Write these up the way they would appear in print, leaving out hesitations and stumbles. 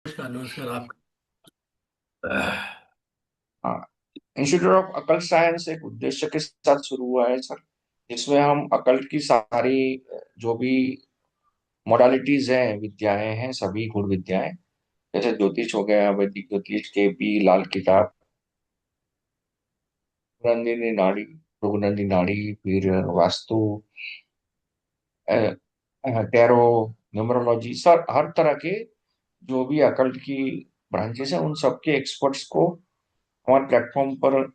नमस्कार नमस्कार आप। हाँ। इंस्टीट्यूट ऑफ अकल्ट साइंस एक उद्देश्य के साथ शुरू हुआ है सर, जिसमें हम अकल्ट की सारी जो भी मोडालिटीज हैं, विद्याएं हैं, सभी गुण विद्याएं, जैसे ज्योतिष हो गया, वैदिक ज्योतिष, केपी, लाल किताब, नंदिनी नाड़ी, भृगुनंदी नाड़ी, फिर वास्तु, टैरो, न्यूमरोलॉजी, सर हर तरह के जो भी अकल्ट की ब्रांचेस हैं उन सबके एक्सपर्ट्स को हमारे प्लेटफॉर्म पर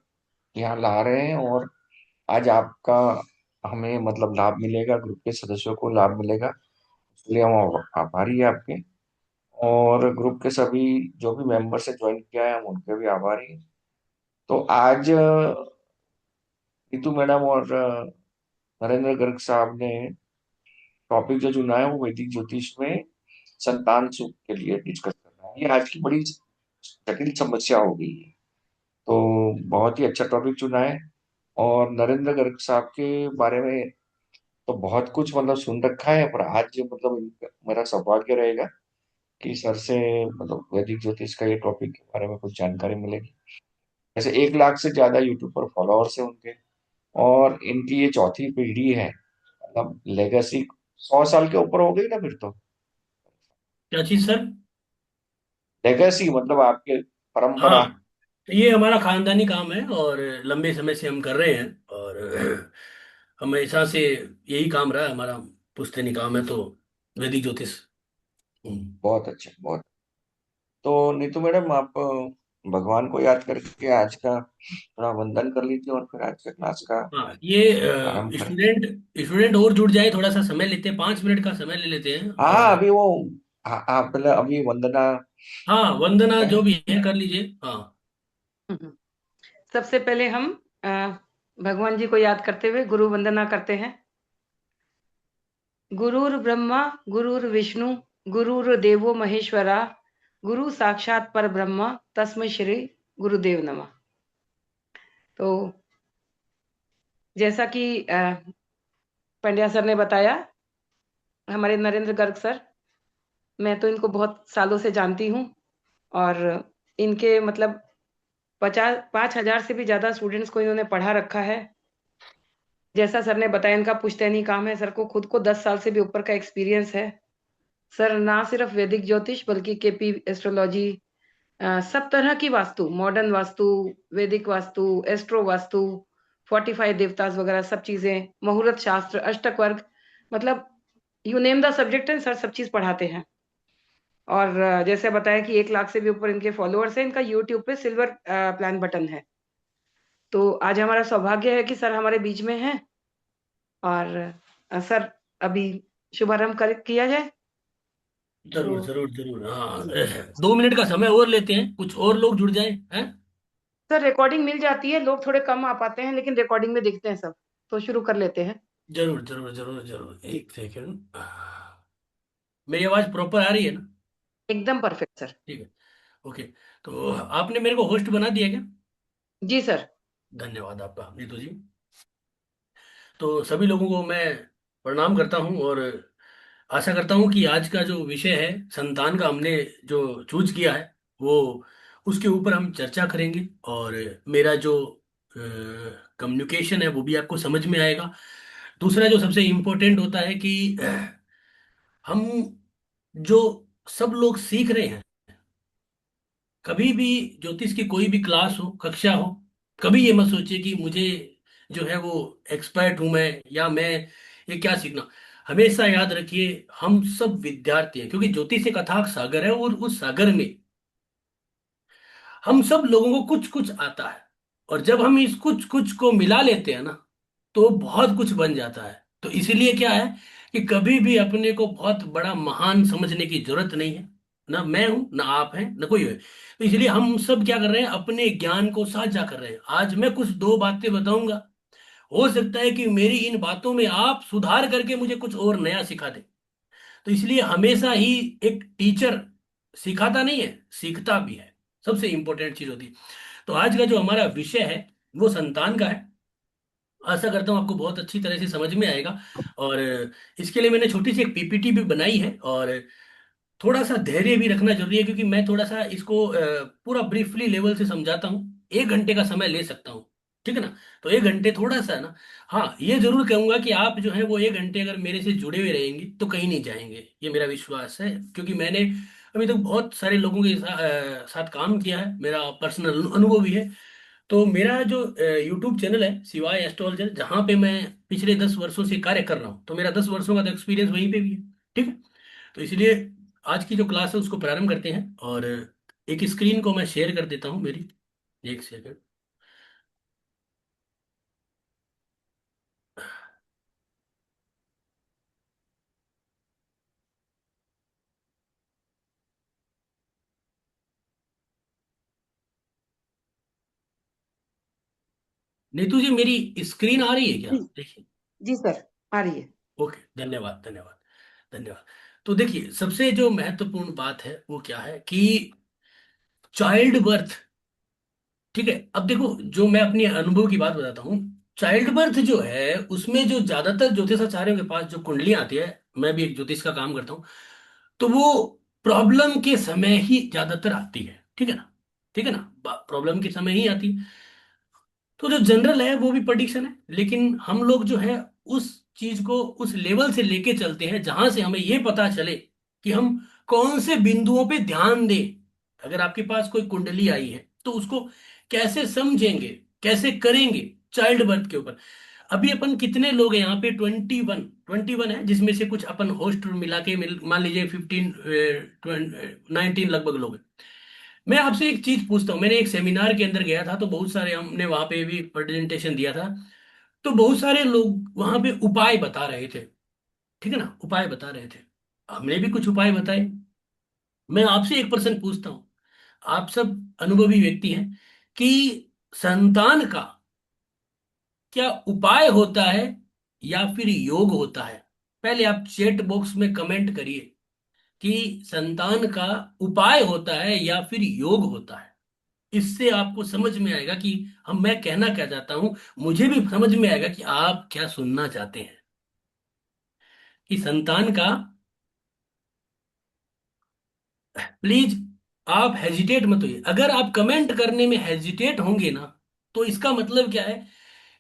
यहाँ ला रहे हैं। और आज आपका हमें मतलब लाभ मिलेगा, ग्रुप के सदस्यों को लाभ मिलेगा, इसलिए हम आभारी हैं आपके। और ग्रुप के सभी जो भी मेंबर से ज्वाइन किया है हम उनके भी आभारी हैं। तो आज नीतू मैडम और नरेंद्र गर्ग साहब ने टॉपिक जो चुना है वो वैदिक ज्योतिष में संतान सुख के लिए डिस्कस करना है। ये आज की बड़ी जटिल समस्या हो गई है, तो बहुत ही अच्छा टॉपिक चुना है। और नरेंद्र गर्ग साहब के बारे में तो बहुत कुछ मतलब सुन रखा है, पर आज मतलब मेरा सौभाग्य रहेगा कि सर से मतलब वैदिक ज्योतिष का ये टॉपिक के बारे में कुछ जानकारी मिलेगी। जैसे 1 लाख से ज्यादा यूट्यूब पर फॉलोअर्स है उनके, और इनकी ये चौथी पीढ़ी है, मतलब लेगेसी 100 साल के ऊपर हो गई ना फिर तो। क्या चीज सर? लेगेसी मतलब आपके हाँ, परंपरा। ये हमारा खानदानी काम है और लंबे समय से हम कर रहे हैं और हमेशा से यही काम रहा है हमारा। पुश्तैनी काम है तो वैदिक ज्योतिष। हम्म। बहुत अच्छा, बहुत। तो नीतू मैडम, आप भगवान को याद करके आज का थोड़ा वंदन कर लीजिए और फिर आज के क्लास का हाँ, ये प्रारंभ करें। स्टूडेंट स्टूडेंट और जुड़ जाए, थोड़ा सा समय लेते हैं, 5 मिनट का समय ले लेते हैं हाँ और अभी वो, हाँ पहले अभी वंदना हाँ, वंदना जो करें। भी है कर लीजिए। हाँ। हम्म। सबसे पहले हम अ, भगवान जी को याद करते हुए गुरु वंदना करते हैं। गुरुर् ब्रह्मा गुरुर्विष्णु गुरुर्देवो महेश्वरा गुरु साक्षात पर ब्रह्म तस्मै श्री गुरुदेव नमः। तो जैसा कि पंड्या सर ने बताया, हमारे नरेंद्र गर्ग सर, मैं तो इनको बहुत सालों से जानती हूँ और इनके मतलब 5,000 से भी ज्यादा स्टूडेंट्स को इन्होंने पढ़ा रखा है। जैसा सर ने बताया, इनका पुश्तैनी काम है। सर को खुद को 10 साल से भी ऊपर का एक्सपीरियंस है। सर ना सिर्फ वैदिक ज्योतिष बल्कि केपी एस्ट्रोलॉजी, सब तरह की वास्तु, मॉडर्न वास्तु, वैदिक वास्तु, एस्ट्रो वास्तु, 45 देवतास वगैरह सब चीजें, मुहूर्त शास्त्र, अष्टक वर्ग, मतलब यू नेम द सब्जेक्ट है, सर सब चीज पढ़ाते हैं। और जैसे बताया कि 1 लाख से भी ऊपर इनके फॉलोअर्स हैं। इनका यूट्यूब पे सिल्वर प्लान बटन है। तो आज हमारा सौभाग्य है कि सर हमारे बीच में हैं। और सर, अभी शुभारंभ कर किया जाए जरूर तो। जरूर जरूर। हाँ, 2 मिनट का समय और लेते हैं, कुछ और लोग जुड़ जाए हैं। सर रिकॉर्डिंग मिल जाती है, लोग थोड़े कम आ पाते हैं लेकिन रिकॉर्डिंग में दिखते हैं सब। तो शुरू कर लेते हैं। जरूर जरूर जरूर जरूर, एक सेकंड। मेरी आवाज प्रॉपर आ रही है ना? एकदम परफेक्ट सर। ठीक है। ओके। तो आपने मेरे को होस्ट बना दिया क्या? जी सर। धन्यवाद आपका नीतू जी। तो सभी लोगों को मैं प्रणाम करता हूं और आशा करता हूं कि आज का जो विषय है संतान का, हमने जो चूज किया है वो, उसके ऊपर हम चर्चा करेंगे और मेरा जो कम्युनिकेशन है वो भी आपको समझ में आएगा। दूसरा जो सबसे इम्पोर्टेंट होता है कि हम जो सब लोग सीख रहे हैं, कभी भी ज्योतिष की कोई भी क्लास हो, कक्षा हो, कभी ये मत सोचिए कि मुझे जो है वो एक्सपर्ट हूं मैं, या मैं ये क्या सीखना। हमेशा याद रखिए, हम सब विद्यार्थी हैं, क्योंकि ज्योतिष एक अथाह सागर है और उस सागर में हम सब लोगों को कुछ कुछ आता है। और जब हम इस कुछ कुछ को मिला लेते हैं ना, तो बहुत कुछ बन जाता है। तो इसीलिए क्या है कि कभी भी अपने को बहुत बड़ा महान समझने की जरूरत नहीं है। ना मैं हूं, ना आप हैं, ना कोई है। तो इसलिए हम सब क्या कर रहे हैं, अपने ज्ञान को साझा कर रहे हैं। आज मैं कुछ दो बातें बताऊंगा, हो सकता है कि मेरी इन बातों में आप सुधार करके मुझे कुछ और नया सिखा दें। तो इसलिए हमेशा ही एक टीचर सिखाता नहीं है, सीखता भी है। सबसे इंपॉर्टेंट चीज होती है। तो आज का जो हमारा विषय है वो संतान का है। आशा करता हूँ आपको बहुत अच्छी तरह से समझ में आएगा। और इसके लिए मैंने छोटी सी एक पीपीटी भी बनाई है और थोड़ा सा धैर्य भी रखना जरूरी है, क्योंकि मैं थोड़ा सा इसको पूरा ब्रीफली लेवल से समझाता हूँ, 1 घंटे का समय ले सकता हूँ, ठीक है ना। तो 1 घंटे थोड़ा सा है ना। हाँ, ये जरूर कहूंगा कि आप जो है वो 1 घंटे अगर मेरे से जुड़े हुए रहेंगे तो कहीं नहीं जाएंगे, ये मेरा विश्वास है, क्योंकि मैंने अभी तक बहुत सारे लोगों के साथ काम किया है, मेरा पर्सनल अनुभव भी है। तो मेरा जो यूट्यूब चैनल है शिवाय एस्ट्रोलॉजर, जहाँ पे मैं पिछले 10 वर्षों से कार्य कर रहा हूँ, तो मेरा 10 वर्षों का तो एक्सपीरियंस वहीं पे भी है, ठीक है। तो इसलिए आज की जो क्लास है उसको प्रारंभ करते हैं, और एक स्क्रीन को मैं शेयर कर देता हूँ मेरी, एक सेकंड। नीतू जी, मेरी स्क्रीन आ रही है क्या, जी, देखिए। जी सर, आ रही है। ओके, धन्यवाद धन्यवाद धन्यवाद। तो देखिए, सबसे जो महत्वपूर्ण बात है वो क्या है कि चाइल्ड बर्थ, ठीक है। अब देखो, जो मैं अपनी अनुभव की बात बताता हूँ, चाइल्ड बर्थ जो है उसमें जो ज्यादातर ज्योतिषाचार्यों के पास जो कुंडलियां आती है, मैं भी एक ज्योतिष का काम करता हूँ, तो वो प्रॉब्लम के समय ही ज्यादातर आती है, ठीक है ना, ठीक है ना, प्रॉब्लम के समय ही आती है। तो जो जनरल है वो भी प्रेडिक्शन है, लेकिन हम लोग जो है उस चीज को उस लेवल से लेके चलते हैं जहां से हमें ये पता चले कि हम कौन से बिंदुओं पे ध्यान दें। अगर आपके पास कोई कुंडली आई है तो उसको कैसे समझेंगे, कैसे करेंगे चाइल्ड बर्थ के ऊपर। अभी अपन कितने लोग हैं यहाँ पे, 21 है, जिसमें से कुछ अपन होस्ट मिला के मान लीजिए 19 लगभग लोग हैं। मैं आपसे एक चीज पूछता हूँ, मैंने एक सेमिनार के अंदर गया था, तो बहुत सारे हमने वहां पे भी प्रेजेंटेशन दिया था, तो बहुत सारे लोग वहां पे उपाय बता रहे थे, ठीक है ना, उपाय बता रहे थे। हमने भी कुछ उपाय बताए। मैं आपसे एक प्रश्न पूछता हूँ, आप सब अनुभवी व्यक्ति हैं, कि संतान का क्या उपाय होता है या फिर योग होता है? पहले आप चैट बॉक्स में कमेंट करिए कि संतान का उपाय होता है या फिर योग होता है। इससे आपको समझ में आएगा कि हम मैं कहना क्या चाहता हूं, मुझे भी समझ में आएगा कि आप क्या सुनना चाहते हैं। कि संतान का, प्लीज आप हेजिटेट मत होइए, अगर आप कमेंट करने में हेजिटेट होंगे ना, तो इसका मतलब क्या है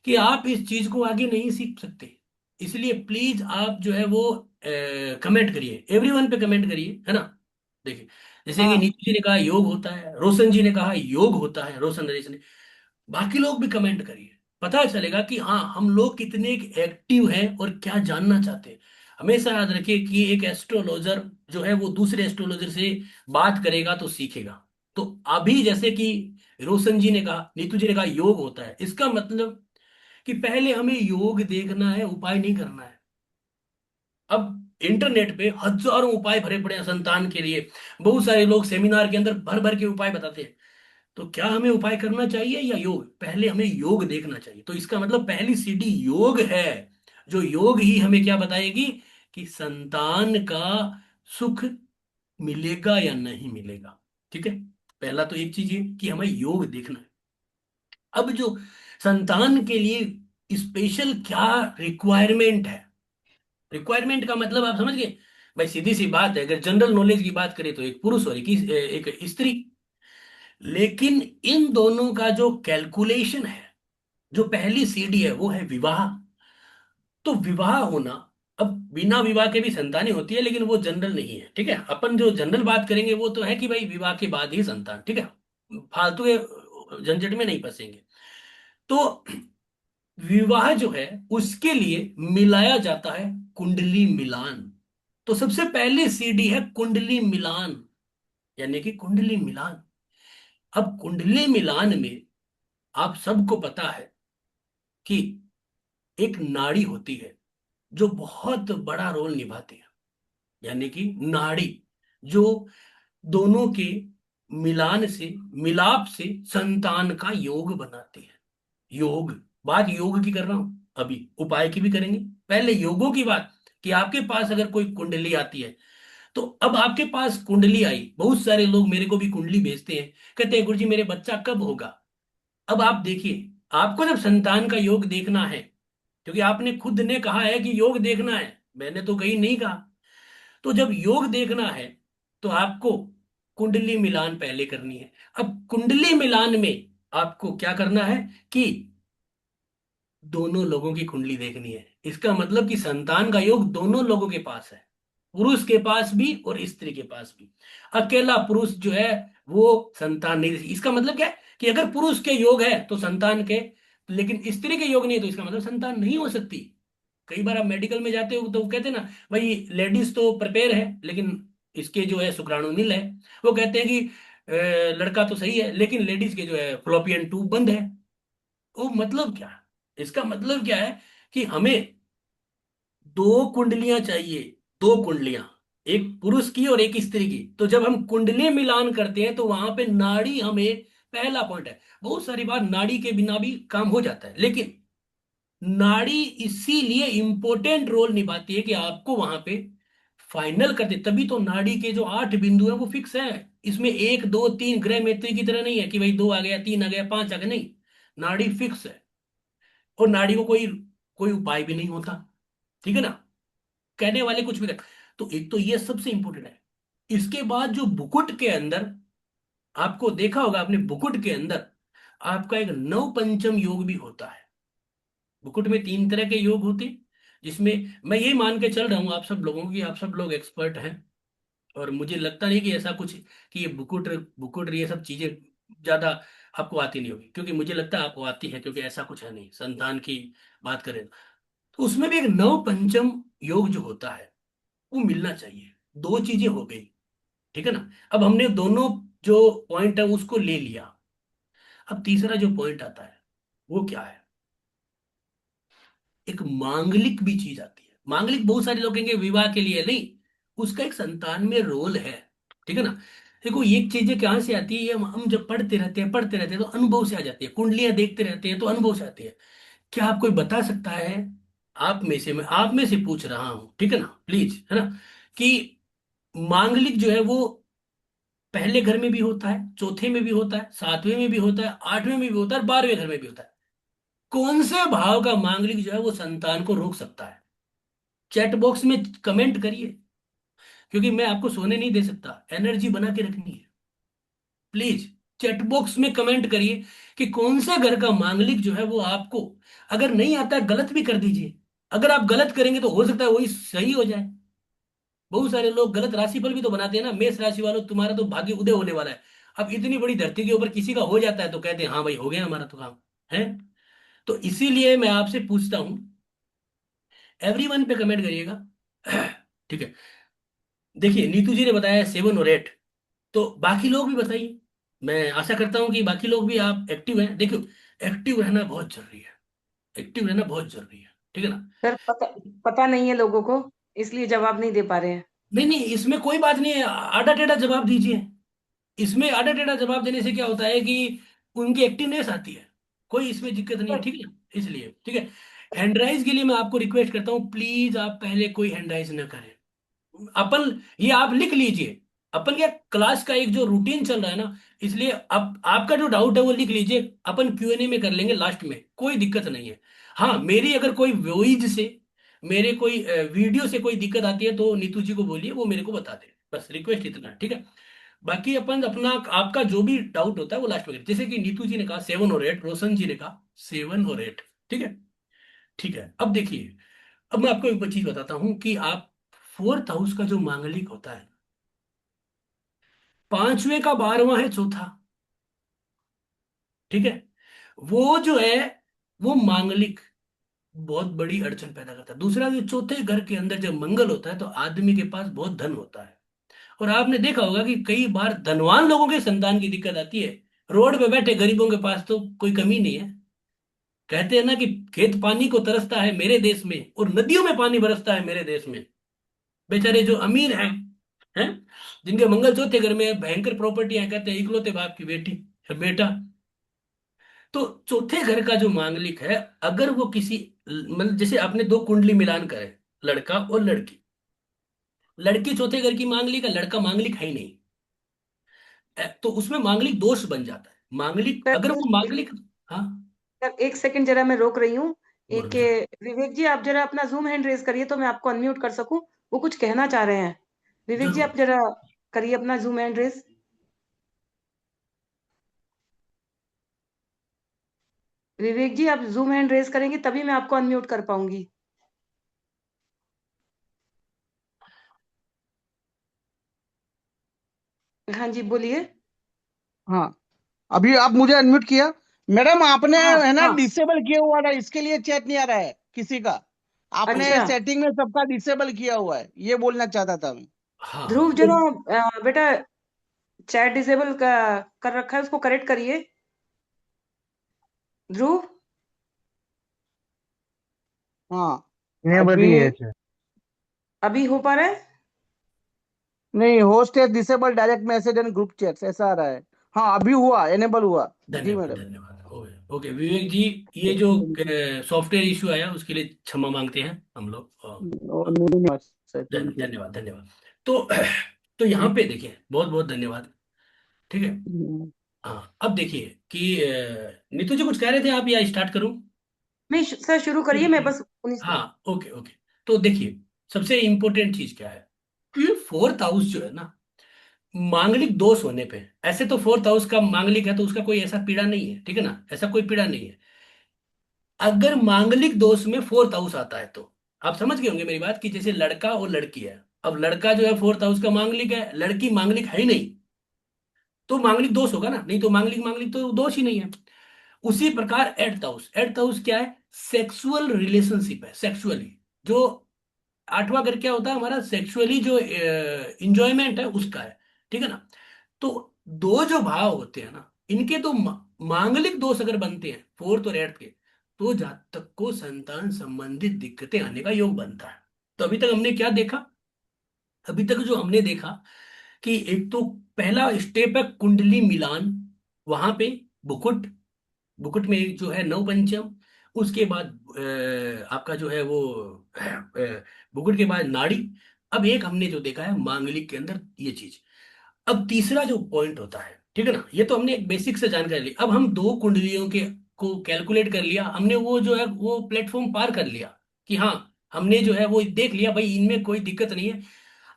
कि आप इस चीज को आगे नहीं सीख सकते। इसलिए प्लीज आप जो है वो कमेंट करिए, एवरीवन पे कमेंट करिए, है ना। देखिए, जैसे कि हाँ, नीतू जी ने कहा योग होता है, रोशन जी ने कहा योग होता है, रोशन नरेश ने, बाकी लोग भी कमेंट करिए। पता चलेगा कि हाँ, हम लोग कितने एक्टिव हैं और क्या जानना चाहते हैं। हमेशा याद रखिए कि एक एस्ट्रोलॉजर जो है वो दूसरे एस्ट्रोलॉजर से बात करेगा तो सीखेगा। तो अभी जैसे कि रोशन जी ने कहा, नीतू जी ने कहा योग होता है, इसका मतलब कि पहले हमें योग देखना है, उपाय नहीं करना है। अब इंटरनेट पे हजारों उपाय भरे पड़े हैं संतान के लिए, बहुत सारे लोग सेमिनार के अंदर भर भर के उपाय बताते हैं। तो क्या हमें उपाय करना चाहिए या योग? पहले हमें योग देखना चाहिए। तो इसका मतलब पहली सीढ़ी योग है, जो योग ही हमें क्या बताएगी कि संतान का सुख मिलेगा या नहीं मिलेगा, ठीक है। पहला तो एक चीज ये कि हमें योग देखना है। अब जो संतान के लिए स्पेशल क्या रिक्वायरमेंट है, रिक्वायरमेंट का मतलब आप समझ गए। भाई सीधी सी बात है, अगर जनरल नॉलेज की बात करें तो एक पुरुष और एक स्त्री, लेकिन इन दोनों का जो कैलकुलेशन है, जो पहली सीढ़ी है वो है विवाह। तो विवाह होना, अब बिना विवाह के भी संतानें होती है, लेकिन वो जनरल नहीं है, ठीक है। अपन जो जनरल बात करेंगे वो तो है कि भाई विवाह के बाद ही संतान, ठीक है, फालतू के झंझट में नहीं फंसेंगे। तो विवाह जो है उसके लिए मिलाया जाता है कुंडली मिलान। तो सबसे पहले सीढ़ी है कुंडली मिलान, यानी कि कुंडली मिलान। अब कुंडली मिलान में आप सबको पता है कि एक नाड़ी होती है जो बहुत बड़ा रोल निभाती है, यानी कि नाड़ी जो दोनों के मिलान से, मिलाप से संतान का योग बनाती है। योग, बात योग की कर रहा हूं, अभी उपाय की भी करेंगे। पहले योगों की बात, कि आपके पास अगर कोई कुंडली आती है, तो अब आपके पास कुंडली आई, बहुत सारे लोग मेरे को भी कुंडली भेजते हैं, कहते हैं गुरुजी मेरे बच्चा कब होगा। अब आप देखिए, आपको जब संतान का योग देखना है, क्योंकि आपने खुद ने कहा है कि योग देखना है, मैंने तो कहीं नहीं कहा। तो जब योग देखना है तो आपको कुंडली मिलान पहले करनी है। अब कुंडली मिलान में आपको क्या करना है कि दोनों लोगों की कुंडली देखनी है। इसका मतलब कि संतान का योग दोनों लोगों के पास है, पुरुष के पास भी और स्त्री के पास भी। अकेला पुरुष जो है वो संतान नहीं दे सकती। इसका मतलब क्या है कि अगर पुरुष के योग है तो संतान के, लेकिन स्त्री के योग नहीं है तो इसका मतलब संतान नहीं हो सकती। कई बार आप मेडिकल में जाते हो तो वो कहते हैं ना, भाई लेडीज तो प्रिपेयर है लेकिन इसके जो है शुक्राणु नील है। वो कहते हैं कि लड़का तो सही है लेकिन लेडीज के जो है फ्लोपियन ट्यूब बंद है। वो मतलब क्या, इसका मतलब क्या है कि हमें दो कुंडलियां चाहिए, दो कुंडलियां, एक पुरुष की और एक स्त्री की। तो जब हम कुंडली मिलान करते हैं तो वहां पे नाड़ी हमें पहला पॉइंट है। बहुत सारी बार नाड़ी के बिना भी काम हो जाता है, लेकिन नाड़ी इसीलिए इंपॉर्टेंट रोल निभाती है कि आपको वहां पे फाइनल करते। तभी तो नाड़ी के जो 8 बिंदु हैं वो फिक्स है। इसमें 1 2 3 ग्रह मित्र की तरह नहीं है कि भाई 2 आ गया, 3 आ गया, 5 आ गया, नहीं। नाड़ी फिक्स है। और नाड़ी को कोई कोई उपाय भी नहीं होता, ठीक है ना। कहने वाले कुछ भी कर। तो एक तो ये सबसे इंपॉर्टेंट है। इसके बाद जो बुकुट के अंदर, आपको देखा होगा आपने, बुकुट के अंदर आपका एक नव पंचम योग भी होता है। मुकुट में 3 तरह के योग होते हैं, जिसमें मैं ये मान के चल रहा हूँ आप सब लोगों की, आप सब लोग एक्सपर्ट हैं। और मुझे लगता नहीं कि ऐसा कुछ कि ये बुकुट बुकुट ये सब चीजें ज्यादा आपको आती नहीं होगी, क्योंकि मुझे लगता है आपको आती है, क्योंकि ऐसा कुछ है नहीं संतान की बात करें तो उसमें भी एक नव पंचम योग जो होता है वो मिलना चाहिए। दो चीजें हो गई, ठीक है ना। अब हमने दोनों जो पॉइंट है उसको ले लिया। अब तीसरा जो पॉइंट आता है वो क्या है, एक मांगलिक भी चीज आती है। मांगलिक बहुत सारे लोग कहेंगे विवाह के लिए नहीं, उसका एक संतान में रोल है, ठीक है ना। देखो ये चीजें कहाँ से आती है, ये हम जब पढ़ते रहते हैं तो अनुभव से आ जाती है। कुंडलियां देखते रहते हैं तो अनुभव से आती है। क्या आप कोई बता सकता है, आप में से, मैं आप में से पूछ रहा हूं, ठीक है ना, प्लीज, है ना, कि मांगलिक जो है वो पहले घर में भी होता है, चौथे में भी होता है, सातवें में भी होता है, आठवें में भी होता है और 12वें घर में भी होता है। कौन से भाव का मांगलिक जो है वो संतान को रोक सकता है? चैट बॉक्स में कमेंट करिए, क्योंकि मैं आपको सोने नहीं दे सकता, एनर्जी बना के रखनी है। प्लीज चैट बॉक्स में कमेंट करिए कि कौन सा घर का मांगलिक जो है वो आपको, अगर नहीं आता है गलत भी कर दीजिए। अगर आप गलत करेंगे तो हो सकता है वही सही हो जाए। बहुत सारे लोग गलत राशिफल भी तो बनाते हैं ना, मेष राशि वालों तुम्हारा तो भाग्य उदय होने वाला है। अब इतनी बड़ी धरती के ऊपर किसी का हो जाता है तो कहते हैं हाँ भाई हो गया हमारा तो काम है। तो इसीलिए मैं आपसे पूछता हूं, एवरीवन पे कमेंट करिएगा। ठीक है। देखिए नीतू जी ने बताया 7 और 8, तो बाकी लोग भी बताइए। मैं आशा करता हूं कि बाकी लोग भी आप एक्टिव हैं। देखो एक्टिव रहना बहुत जरूरी है, एक्टिव रहना बहुत जरूरी है, ठीक है ना। सर पता पता नहीं है लोगों को, इसलिए जवाब नहीं दे पा रहे हैं। नहीं नहीं, इसमें कोई बात नहीं है, आड़ा टेढ़ा जवाब दीजिए। इसमें आड़ा टेढ़ा जवाब देने से क्या होता है कि उनकी एक्टिवनेस आती है। कोई इसमें दिक्कत नहीं है, सर ठीक है ना, इसलिए ठीक है। हैंडराइज के लिए मैं आपको रिक्वेस्ट करता हूँ, प्लीज आप पहले कोई हैंडराइज ना करें। अपन ये आप लिख लीजिए, अपन क्या क्लास का एक जो रूटीन चल रहा है ना, इसलिए अब आपका जो डाउट है वो लिख लीजिए। अपन क्यूएनए में कर लेंगे लास्ट में, कोई दिक्कत नहीं है। हाँ मेरी अगर कोई वॉइस से, मेरे कोई वीडियो से कोई दिक्कत आती है तो नीतू जी को बोलिए वो मेरे को बता दे, बस रिक्वेस्ट इतना है, ठीक है। बाकी अपन अपना आपका जो भी डाउट होता है वो लास्ट में करें। जैसे कि नीतू जी ने कहा 7 और 8, रोशन जी ने कहा 7 और 8, ठीक है। ठीक है, अब देखिए, अब मैं आपको एक चीज बताता हूं कि आप 4th हाउस का जो मांगलिक होता है, 5वें का 12वां है चौथा, ठीक है। वो जो है वो मांगलिक बहुत बड़ी अड़चन पैदा करता है। दूसरा जो चौथे घर के अंदर जब मंगल होता है तो आदमी के पास बहुत धन होता है। और आपने देखा होगा कि कई बार धनवान लोगों के संतान की दिक्कत आती है, रोड पे बैठे गरीबों के पास तो कोई कमी नहीं है। कहते हैं ना कि खेत पानी को तरसता है मेरे देश में और नदियों में पानी बरसता है मेरे देश में। बेचारे जो अमीर हैं, जिनके मंगल चौथे घर में भयंकर प्रॉपर्टी है, कहते हैं इकलौते बाप की बेटी या बेटा। तो चौथे घर का जो मांगलिक है, अगर वो किसी, मतलब जैसे आपने दो कुंडली मिलान करे, लड़का और लड़की, लड़की चौथे घर की मांगलिक है, लड़का मांगलिक है ही नहीं, तो उसमें मांगलिक दोष बन जाता है। मांगलिक सर अगर वो एक मांगलिक, हाँ सर एक सेकंड जरा मैं रोक रही हूँ। बोलो एक जी। विवेक जी, आप जरा अपना जूम हैंड रेज करिए तो मैं आपको अनम्यूट कर सकूं। वो कुछ कहना चाह रहे हैं। विवेक जी जरूर। आप जरा करिए अपना जूम हैंड रेस। विवेक जी, आप जूम हैंड रेस करेंगे तभी मैं आपको अनम्यूट कर पाऊंगी। हाँ जी, बोलिए। हाँ, अभी आप मुझे अनम्यूट किया। मैडम, आपने हाँ है ना हाँ। डिसेबल किया हुआ था, इसके लिए चैट नहीं आ रहा है किसी का। आपने अच्छा। सेटिंग में सबका डिसेबल किया हुआ है, ये बोलना चाहता था मैं। ध्रुव, हाँ, जरा बेटा, चैट डिसेबल कर रखा है, उसको करेक्ट करिए। ध्रुव, हाँ, इनेबल अभी भी है सर। अभी हो पा रहा है? नहीं, होस्ट है disable direct message and group chats, ऐसा आ रहा है। हाँ, अभी हुआ, एनेबल हुआ। जी धन्यवाद मैडम। धन्यवाद। ओके ओके विवेक जी, ये जो सॉफ्टवेयर इशू आया उसके लिए क्षमा मांगते हैं हम लोग। Thank you. धन्यवाद धन्यवाद। तो तो यहाँ पे देखिए, बहुत बहुत धन्यवाद। ठीक है। हाँ, अब देखिए कि नीतू जी कुछ कह रहे थे आप, या स्टार्ट करूं? नहीं, सर शुरू करिए, मैं बस उन्हीं से। हाँ, ओके ओके। तो देखिए, सबसे इंपॉर्टेंट चीज क्या है कि फोर्थ हाउस जो है ना, मांगलिक दोष होने पे, ऐसे तो फोर्थ हाउस का मांगलिक है तो उसका कोई ऐसा पीड़ा नहीं है, ठीक है ना, ऐसा कोई पीड़ा नहीं है। अगर मांगलिक दोष में फोर्थ हाउस आता है तो आप समझ गए होंगे मेरी बात, कि जैसे लड़का और लड़की है, अब लड़का जो है फोर्थ हाउस का मांगलिक है, लड़की मांगलिक है ही नहीं, तो मांगलिक दोष होगा ना, नहीं तो मांगलिक मांगलिक तो दोष ही नहीं है। उसी प्रकार एट्थ हाउस, एट्थ हाउस क्या है? सेक्सुअल रिलेशनशिप है, सेक्सुअली जो आठवां घर क्या होता है हमारा, सेक्सुअली जो इंजॉयमेंट है उसका है, ठीक है ना। तो दो जो भाव होते हैं ना, इनके तो मांगलिक दोष अगर बनते हैं फोर्थ और एट्थ के, तो जातक को संतान संबंधित दिक्कतें आने का योग बनता है। तो अभी तक हमने क्या देखा? अभी तक जो हमने देखा कि एक तो पहला स्टेप है कुंडली मिलान, वहां पे बुकुट, बुकुट में जो है नव पंचम, उसके बाद आपका जो है वो बुकुट के बाद नाड़ी। अब एक हमने जो देखा है मांगलिक के अंदर ये चीज। अब तीसरा जो पॉइंट होता है, ठीक है ना, ये तो हमने एक बेसिक से जानकारी ली। अब हम दो कुंडलियों के को कैलकुलेट कर लिया हमने, वो जो है वो प्लेटफॉर्म पार कर लिया कि हाँ, हमने जो है वो देख लिया भाई इनमें कोई दिक्कत नहीं है।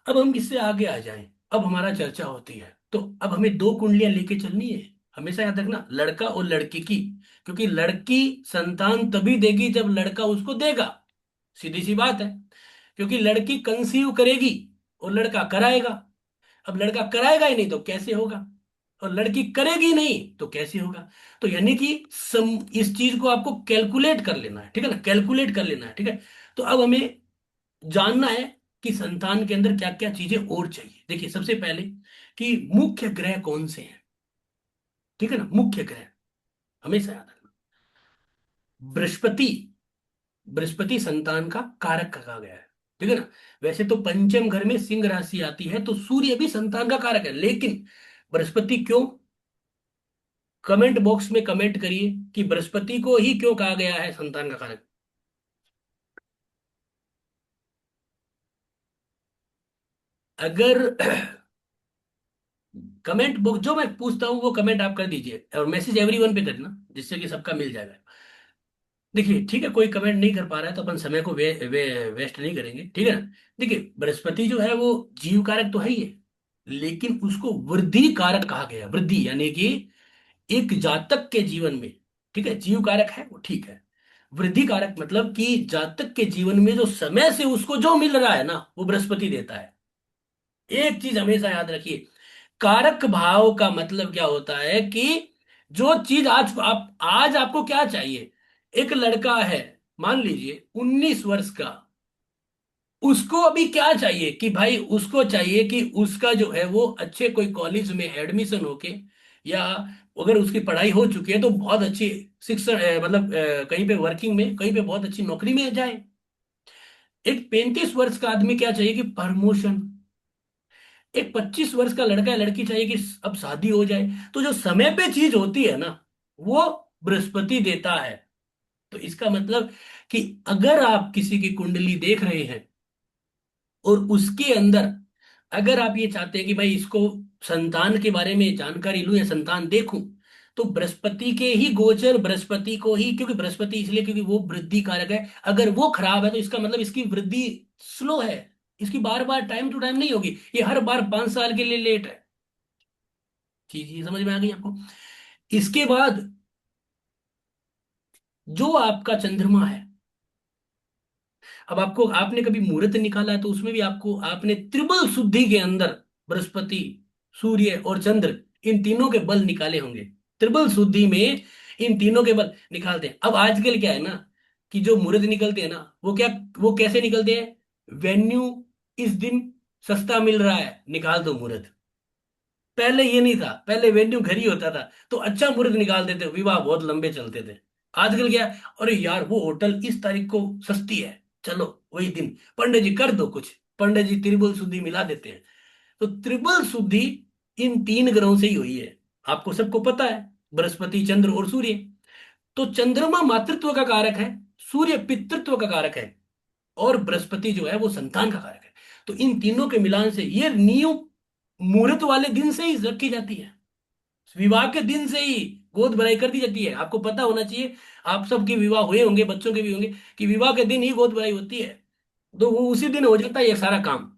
अब हम इससे आगे आ जाएं, अब हमारा चर्चा होती है, तो अब हमें दो कुंडलियां लेके चलनी है। हमेशा याद रखना, लड़का और लड़की की, क्योंकि लड़की संतान तभी देगी जब लड़का उसको देगा, सीधी सी बात है। क्योंकि लड़की कंसीव करेगी और लड़का कराएगा, अब लड़का कराएगा ही नहीं तो कैसे होगा, और लड़की करेगी नहीं तो कैसे होगा। तो यानी कि इस चीज को आपको कैलकुलेट कर लेना है, ठीक है ना, कैलकुलेट कर लेना है, ठीक है। तो अब हमें जानना है कि संतान के अंदर क्या क्या चीजें और चाहिए। देखिए, सबसे पहले कि मुख्य ग्रह कौन से हैं, ठीक है ना, मुख्य ग्रह हमेशा याद रखना। बृहस्पति, बृहस्पति संतान का कारक कहा गया है, ठीक है ना। वैसे तो पंचम घर में सिंह राशि आती है तो सूर्य भी संतान का कारक है, लेकिन बृहस्पति क्यों? कमेंट बॉक्स में कमेंट करिए कि बृहस्पति को ही क्यों कहा गया है संतान का कारक। अगर कमेंट बॉक्स जो मैं पूछता हूँ वो कमेंट आप कर दीजिए, और मैसेज एवरीवन पे करना जिससे कि सबका मिल जाएगा। देखिए, ठीक है, कोई कमेंट नहीं कर पा रहा है तो अपन समय को वेस्ट नहीं करेंगे, ठीक है ना। देखिए, बृहस्पति जो है वो जीव कारक तो है ही है, लेकिन उसको वृद्धि कारक कहा गया। वृद्धि यानी कि एक जातक के जीवन में, ठीक है, जीव कारक है वो ठीक है, वृद्धि कारक मतलब कि जातक के जीवन में जो समय से उसको जो मिल रहा है ना वो बृहस्पति देता है। एक चीज हमेशा याद रखिए, कारक भाव का मतलब क्या होता है कि जो चीज आज आपको क्या चाहिए। एक लड़का है, मान लीजिए 19 वर्ष का, उसको अभी क्या चाहिए कि भाई उसको चाहिए कि उसका जो है वो अच्छे कोई कॉलेज में एडमिशन होके, या अगर उसकी पढ़ाई हो चुकी है तो बहुत अच्छी शिक्षण मतलब कहीं पे वर्किंग में, कहीं पे बहुत अच्छी नौकरी में जाए। एक 35 वर्ष का आदमी क्या चाहिए कि प्रमोशन। एक 25 वर्ष का लड़का या लड़की चाहिए कि अब शादी हो जाए। तो जो समय पे चीज होती है ना, वो बृहस्पति देता है। तो इसका मतलब कि अगर आप किसी की कुंडली देख रहे हैं और उसके अंदर अगर आप ये चाहते हैं कि भाई इसको संतान के बारे में जानकारी लूं या संतान देखूं, तो बृहस्पति के ही गोचर, बृहस्पति को ही, क्योंकि बृहस्पति इसलिए क्योंकि वो वृद्धि कारक है, अगर वो खराब है तो इसका मतलब इसकी वृद्धि स्लो है, इसकी बार बार टाइम टू टाइम नहीं होगी, ये हर बार 5 साल के लिए लेट है। चीज ये समझ में आ गई आपको? इसके बाद जो आपका चंद्रमा है, अब आपको, आपने कभी मुहूर्त निकाला है तो उसमें भी आपको, आपने त्रिबल शुद्धि के अंदर बृहस्पति, सूर्य और चंद्र, इन तीनों के बल निकाले होंगे। त्रिबल शुद्धि में इन तीनों के बल निकालते हैं। अब आजकल क्या है ना, कि जो मुहूर्त निकलते हैं ना, वो क्या, वो कैसे निकलते हैं? वेन्यू इस दिन सस्ता मिल रहा है, निकाल दो मुहूर्त। पहले ये नहीं था, पहले वेन्यू घर ही होता था, तो अच्छा मुहूर्त निकाल देते, विवाह बहुत लंबे चलते थे। आजकल क्या है, अरे यार वो होटल इस तारीख को सस्ती है, चलो वही दिन, पंडित जी कर दो कुछ, पंडित जी त्रिबल शुद्धि मिला देते हैं। तो त्रिबल शुद्धि इन तीन ग्रहों से ही हुई है, आपको सबको पता है, बृहस्पति, चंद्र और सूर्य। तो चंद्रमा मातृत्व का कारक है, सूर्य पितृत्व का कारक है, और बृहस्पति जो है वो संतान का कारक है। तो इन तीनों के मिलान से ये नींव मुहूर्त वाले दिन से ही रखी जाती है, विवाह के दिन से ही गोद भराई कर दी जाती है। आपको पता होना चाहिए, आप सबके विवाह हुए होंगे, बच्चों के भी होंगे, कि विवाह के दिन ही गोद भराई होती है, तो वो उसी दिन हो जाता है ये सारा काम।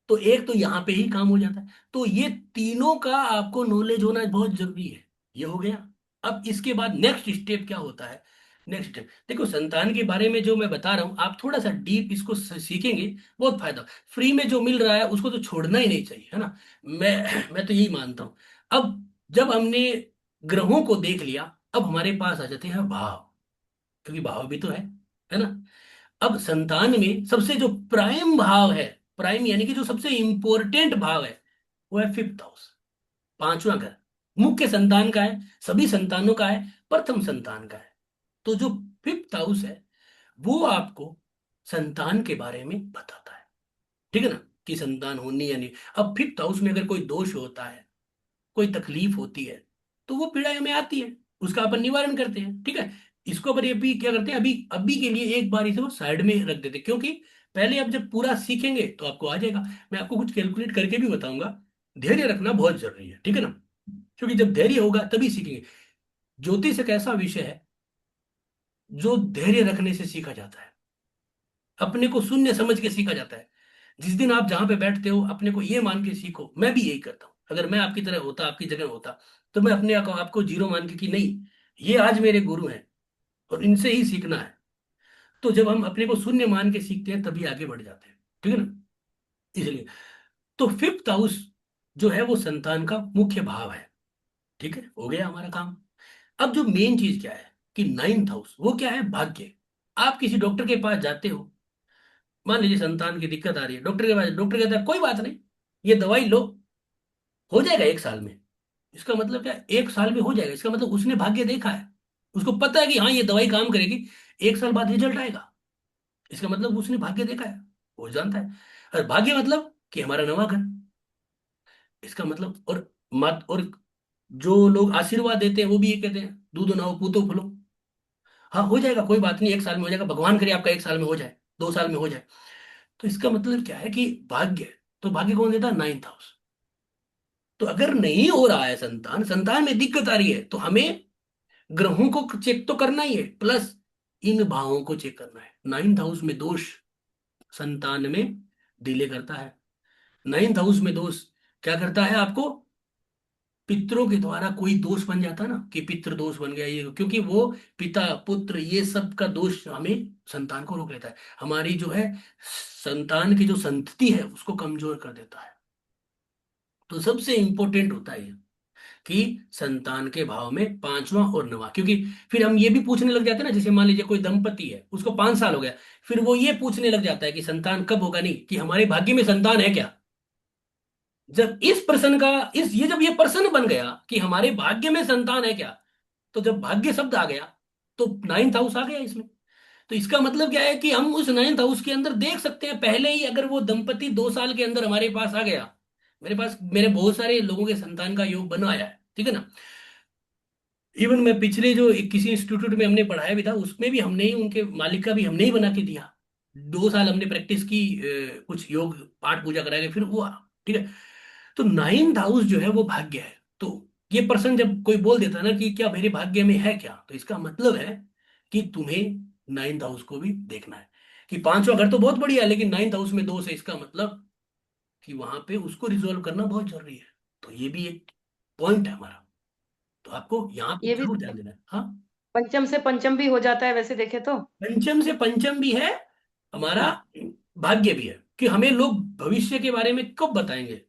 तो एक तो यहाँ पे ही काम हो जाता है। तो ये तीनों का आपको नॉलेज होना बहुत जरूरी है। ये हो गया। अब इसके बाद नेक्स्ट स्टेप क्या होता है? नेक्स्ट स्टेप देखो, संतान के बारे में जो मैं बता रहा हूं, आप थोड़ा सा डीप इसको सीखेंगे, बहुत फायदा। फ्री में जो मिल रहा है उसको तो छोड़ना ही नहीं चाहिए, है ना? मैं तो यही मानता हूं। अब जब हमने ग्रहों को देख लिया, अब हमारे पास आ जाते हैं भाव, क्योंकि भाव भी तो है ना? अब संतान में सबसे जो प्राइम भाव है, प्राइम यानी कि जो सबसे इंपॉर्टेंट भाव है, वो है फिफ्थ हाउस, पांचवा घर। मुख्य संतान का है, सभी संतानों का है, प्रथम संतान का है। तो जो फिफ्थ हाउस है, वो आपको संतान के बारे में बताता है, ठीक है ना, कि संतान होनी या नहीं। अब फिफ्थ हाउस में अगर कोई दोष होता है, कोई तकलीफ होती है, तो वो पीड़ा हमें आती है, उसका अपन निवारण करते हैं, ठीक है। इसको पर अभी क्या करते हैं, अभी अभी के लिए एक बार इसे वो साइड में रख देते हैं, क्योंकि पहले आप जब पूरा सीखेंगे तो आपको आ जाएगा। मैं आपको कुछ कैलकुलेट करके भी बताऊंगा। धैर्य रखना बहुत जरूरी है, ठीक है ना, क्योंकि जब धैर्य होगा तभी सीखेंगे। ज्योतिष एक ऐसा विषय है जो धैर्य रखने से सीखा जाता है, अपने को शून्य समझ के सीखा जाता है। जिस दिन आप जहां पे बैठते हो, अपने को ये मान के सीखो। मैं भी यही करता हूँ, अगर मैं आपकी तरह होता, आपकी जगह होता, तो मैं अपने आपको जीरो मान के कि नहीं, ये आज मेरे गुरु हैं और इनसे ही सीखना है। तो जब हम अपने को शून्य मान के सीखते हैं तभी आगे बढ़ जाते हैं, ठीक है ना। इसलिए तो फिफ्थ हाउस जो है वो संतान का मुख्य भाव है, ठीक है, हो गया हमारा काम। अब जो मेन चीज क्या है, कि नाइन्थ हाउस वो क्या है, भाग्य। आप किसी डॉक्टर के पास जाते हो, मान लीजिए संतान की दिक्कत आ रही है, डॉक्टर के पास, डॉक्टर कहता है कोई बात नहीं, ये दवाई लो, हो जाएगा 1 साल में। इसका मतलब क्या है? 1 साल में हो जाएगा, इसका मतलब उसने भाग्य देखा है, उसको पता है कि हाँ ये दवाई काम करेगी, 1 साल बाद रिजल्ट आएगा। इसका मतलब उसने भाग्य देखा है, वो जानता है। और भाग्य मतलब कि हमारा नवा घर, इसका मतलब, और मत, और जो लोग आशीर्वाद देते हैं वो भी ये कहते हैं, दूधो नाओ पूतो फलो। हाँ हो जाएगा, कोई बात नहीं, 1 साल में हो जाएगा, भगवान करे आपका 1 साल में हो जाए, 2 साल में हो जाए। तो इसका मतलब क्या है, कि भाग्य, तो भाग्य कौन देता है? Ninth house. तो अगर नहीं हो रहा है संतान, संतान में दिक्कत आ रही है, तो हमें ग्रहों को चेक तो करना ही है, प्लस इन भावों को चेक करना है। नाइन्थ हाउस में दोष संतान में डिले करता है। नाइन्थ हाउस में दोष क्या करता है आपको? पितरों के द्वारा कोई दोष बन जाता ना, कि पितृ दोष बन गया ये, क्योंकि वो पिता पुत्र ये सब का दोष हमें संतान को रोक लेता है, हमारी जो है संतान की जो संतति है उसको कमजोर कर देता है। तो सबसे इंपॉर्टेंट होता है ये, कि संतान के भाव में पांचवा और नवा। क्योंकि फिर हम ये भी पूछने लग जाते हैं ना, जैसे मान लीजिए कोई दंपति है, उसको 5 साल हो गया, फिर वो ये पूछने लग जाता है कि संतान कब होगा, नहीं कि हमारे भाग्य में संतान है क्या। जब इस प्रश्न का, इस ये जब ये प्रश्न बन गया कि हमारे भाग्य में संतान है क्या, तो जब भाग्य शब्द आ गया, तो नाइन्थ हाउस आ गया इसमें। तो इसका मतलब क्या है, कि हम उस नाइन्थ हाउस के अंदर देख सकते हैं पहले ही, अगर वो दंपति 2 साल के अंदर हमारे पास आ गया। मेरे पास, मेरे बहुत सारे लोगों के संतान का योग बनाया है, ठीक है ना। इवन मैं पिछले जो किसी इंस्टीट्यूट में हमने पढ़ाया भी था, उसमें भी हमने ही, उनके मालिक का भी हमने ही बना के दिया। 2 साल हमने प्रैक्टिस की, कुछ योग पाठ पूजा कराया, फिर हुआ, ठीक है। तो नाइन्थ हाउस जो है वो भाग्य है। तो ये पर्सन जब कोई बोल देता है ना कि क्या मेरे भाग्य में है क्या, तो इसका मतलब है कि तुम्हें नाइन्थ हाउस को भी देखना है, कि पांचवा घर तो बहुत बढ़िया है, लेकिन नाइन्थ हाउस में दोष है, इसका मतलब कि वहां पे उसको रिजोल्व करना बहुत जरूरी है। तो ये भी एक पॉइंट है हमारा, तो आपको यहाँ पे ये भी जरूर ध्यान देना है। हाँ, पंचम से पंचम भी हो जाता है वैसे देखे तो। पंचम से पंचम भी है हमारा, भाग्य भी है, कि हमें लोग भविष्य के बारे में कब बताएंगे।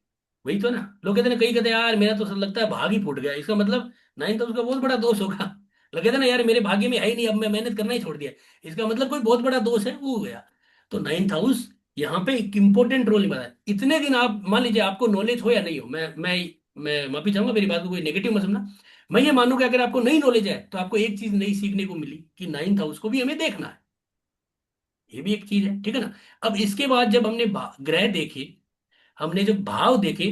वही तो ना, लोग कहते हैं, कई कहते हैं यार मेरा तो सब लगता है भाग ही फूट गया, इसका मतलब नाइन्थ हाउस का बहुत बड़ा दोष होगा। लोग कहते हैं ना यार मेरे भाग्य में है ही नहीं, अब मैं मेहनत करना ही छोड़ दिया, इसका मतलब कोई बहुत बड़ा दोष है वो हो गया। तो नाइन्थ हाउस यहाँ पे एक इंपॉर्टेंट रोल निभाता है। इतने दिन आप मान लीजिए आपको नॉलेज हो या नहीं हो, मैं माफी चाहूंगा, मेरी बात को कोई नेगेटिव मत समझना। मैं ये मानूं कि अगर आपको नई नॉलेज है तो आपको एक चीज नई सीखने को मिली कि नाइन्थ हाउस को भी हमें देखना है, ये भी एक चीज है, ठीक है ना। अब इसके बाद जब हमने ग्रह देखे, हमने जब भाव देखे,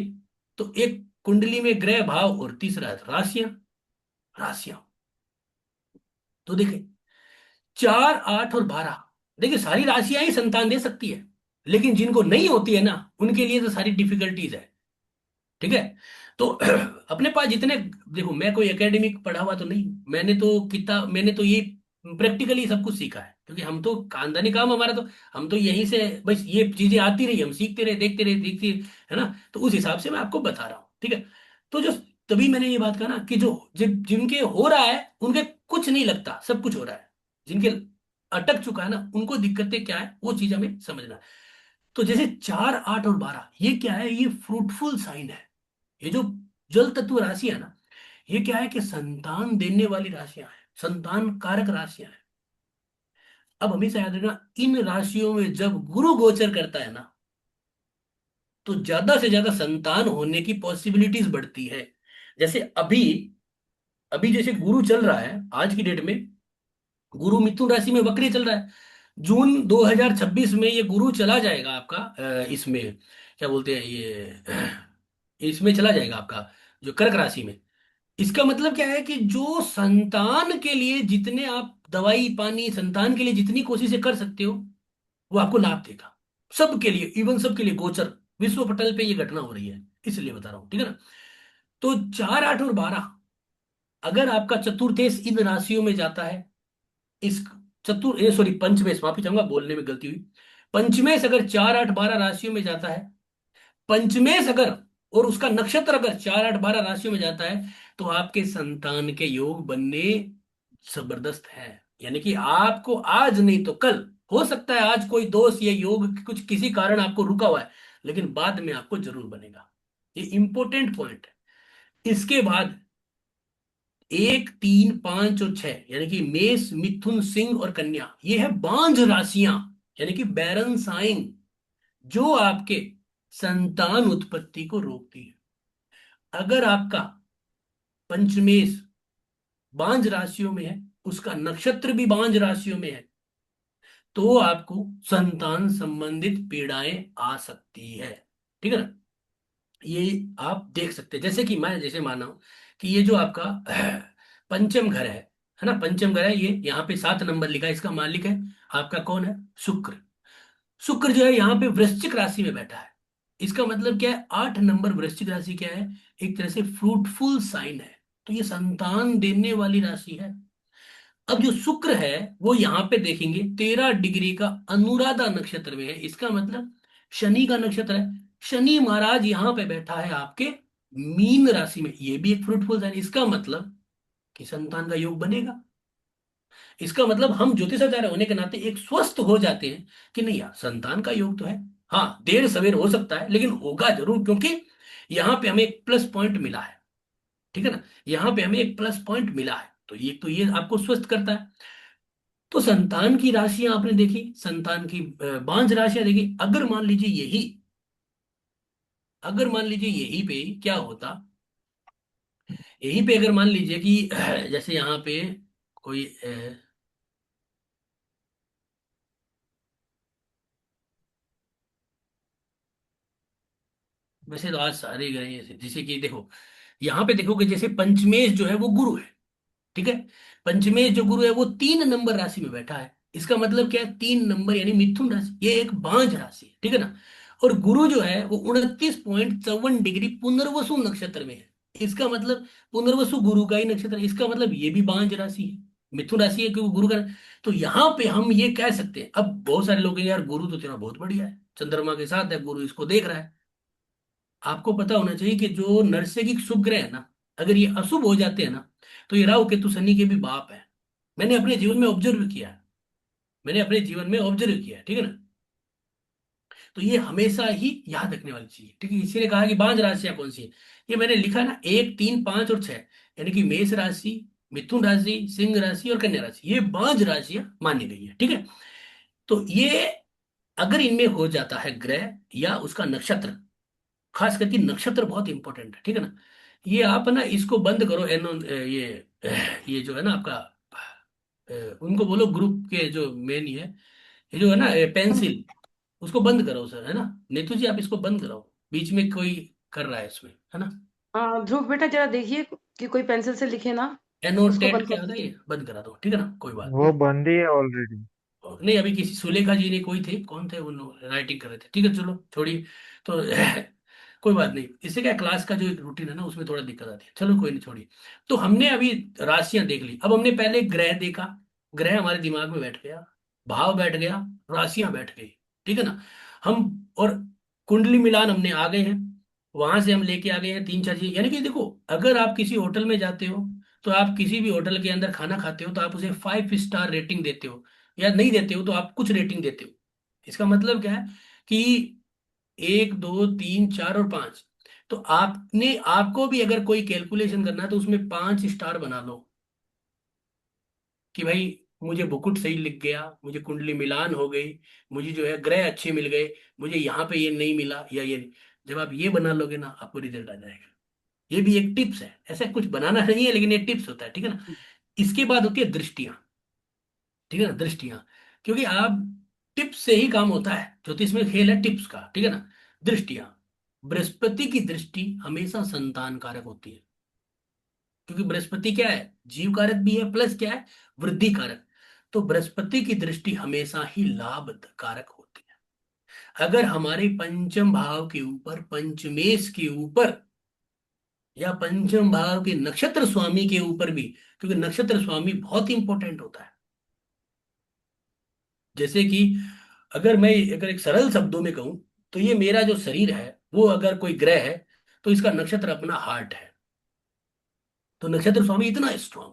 तो एक कुंडली में ग्रह भाव और तीसरा राशियां। राशियां तो देखे, 4, 8 और 12, देखिए सारी राशियां ही संतान दे सकती है, लेकिन जिनको नहीं होती है ना उनके लिए तो सारी डिफिकल्टीज है, ठीक है। तो अपने पास जितने, देखो मैं कोई एकेडमिक पढ़ा हुआ तो नहीं, मैंने तो ये प्रैक्टिकली सब कुछ सीखा है, क्योंकि हम तो खानदानी काम हमारा, तो हम तो यहीं से बस ये चीजें आती रही, हम सीखते रहे, देखते रहे, देखते, है ना। तो उस हिसाब से मैं आपको बता रहा हूँ, ठीक है। तो जो, तभी मैंने ये बात कहा ना कि जो जिनके हो रहा है उनके कुछ नहीं लगता, सब कुछ हो रहा है। जिनके अटक चुका है ना उनको दिक्कतें क्या है वो चीज हमें समझना है। तो जैसे 4, 8 और 12 ये क्या है, ये फ्रूटफुल साइन है। ये जो जल तत्व राशि है ना, ये क्या है कि संतान देने वाली राशियां हैं, संतान कारक राशियां हैं। अब हमेशा याद रखना, इन राशियों में जब गुरु गोचर करता है ना, तो ज्यादा से ज्यादा संतान होने की पॉसिबिलिटीज बढ़ती है। जैसे अभी, अभी जैसे गुरु चल रहा है आज की डेट में, गुरु मिथुन राशि में वक्री चल रहा है। जून 2026 में ये गुरु चला जाएगा आपका इसमें, क्या बोलते हैं ये, इसमें चला जाएगा आपका जो कर्क राशि में। इसका मतलब क्या है कि जो संतान के लिए जितने आप दवाई पानी, संतान के लिए जितनी कोशिशें कर सकते हो, वो आपको लाभ देगा। सबके लिए, इवन सबके लिए गोचर विश्व पटल पे ये घटना हो रही है, इसलिए बता रहा हूं, ठीक है ना। तो 4, 8 और 12, अगर आपका चतुर्थेश इन राशियों में जाता है, इस सॉरी पंचमेश, माफी चाहूंगा बोलने में गलती हुई। पंचमेश अगर 4, 8, 12 राशियों में जाता है, पंचमेश अगर, और उसका नक्षत्र अगर 4, 8, 12 राशियों में जाता है, तो आपके संतान के योग बनने जबरदस्त है। यानी कि आपको आज नहीं तो कल, हो सकता है आज कोई दोष या योग कुछ किसी कारण आपको रुका हुआ है, लेकिन बाद में आपको जरूर बनेगा। ये इंपॉर्टेंट पॉइंट है। इसके बाद 1, 3, 5 और 6, यानी कि मेष, मिथुन, सिंह और कन्या, ये है बांझ राशियां, यानी कि बैरन साइन, जो आपके संतान उत्पत्ति को रोकती है। अगर आपका पंचमेश बांझ राशियों में है, उसका नक्षत्र भी बांझ राशियों में है, तो आपको संतान संबंधित पीड़ाएं आ सकती है, ठीक है ना। ये आप देख सकते हैं, जैसे कि मैं जैसे माना हूं कि ये जो आपका पंचम घर है ना, पंचम घर है, ये यहाँ पे 7 नंबर लिखा है, इसका मालिक है आपका कौन है, शुक्र। शुक्र जो है यहाँ पे वृश्चिक राशि में बैठा है। इसका मतलब क्या है, 8 नंबर वृश्चिक राशि क्या है, एक तरह से फ्रूटफुल साइन है। तो ये संतान देने वाली राशि है। अब जो शुक्र है वो यहाँ पे देखेंगे 13 डिग्री का अनुराधा नक्षत्र में है, इसका मतलब शनि का नक्षत्र है। शनि महाराज यहाँ पे बैठा है आपके मीन राशि में, ये भी एक फ्रूटफुल साइन। इसका मतलब कि संतान का योग बनेगा। इसका मतलब हम ज्योतिषाचार्य होने के नाते एक स्वस्थ हो जाते हैं कि नहीं यार संतान का योग तो है। हाँ देर सवेर हो सकता है लेकिन होगा जरूर, क्योंकि यहाँ पे हमें एक प्लस पॉइंट मिला है, ठीक है ना। यहाँ पे हमें एक प्लस पॉइंट मिला है, तो ये आपको स्वस्थ करता है। तो संतान की राशियां आपने देखी, संतान की बांझ राशियां देखी। अगर मान लीजिए यही पे क्या होता, यहीं पे अगर मान लीजिए कि जैसे यहाँ पे कोई वैसे तो आज सारे ग्रह ही ऐसे, जैसे कि देखो यहाँ पे देखो कि जैसे पंचमेश जो है वो गुरु है, ठीक है। पंचमेश जो गुरु है वो 3 नंबर राशि में बैठा है। इसका मतलब क्या है, 3 नंबर यानी मिथुन राशि, ये एक बांझ राशि है, ठीक है ना। और गुरु जो है वो 29.54 डिग्री पुनर्वसु नक्षत्र में है। इसका मतलब पुनर्वसु गुरु का ही नक्षत्र है, इसका मतलब ये भी बांझ राशि है। मिथुन राशि है क्योंकि गुरु का। तो यहाँ पे हम ये कह सकते हैं, अब बहुत सारे लोग कहेंगे यार गुरु तो तेरा बहुत बढ़िया है, चंद्रमा के साथ है, गुरु इसको देख रहा है। आपको पता होना चाहिए कि जो नरसेगिक शुभ ग्रह है ना, अगर ये अशुभ हो जाते हैं ना, तो ये राहु केतु शनि के भी बाप है। मैंने अपने जीवन में ऑब्जर्व किया है, मैंने अपने जीवन में ऑब्जर्व किया है, ठीक है ना। तो ये हमेशा ही याद रखने वाली चीज है, ठीक है। इसी ने कहा कि 5 राशियां कौन सी है, ये मैंने लिखा ना, 1, 3, 5 और 6, यानी कि मेष राशि, मिथुन राशि, सिंह राशि और कन्या राशि, ये 5 राशियां मानी गई है, ठीक है। तो ये अगर इनमें हो जाता है ग्रह या उसका नक्षत्र, खास करके नक्षत्र बहुत इंपॉर्टेंट है, ठीक है ना। ये आप ना इसको बंद करो, ये जो है ना आपका, उनको बोलो ग्रुप के जो मेन ही है, ये जो है ना पेंसिल, उसको बंद करो सर, है ना। नीतू जी आप इसको बंद कराओ, बीच में कोई कर रहा है इसमें, है ना। ध्रुव बेटा जरा देखिए कि कोई पेंसिल से लिखे ना, उसको एनोटेट बंद क्या कर होता है, दीजिए। ये बंद करा दो, ठीक है ना, कोई बात वो बंद ही है ऑलरेडी। नहीं। अभी किसी सुलेखा जी ने, कोई थे, कौन थे, उन राइटिंग कर रहे थे, ठीक है, चलो छोड़िए। तो कोई बात नहीं, इससे क्या क्लास का जो एक रूटीन है ना उसमें थोड़ा दिक्कत आती है, चलो कोई नहीं, छोड़िए। तो हमने अभी राशियां देख ली, अब हमने पहले ग्रह देखा, ग्रह हमारे दिमाग में बैठ गया, भाव बैठ गया, राशियां बैठ गई, ठीक है ना। हम और कुंडली मिलान हमने आ गए हैं, वहां से हम लेके आ गए हैं 3, 4 चीज। यानी कि देखो, अगर आप किसी होटल में जाते हो, तो आप किसी भी होटल के अंदर खाना खाते हो तो आप उसे 5 स्टार रेटिंग देते हो, या नहीं देते हो तो आप कुछ रेटिंग देते हो। इसका मतलब क्या है कि 1, 2, 3, 4 और 5। तो आपने, आपको भी अगर कोई कैलकुलेशन करना है तो उसमें 5 स्टार बना लो, कि भाई मुझे बुकुट सही लिख गया, मुझे कुंडली मिलान हो गई, मुझे जो है ग्रह अच्छे मिल गए, मुझे यहाँ पे ये नहीं मिला या ये नहीं। जब आप ये बना लोगे ना, आपको रिजल्ट आ जाएगा। ये भी एक टिप्स है, ऐसा कुछ बनाना नहीं है लेकिन ये टिप्स होता है, ठीक है ना। इसके बाद होती है दृष्टियां, ठीक है ना, दृष्टियां। क्योंकि आप, टिप्स से ही काम होता है, ज्योतिष में खेल है टिप्स का, ठीक है ना। दृष्टियां, बृहस्पति की दृष्टि हमेशा संतान कारक होती है, क्योंकि बृहस्पति क्या है, जीव कारक भी है, प्लस क्या है, वृद्धि कारक। तो बृहस्पति की दृष्टि हमेशा ही लाभ कारक होती है। अगर हमारे पंचम भाव के ऊपर, पंचमेश के ऊपर, या पंचम भाव के नक्षत्र स्वामी के ऊपर भी, क्योंकि नक्षत्र स्वामी बहुत इंपॉर्टेंट होता है। जैसे कि अगर एक सरल शब्दों में कहूं, तो ये मेरा जो शरीर है, वो अगर कोई ग्रह है, तो इसका नक्षत्र अपना हार्ट है, तो नक्षत्र स्वामी इतना स्ट्रांग,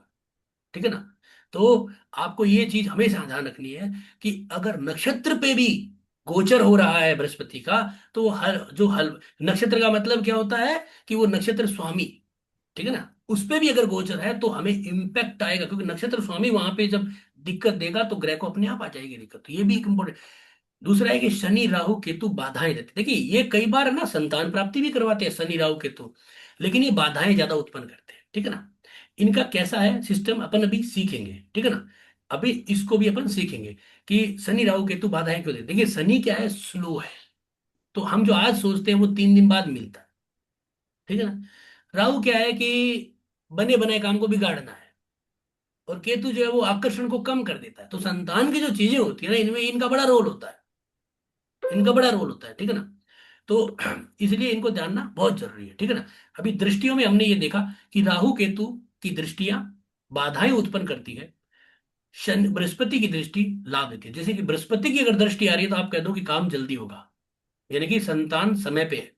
ठीक है ना। तो आपको ये चीज हमेशा ध्यान रखनी है कि अगर नक्षत्र पे भी गोचर हो रहा है बृहस्पति का, तो वो हर जो हल, नक्षत्र का मतलब क्या होता है कि वो नक्षत्र स्वामी, ठीक है ना, उस पे भी अगर गोचर है तो हमें इम्पैक्ट आएगा, क्योंकि नक्षत्र स्वामी वहां पे जब दिक्कत देगा तो ग्रह को अपने आप आ जाएगी दिक्कत, तो ये भी एक इंपॉर्टेंट। दूसरा है कि शनि राहु केतु बाधाएं देते, देखिए ये कई बार ना संतान प्राप्ति भी करवाते हैं शनि राहु केतु, लेकिन ये बाधाएं ज्यादा उत्पन्न करते हैं, ठीक है ना। इनका कैसा है सिस्टम, अपन अभी सीखेंगे, ठीक है ना। अभी इसको भी अपन सीखेंगे कि शनि राहु केतु बाधाएं क्यों देते। देखिए शनि क्या है, स्लो है, तो हम जो आज सोचते हैं वो 3 दिन बाद मिलता है, ठीक है ना। राहु क्या है कि बने बनाए काम को बिगाड़ना है, और केतु जो है वो आकर्षण को कम कर देता है। तो संतान की जो चीजें होती है ना, इनमें इनका बड़ा रोल होता है, इनका बड़ा रोल होता है, ठीक है ना। तो इसलिए इनको जानना बहुत जरूरी है, ठीक है ना। अभी दृष्टियों में हमने ये देखा कि राहु केतु की दृष्टियां बाधाएं उत्पन्न करती है, शनि बृहस्पति की दृष्टि लाभ देती है। जैसे कि बृहस्पति की अगर दृष्टि आ रही है तो आप कह दो कि काम जल्दी होगा, यानी कि संतान समय पे है।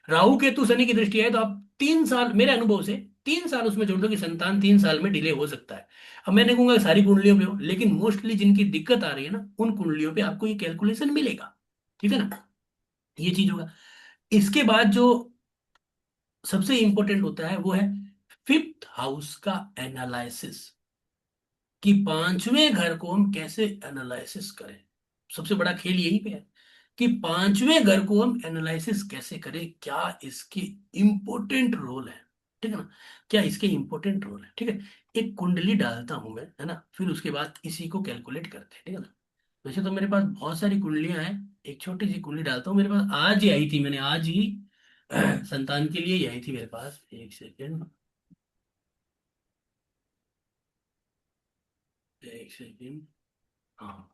राहु केतु शनि की दृष्टि है तो आप 3 साल, मेरे अनुभव से 3 साल उसमें जोड़ दो कि संतान 3 साल में डिले हो सकता है। अब मैंने कहूंगा कि सारी कुंडलियों पे हो, लेकिन मोस्टली जिनकी दिक्कत आ रही है ना, उन कुंडलियों पे आपको ये कैलकुलेशन मिलेगा, ठीक है ना। ये चीज होगा। इसके बाद जो सबसे इंपॉर्टेंट होता है वो है फिफ्थ हाउस का एनालिसिस, कि 5वें घर को हम कैसे एनालिसिस करें। सबसे बड़ा खेल यही पे है कि 5वें घर को हम एनालिसिस कैसे करें, क्या इसके इंपॉर्टेंट रोल है, ठीक है ना, क्या इसके इंपॉर्टेंट रोल है, ठीक है। एक कुंडली डालता हूं मैं, है ना, फिर उसके बाद इसी को कैलकुलेट करते हैं, ठीक है ना। वैसे तो मेरे पास बहुत सारी कुंडलियां हैं, एक छोटी सी कुंडली डालता हूँ, मेरे पास आज ही आई थी, मैंने आज ही संतान के लिए ही आई थी मेरे पास, एक सेकेंड, एक सेकेंड, हाँ।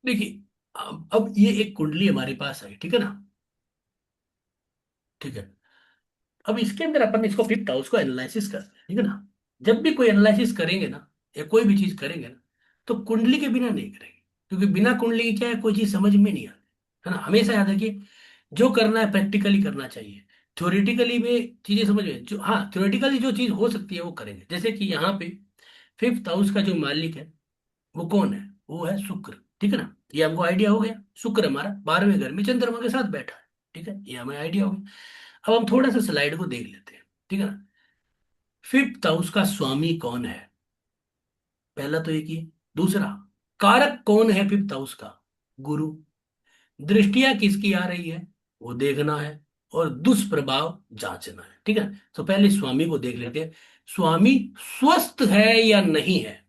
देखिए, अब ये एक कुंडली हमारे पास है, ठीक है ना। ठीक है। अब इसके अंदर अपन इसको फिफ्थ हाउस को एनालिसिस करते हैं, ठीक है ना। जब भी कोई एनालिसिस करेंगे ना, या कोई भी चीज करेंगे ना, तो कुंडली के बिना नहीं करेंगे, क्योंकि बिना कुंडली के क्या है, कोई चीज समझ में नहीं आती, है ना। हमेशा याद रखिए, जो करना है प्रैक्टिकली करना चाहिए। थ्योरेटिकली में चीजें समझ में जो, हाँ, थ्योरेटिकली जो चीज हो सकती है वो करेंगे। जैसे कि यहाँ पे फिफ्थ हाउस का जो मालिक है वो कौन है, वो है शुक्र, ठीक है ना। ये हमको आइडिया हो गया, शुक्र हमारा 12वें घर में चंद्रमा के साथ बैठा है, ठीक है, ये हमें आइडिया हो गया। अब हम थोड़ा सा स्लाइड को देख लेते हैं, ठीक है ना। फिफ्थ हाउस का स्वामी कौन है, पहला तो एक ही। दूसरा, कारक कौन है फिफ्थ हाउस का, गुरु। दृष्टियां किसकी आ रही है वो देखना है, और दुष्प्रभाव जांचना है, ठीक है ना। तो पहले स्वामी को देख लेते हैं, स्वामी स्वस्थ है या नहीं है।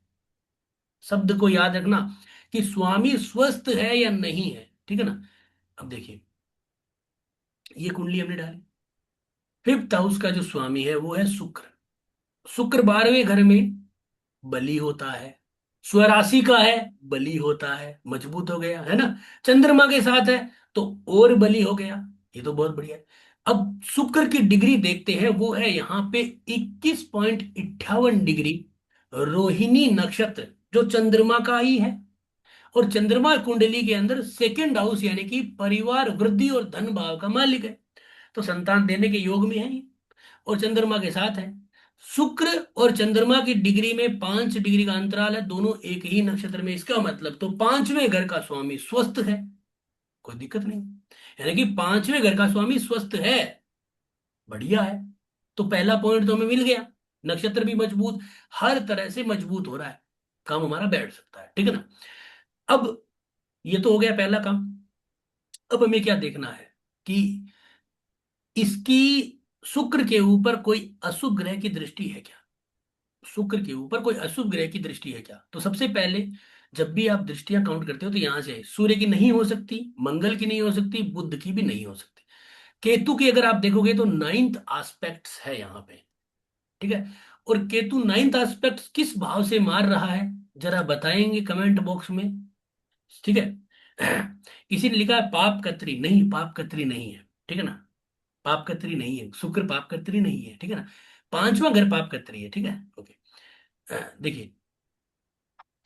शब्द को याद रखना कि स्वामी स्वस्थ है या नहीं है, ठीक है ना। अब देखिए, ये कुंडली हमने डाली, फिफ्थ हाउस का जो स्वामी है वो है शुक्र। शुक्र 12वें घर में बली होता है, स्वराशि का है, बली होता है, मजबूत हो गया, है ना। चंद्रमा के साथ है तो और बली हो गया, ये तो बहुत बढ़िया है। अब शुक्र की डिग्री देखते हैं, वो है यहाँ पे 21.58 डिग्री, रोहिणी नक्षत्र, जो चंद्रमा का ही है। और चंद्रमा कुंडली के अंदर सेकंड हाउस यानी कि परिवार, वृद्धि और धन भाव का मालिक है, तो संतान देने के योग में है ये, और चंद्रमा के साथ है। शुक्र और चंद्रमा की डिग्री में 5 डिग्री का अंतराल है, दोनों एक ही नक्षत्र में। इसका मतलब तो 5वें घर का स्वामी स्वस्थ है, कोई दिक्कत नहीं। यानी कि 5वें घर का स्वामी स्वस्थ है, बढ़िया है। तो पहला पॉइंट तो हमें मिल गया, नक्षत्र भी मजबूत, हर तरह से मजबूत हो रहा है, काम हमारा बैठ सकता है, ठीक है ना। अब ये तो हो गया पहला काम। अब हमें क्या देखना है कि इसकी शुक्र के ऊपर कोई अशुभ ग्रह की दृष्टि है क्या, शुक्र के ऊपर कोई अशुभ ग्रह की दृष्टि है क्या। तो सबसे पहले, जब भी आप दृष्टियां काउंट करते हो तो यहां से सूर्य की नहीं हो सकती, मंगल की नहीं हो सकती, बुध की भी नहीं हो सकती। केतु की अगर आप देखोगे तो नाइन्थ एस्पेक्ट्स है यहाँ पे, ठीक है। और केतु नाइन्थ एस्पेक्ट किस भाव से मार रहा है, जरा बताएंगे कमेंट बॉक्स में, ठीक है। किसी ने लिखा है पाप कत्री, नहीं, पाप कत्री नहीं है, ठीक है ना। पाप कत्री नहीं है, शुक्र पाप कत्री नहीं है, ठीक है ना। 5वां घर पाप कत्री है, ठीक है, ओके। देखिए,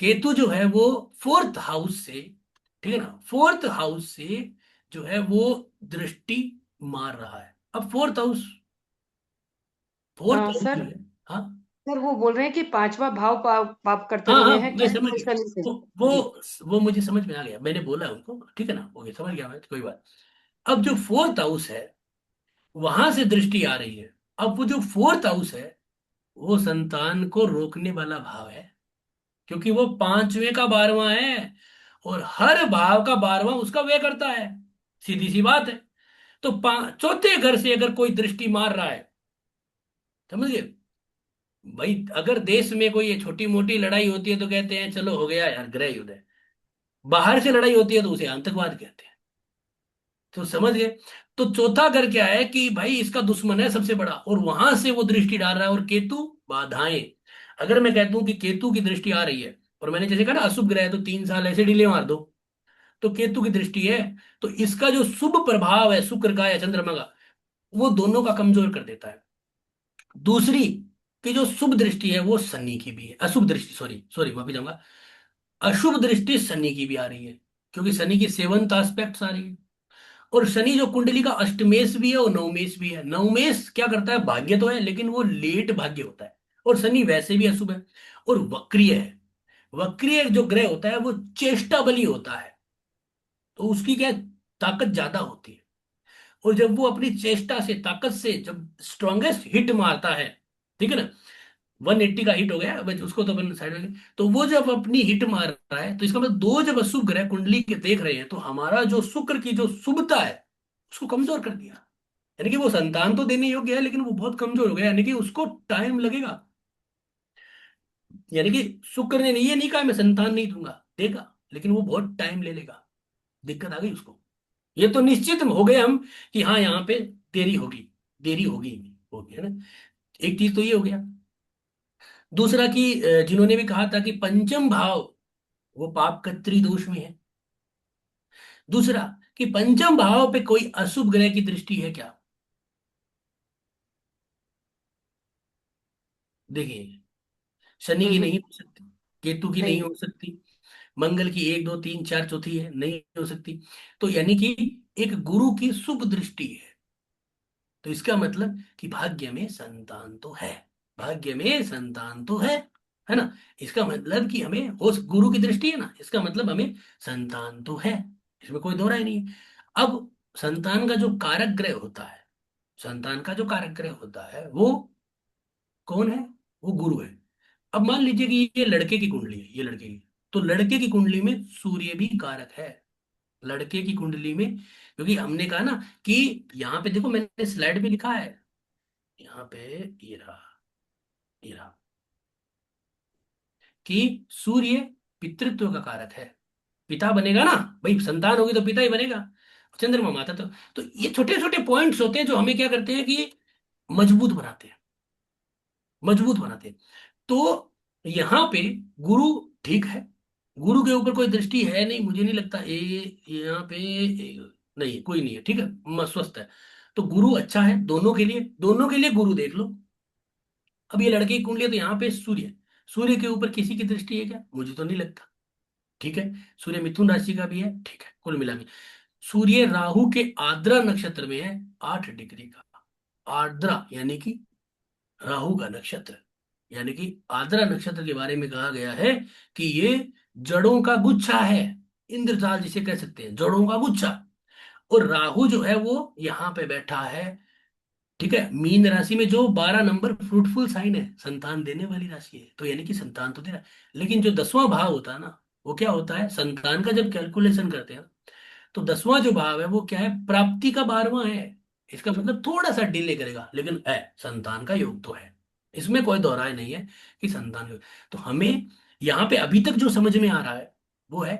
केतु जो है वो फोर्थ हाउस से, ठीक है ना, फोर्थ हाउस से जो है वो दृष्टि मार रहा है। अब फोर्थ हाउस, फोर्थ हाउस जो सर है, हाँ, सर वो बोल रहे हैं कि पांचवा भाव पाप हाँ, कर्तव्य हाँ, में है, मैं किस समझ गया। शनि से। वो जी। वो मुझे समझ में आ गया, मैंने बोला उनको, ठीक है ना, ओके, समझ गया मैं, कोई बात। अब जो फोर्थ हाउस है वहां से दृष्टि आ रही है। अब वो जो फोर्थ हाउस है वो संतान को रोकने वाला भाव है, क्योंकि वो 5वें का 12वां है, और हर भाव का 12वां उसका व्यय करता है, सीधी सी बात है। तो चौथे घर से अगर कोई दृष्टि मार रहा है, समझिए भाई, अगर देश में कोई ये छोटी मोटी लड़ाई होती है तो कहते हैं चलो हो गया यार गृह युद्ध है, बाहर से लड़ाई होती है तो उसे आतंकवाद कहते हैं, तो समझ गए। तो चौथा घर क्या है कि भाई इसका दुश्मन है सबसे बड़ा, और वहां से वो दृष्टि डाल रहा है, और केतु बाधाएं। अगर मैं कहता हूं कि केतु की दृष्टि आ रही है, और मैंने जैसे कहा ना अशुभ ग्रह है तो 3 साल ऐसे डिले मार दो, तो केतु की दृष्टि है, तो इसका जो शुभ प्रभाव है शुक्र का या चंद्रमा का, वो दोनों का कमजोर कर देता है। दूसरी, कि जो शुभ दृष्टि है वो शनि की भी है, अशुभ दृष्टि, सॉरी सॉरी माफी चाहूंगा, अशुभ दृष्टि शनि की भी आ रही है, क्योंकि शनि की सेवंथ एस्पेक्ट आ रही है। और शनि जो कुंडली का अष्टमेश भी है और नवमेश भी है। नवमेश क्या करता है, भाग्य तो है लेकिन वो लेट भाग्य होता है, और शनि वैसे भी अशुभ है, और वक्रीय है। वक्रीय जो ग्रह होता है वो चेष्टा बली होता है, तो उसकी क्या है, ताकत ज्यादा होती है। और जब वो अपनी चेष्टा से, ताकत से जब स्ट्रॉन्गेस्ट हिट मारता है, ठीक है ना, 180 का हिट हो गया, अब उसको तो अपन साइड में, तो वो जब अपनी हिट मार रहा है, तो इसका मतलब दो जब अशुभ ग्रह कुंडली के देख रहे हैं, तो हमारा जो शुक्र की जो शुभता है उसको कमजोर कर दिया। यानी कि वो संतान तो देने योग्य है लेकिन वो बहुत कमजोर हो गया, यानी कि उसको टाइम लगेगा। यानी कि शुक्र ने ये नहीं कहा मैं संतान नहीं दूंगा, देगा, लेकिन वो बहुत टाइम ले लेगा, दिक्कत आ गई उसको। ये तो निश्चित हो गए हम कि हाँ यहाँ पे देरी होगी, देरी होगी, होगी, है ना। एक चीज तो ये हो गया। दूसरा कि जिन्होंने भी कहा था कि पंचम भाव वो पाप का त्रिदोष में है, दूसरा, कि पंचम भाव पे कोई अशुभ ग्रह की दृष्टि है क्या? देखिए, शनि की हम्म। नहीं हो सकती, केतु की नहीं नहीं। हो सकती, मंगल की एक दो तीन चार चौथी है, नहीं हो सकती। तो यानी कि एक गुरु की शुभ दृष्टि है। तो इसका मतलब कि भाग्य में संतान तो है, भाग्य में संतान तो है ना। इसका मतलब कि हमें हो, गुरु की दृष्टि है ना, इसका मतलब हमें संतान तो है, इसमें कोई दो राय नहीं है। अब संतान का जो कारक ग्रह होता है, संतान का जो कारक ग्रह होता है वो कौन है? वो गुरु है। अब मान लीजिए कि ये लड़के की कुंडली है, ये लड़के की, तो लड़के की कुंडली में सूर्य भी कारक है, लड़के की कुंडली में। क्योंकि हमने कहा ना कि यहाँ पे देखो, मैंने स्लाइड पे लिखा है, यहाँ पे ये रहा, ये रहा, कि सूर्य पितृत्व का कारक है, पिता बनेगा ना, भाई संतान होगी तो पिता ही बनेगा। चंद्रमा माता तो ये छोटे छोटे पॉइंट्स होते हैं जो हमें क्या करते हैं कि मजबूत बनाते हैं, मजबूत बनाते हैं। तो यहाँ पे गुरु ठीक है, गुरु के ऊपर कोई दृष्टि है नहीं, मुझे नहीं लगता यहाँ पे नहीं, कोई नहीं है, ठीक है, स्वस्थ है। तो गुरु अच्छा है दोनों के लिए, दोनों के लिए गुरु देख लो। अब ये लड़के की कुंडली है तो यहाँ पे सूर्य, सूर्य के ऊपर किसी की दृष्टि है क्या? मुझे तो नहीं लगता। ठीक है, सूर्य मिथुन राशि का भी है, ठीक है, कुल मिला के सूर्य राहु के आर्द्रा नक्षत्र में है, 8 डिग्री का, आर्द्रा यानी कि राहु का नक्षत्र, यानी कि आर्द्रा नक्षत्र के बारे में कहा गया है कि ये जड़ों का गुच्छा है, इंद्रजाल जिसे कह सकते हैं, जड़ों का गुच्छा। और राहु जो है वो यहाँ पे बैठा है, ठीक है, मीन राशि में, जो 12 नंबर फ्रूटफुल साइन है, संतान देने वाली राशि है, तो यानी कि संतान तो दे रहा है। लेकिन जो 10वां भाव होता है ना, वो क्या होता है, संतान का जब कैलकुलेशन करते हैं तो 10वां जो भाव है वो क्या है, प्राप्ति का 12वां है। इसका मतलब थोड़ा सा डिले करेगा, लेकिन है, संतान का योग तो है, इसमें कोई दोहराय नहीं है कि संतान योग। तो हमें यहाँ पे अभी तक जो समझ में आ रहा है वो है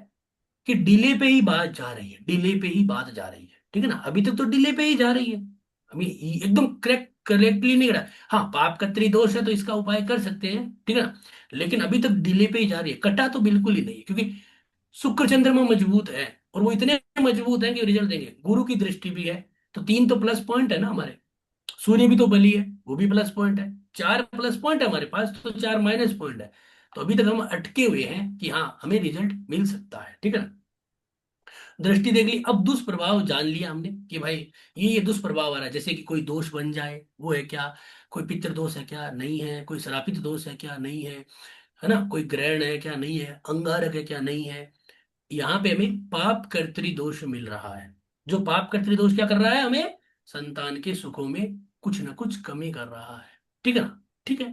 कि डिले पे ही बात जा रही है, डिले पे ही बात जा रही है, ठीक है ना, अभी तक तो डिले पे ही जा रही है, अभी एकदम करेक्टली नहीं रहा। हाँ, पाप कत्री दोष है तो इसका उपाय कर सकते हैं, ठीक है ना, लेकिन अभी तक डिले पे ही जा रही है, कटा तो बिल्कुल ही नहीं है, क्योंकि शुक्र चंद्रमा मजबूत है, और वो इतने मजबूत है कि रिजल्ट देंगे, गुरु की दृष्टि भी है, तो 3 तो प्लस पॉइंट है ना हमारे, सूर्य भी तो बली है, वो भी प्लस पॉइंट है, 4 प्लस पॉइंट है हमारे पास, तो 4 माइनस पॉइंट है। तो अभी तक हम अटके हुए हैं कि हाँ हमें रिजल्ट मिल सकता है, ठीक है ना। दृष्टि देख ली, अब दुष्प्रभाव जान लिया हमने कि भाई ये दुष्प्रभाव आ रहा है, जैसे कि कोई दोष बन जाए, वो है क्या, कोई पितृ दोष है क्या, नहीं है, कोई श्रापित दोष है क्या, नहीं है ना, कोई ग्रहण है क्या, नहीं है, अंगारक है क्या, नहीं है। यहाँ पे हमें पाप कर्तरी दोष मिल रहा है, जो पाप कर्तरी दोष क्या कर रहा है, हमें संतान के सुखों में कुछ ना कुछ कमी कर रहा है, ठीक है ना। ठीक है,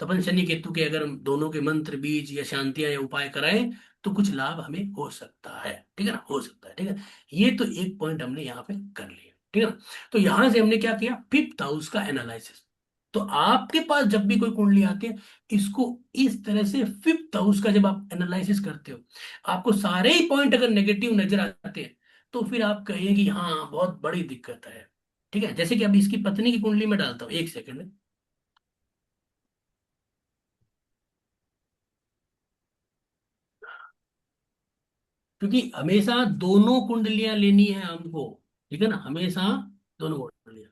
तो अपन शनि केतु के अगर हम दोनों के मंत्र बीज या शांतियां या उपाय कराएं तो कुछ लाभ हमें हो सकता है, ठीक है ना, हो सकता है, ठीक है। ये तो एक पॉइंट हमने यहाँ पे कर लिया, ठीक है ना। तो यहां से हमने क्या किया, फिफ्थ हाउस का एनालिसिस। तो आपके पास जब भी कोई कुंडली आती है, इसको इस तरह से फिफ्थ हाउस का जब आप एनालिसिस करते हो, आपको सारे ही पॉइंट अगर नेगेटिव नजर आते हैं, तो फिर आप कहेंगे कि हाँ बहुत बड़ी दिक्कत है, ठीक है। जैसे कि अब इसकी पत्नी की कुंडली में डालता हूँ, एक सेकंड, क्योंकि हमेशा दोनों कुंडलियां लेनी है हमको, ठीक है ना, हमेशा दोनों कुंडलियां।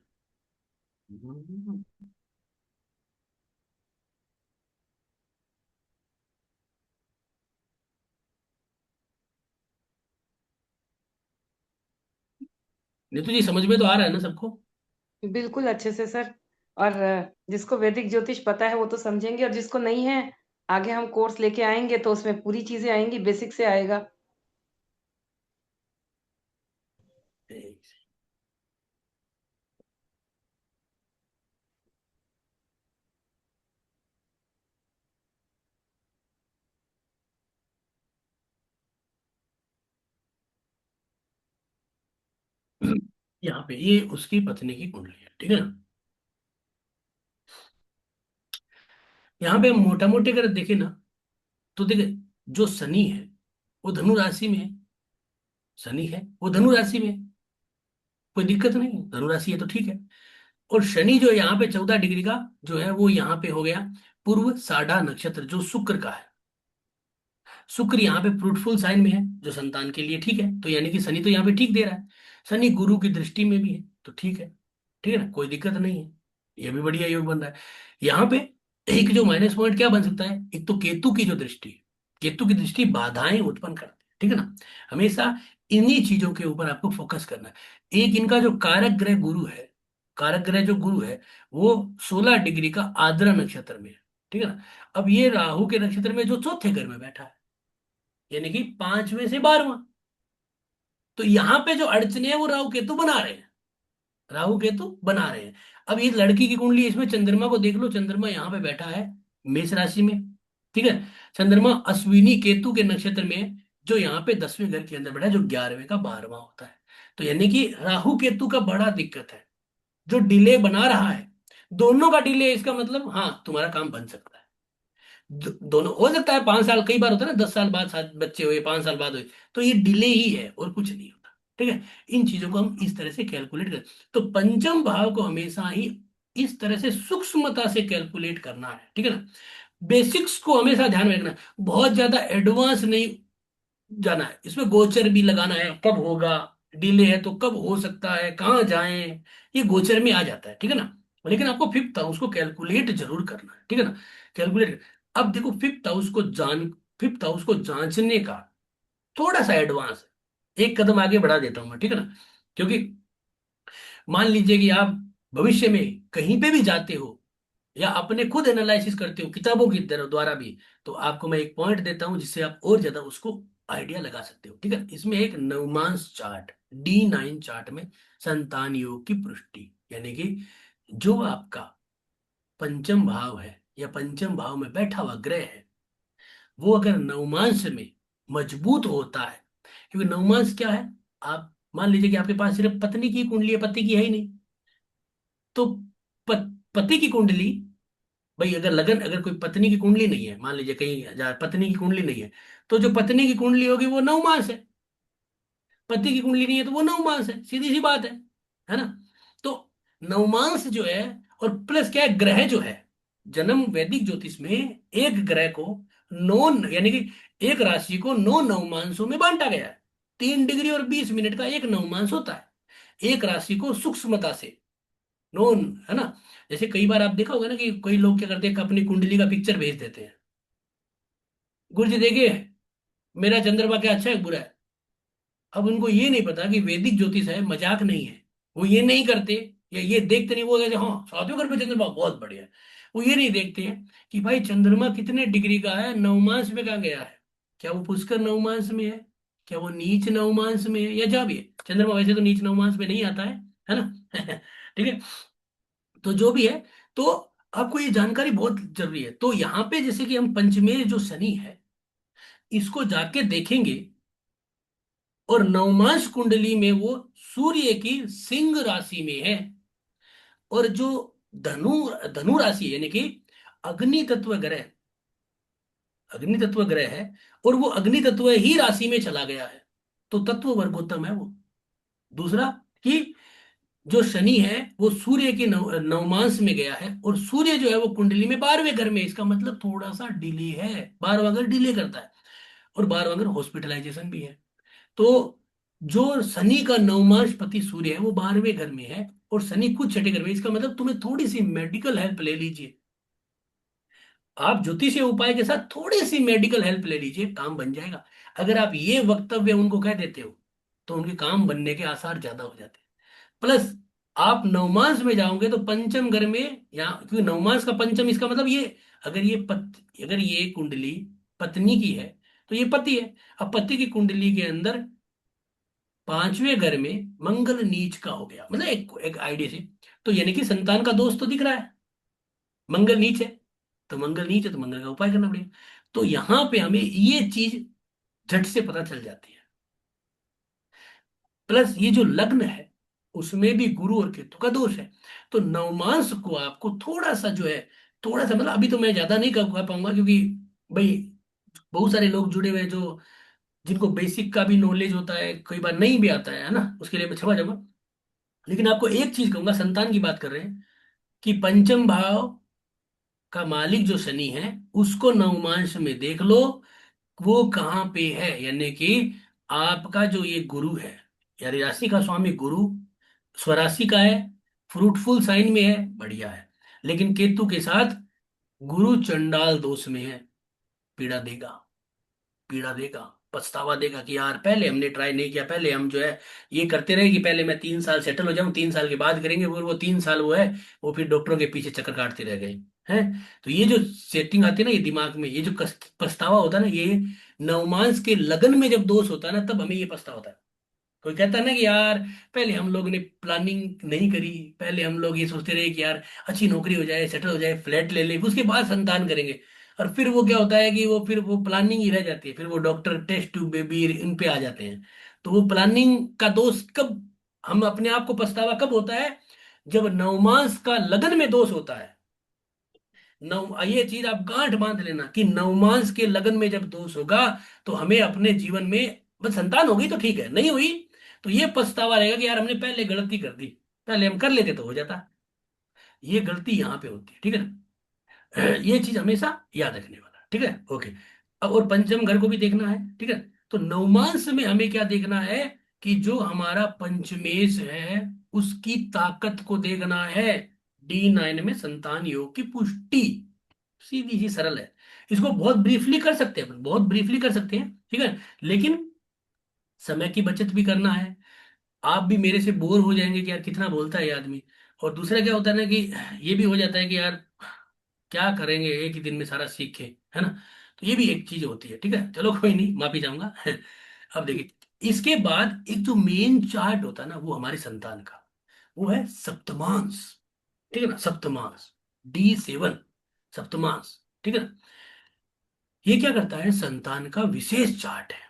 नीतू जी समझ में तो आ रहा है ना सबको? बिल्कुल अच्छे से सर। और जिसको वैदिक ज्योतिष पता है वो तो समझेंगे, और जिसको नहीं है, आगे हम कोर्स लेके आएंगे तो उसमें पूरी चीजें आएंगी, बेसिक से आएगा। यहाँ पे ये उसकी पत्नी की कुंडली है, ठीक है ना। यहाँ पे हम मोटा मोटे अगर देखें ना, तो देखे, जो शनि है वो धनु राशि में है, शनि है वो धनु राशि में है, कोई दिक्कत नहीं है, धनु राशि है तो ठीक है। और शनि जो है यहाँ पे 14 डिग्री का जो है वो यहाँ पे हो गया पूर्व साढ़ा नक्षत्र, जो शुक्र का है, शुक्र यहाँ पे फ्रूटफुल साइन में है, जो संतान के लिए ठीक है, तो यानी कि शनि तो यहाँ पे ठीक दे रहा है। शनि गुरु की दृष्टि में भी है, तो ठीक है, ठीक है ना, कोई दिक्कत नहीं है। ये भी बढ़िया योग बन रहा है। यहाँ पे एक जो माइनस पॉइंट क्या बन सकता है, एक तो केतु की जो दृष्टि है, केतु की दृष्टि बाधाएं उत्पन्न करती है, ठीक है ना। हमेशा इन्हीं चीजों के ऊपर आपको फोकस करना है। एक इनका जो कारक ग्रह गुरु है, कारक ग्रह जो गुरु है, वो 16 डिग्री का आर्द्रा नक्षत्र में है, ठीक है ना। अब ये राहु के नक्षत्र में जो चौथे घर में बैठा है, यानी कि 5वें से 12वां, तो यहाँ पे जो अड़चने है वो राहु केतु बना रहे हैं, राहु केतु बना रहे हैं। अब ये लड़की की कुंडली, इसमें चंद्रमा को देख लो, चंद्रमा यहाँ पे बैठा है मेष राशि में, ठीक है। चंद्रमा अश्विनी केतु के नक्षत्र में है, जो यहाँ पे 10वें घर के अंदर बैठा है, जो 11वें का 12वां होता है। तो यानी कि राहु केतु का बड़ा दिक्कत है, जो डिले बना रहा है, दोनों का डिले, इसका मतलब हाँ तुम्हारा काम बन सकता है। दोनों हो सकता है, 5 साल, कई बार होता है ना, 10 साल बाद साथ बच्चे हुए, 5 साल बाद हुए, तो ये डिले ही है और कुछ नहीं होता, ठीक है। इन चीजों को हम इस तरह से कैलकुलेट कर, तो पंचम भाव को हमेशा ही इस तरह से सूक्ष्मता से कैलकुलेट करना है, ठीक है ना। बेसिक्स को हमेशा ध्यान में रखना है, बहुत ज्यादा एडवांस नहीं जाना है, इसमें गोचर भी लगाना है, कब होगा, डिले है तो कब हो सकता है, कहाँ जाएं, ये गोचर में आ जाता है, ठीक है ना। लेकिन आपको फिफ्थ हाउस को कैलकुलेट जरूर करना है, ठीक है ना, कैलकुलेट। अब देखो फिफ्थ हाउस को जांचने का थोड़ा सा एडवांस है, एक कदम आगे बढ़ा देता हूं मैं, ठीक है ना। क्योंकि मान लीजिए कि आप भविष्य में कहीं पे भी जाते हो, या अपने खुद एनालिसिस करते हो किताबों की द्वारा भी, तो आपको मैं एक पॉइंट देता हूं जिससे आप और ज्यादा उसको आइडिया लगा सकते हो, ठीक है। इसमें एक नवमांस चार्ट, D9 चार्ट में संतान योग की पुष्टि, यानी कि जो आपका पंचम भाव है या पंचम भाव में बैठा हुआ ग्रह है, वो अगर नवमांस में मजबूत होता है, क्योंकि नवमांस क्या है, आप मान लीजिए कि आपके पास सिर्फ पत्नी की कुंडली है, पति की है ही नहीं, तो पति की कुंडली, भाई अगर लगन, अगर कोई पत्नी की कुंडली नहीं है, मान लीजिए कहीं पत्नी की कुंडली नहीं है, तो जो पत्नी की कुंडली होगी वो 9 मास है, पति की कुंडली नहीं है तो वो 9 मास है, सीधी सी बात है ना। तो 9 मास जो है, और प्लस क्या है, ग्रह जो है, जन्म वैदिक ज्योतिष में एक ग्रह को नौ, यानी कि एक राशि को 9 नवमांसों में बांटा गया है। 3 डिग्री और 20 मिनट का एक नवमांस होता है, एक राशि को सूक्ष्मता से नोन, है ना। जैसे कई बार आप देखा होगा ना कि कोई लोग क्या करते हैं, अपनी कुंडली का पिक्चर भेज देते हैं, गुरु जी देखिए मेरा चंद्रमा क्या अच्छा है बुरा है। अब उनको ये नहीं पता कि वैदिक ज्योतिष है, मजाक नहीं है, वो ये नहीं करते, या ये देखते नहीं, वो कहते हाँ 7वें घर पे चंद्रमा बहुत बढ़िया है। वो ये नहीं देखते हैं कि भाई चंद्रमा कितने डिग्री का है, नवमांस में कहाँ गया है, क्या वो पुष्कर नवमांस में है, क्या वो नीच नवमांस में है, या जा भी है, चंद्रमा वैसे तो नीच नवमांस में नहीं आता है ना। ठीक है, तो जो भी है, तो आपको ये जानकारी बहुत जरूरी है। तो यहाँ पे जैसे कि हम पंचमेर जो शनि है, इसको जाके देखेंगे, और नवमांश कुंडली में वो सूर्य की सिंह राशि में है, और जो धनु धनु राशि है, यानी कि अग्नि तत्व ग्रह, अग्नि तत्व ग्रह है, और वो अग्नि तत्व ही राशि में चला गया है, तो तत्व वर्गोत्तम है वो। दूसरा कि जो शनि है वो सूर्य के नवमांश में गया है, और सूर्य जो है वो कुंडली में 12वें घर में, इसका मतलब थोड़ा सा डिले है, 12वां घर डिले करता है, और 12वां घर हॉस्पिटलाइजेशन भी है। तो जो शनि का नवमांश पति सूर्य है वो 12वें घर में है, और शनि कुछ छठे घर में, इसका मतलब तुम्हें थोड़ी सी मेडिकल हेल्प ले लीजिए, आप ज्योतिषीय उपाय के साथ थोड़ी सी मेडिकल हेल्प ले लीजिए, काम बन जाएगा। अगर आप ये वक्तव्य उनको कह देते हो, तो उनके काम बनने के आसार ज्यादा हो जाते हैं। प्लस आप नवमास में जाओगे तो पंचम घर में, या क्योंकि नवमास का पंचम, इसका मतलब ये, अगर ये कुंडली पत्नी की है तो ये पति है। अब पति की कुंडली के अंदर 5वें घर में मंगल नीच का हो गया, मतलब एक एक आइडिया से, तो यानी कि संतान का दोष तो दिख रहा है, मंगल नीच है, तो मंगल नीच है तो मंगल का उपाय करना पड़ेगा। तो यहां पे हमें ये चीज झट से पता चल जाती है। प्लस ये जो लग्न है, उसमें भी गुरु और केतु का दोष है, तो नवमांश को आपको थोड़ा सा जो है, थोड़ा सा, मतलब अभी तो मैं ज्यादा नहीं कर पाऊंगा, क्योंकि भाई बहुत सारे लोग जुड़े हुए हैं जो, जिनको बेसिक का भी नॉलेज होता है, कई बार नहीं भी आता है ना, उसके लिए मैं क्षमा चाहूंगा। लेकिन आपको एक चीज कहूंगा, संतान की बात कर रहे हैं, कि पंचम भाव का मालिक जो शनि है, उसको नवमांश में देख लो, वो कहाँ पे है, यानी कि आपका जो ये गुरु है, यानी राशि का स्वामी गुरु स्वराशि का है, फ्रूटफुल साइन में है, बढ़िया है। लेकिन केतु के साथ गुरु चंडाल दोष में है, पीड़ा देगा, पीड़ा देगा, पछतावा देगा कि यार पहले हमने ट्राई नहीं किया, पहले हम जो है ये करते रहे कि पहले मैं 3 साल सेटल हो जाऊं, 3 साल के बाद करेंगे, वो 3 साल वो है, वो फिर डॉक्टरों के पीछे चक्कर काटते रह गए हैं। तो ये जो सेटिंग आती है ना ये दिमाग में, ये जो पछतावा होता है ना, ये नवमांस के लगन में जब दोष होता है ना, तब हमें ये पछतावा होता है। कोई कहता है ना कि यार पहले हम लोग ने प्लानिंग नहीं करी, पहले हम लोग ये सोचते रहे कि यार अच्छी नौकरी हो जाए, सेटल हो जाए, फ्लैट ले ले, उसके बाद संतान करेंगे। और फिर वो क्या होता है कि वो फिर वो प्लानिंग ही रह जाती है, फिर वो डॉक्टर, टेस्ट ट्यूब बेबी, इन पे आ जाते हैं। तो वो प्लानिंग का दोष कब, हम अपने आप को पछतावा कब होता है, जब नवमास का लगन में दोष होता है। नव ये चीज आप गांठ बांध लेना कि नवमास के लगन में जब दोष होगा, तो हमें अपने जीवन में बस संतान हो गई तो ठीक है, नहीं हुई तो ये पछतावा रहेगा कि यार हमने पहले गलती कर दी, पहले हम कर लेते तो हो जाता। ये गलती यहाँ पे होती है, ठीक है ना। ये चीज हमेशा याद रखने वाला, ठीक है, ओके। अब और पंचम घर को भी देखना है, ठीक है। तो नवमांश में हमें क्या देखना है कि जो हमारा पंचमेश है उसकी ताकत को देखना है। D9 में संतान योग की पुष्टि, सीधी सी सरल है। इसको बहुत ब्रीफली कर सकते हैं अपन, बहुत ब्रीफली कर सकते हैं, ठीक है। लेकिन समय की बचत भी करना है। आप भी मेरे से बोर हो जाएंगे कि यार कितना बोलता है ये आदमी। और दूसरा क्या होता है ना कि ये भी हो जाता है कि यार क्या करेंगे, एक ही दिन में सारा सीख के, है ना। तो ये भी एक चीज होती है, ठीक है, चलो कोई नहीं, माफी चाहूंगा। अब देखिए इसके बाद एक जो मेन चार्ट होता है ना वो हमारी संतान का, वो है सप्तमांश, ठीक है ना, सप्तमांश, D7, सप्तमांश, ठीक है ना। ये क्या करता है, संतान का विशेष चार्ट है।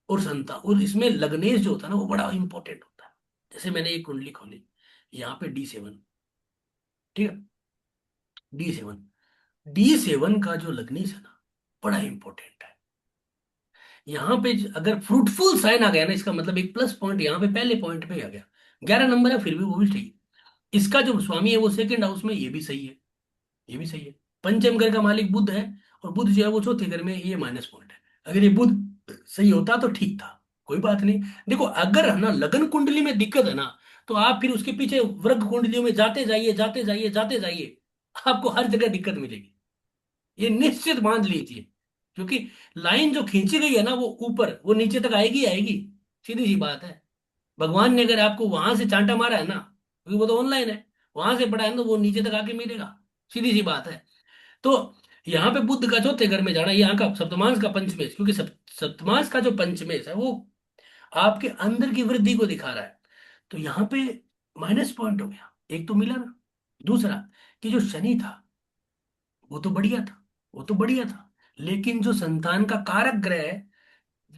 और संतान, और इसमें लग्नेश जो होता है ना वो बड़ा इंपॉर्टेंट होता है। जैसे मैंने एक कुंडली खोली, यहाँ पे D7, ठीक है, D7, D7 का जो लग्नेश है ना बड़ा इंपॉर्टेंट है। यहाँ पे अगर फ्रूटफुल साइन आ गया ना, इसका मतलब एक प्लस पॉइंट यहाँ पे पहले पॉइंट पे आ गया। 11 नंबर है, फिर भी वो भी सही है। इसका जो स्वामी है वो सेकंड हाउस में, ये भी सही है, ये भी सही है। पंचम घर का मालिक बुध है, और बुध जो है वो चौथे घर में, ये माइनस पॉइंट है। अगर ये बुध सही होता तो ठीक था, कोई बात नहीं। देखो अगर है ना लगन कुंडली में दिक्कत है ना, तो आप फिर उसके पीछे वर्ग कुंडलियों में जाते जाइए, जाते जाइए, जाते जाइए, आपको हर जगह दिक्कत मिलेगी, ये निश्चित मान लीजिए। क्योंकि लाइन जो खींची गई है ना वो ऊपर, वो नीचे तक आएगी आएगी, सीधी सी बात है। भगवान ने अगर आपको वहां से चांटा मारा है ना, क्योंकि वो तो ऑनलाइन है, वहां से पढ़ा है ना, तो वो नीचे तक आके मिलेगा, सीधी सी बात है। तो यहाँ पे बुद्ध का चौथे घर में जाना, यहाँ का सप्तमांश का पंचमेश, क्योंकि सप्तमांश का जो पंचमेश है वो आपके अंदर की वृद्धि को दिखा रहा है। तो यहाँ पे माइनस पॉइंट हो गया, एक तो मिला ना। दूसरा कि जो शनि था वो तो बढ़िया था, वो तो बढ़िया था, लेकिन जो संतान का कारक ग्रह है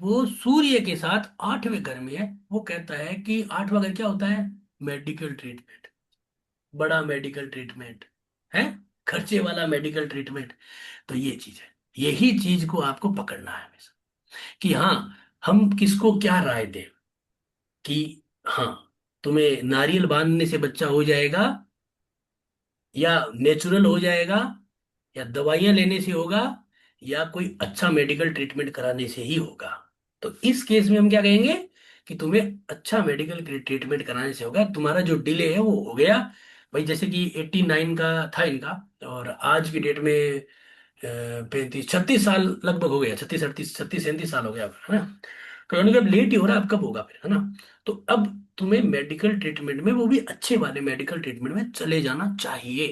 वो सूर्य के साथ 8वें घर में है। वो कहता है कि 8वां घर क्या होता है, मेडिकल ट्रीटमेंट, बड़ा मेडिकल ट्रीटमेंट है, खर्चे वाला मेडिकल ट्रीटमेंट। तो ये चीज है, यही चीज को आपको पकड़ना है हमेशा कि हाँ, हम किसको क्या राय दें कि हाँ तुम्हें नारियल बांधने से बच्चा हो जाएगा, या नेचुरल हो जाएगा, या दवाइयां लेने से होगा, या कोई अच्छा मेडिकल ट्रीटमेंट कराने से ही होगा। तो इस केस में हम क्या कहेंगे कि तुम्हें अच्छा मेडिकल ट्रीटमेंट कराने से होगा, तुम्हारा जो डिले है वो हो गया। भाई जैसे कि 89 का था इनका, और आज की डेट में 35 36 साल लगभग हो गया, 36 38 36 37 साल हो गया अब, है ना। तो यानी कि अब लेट ही हो रहा है, अब कब होगा फिर, है ना। तो अब तुम्हें मेडिकल ट्रीटमेंट में, वो भी अच्छे वाले मेडिकल ट्रीटमेंट में चले जाना चाहिए।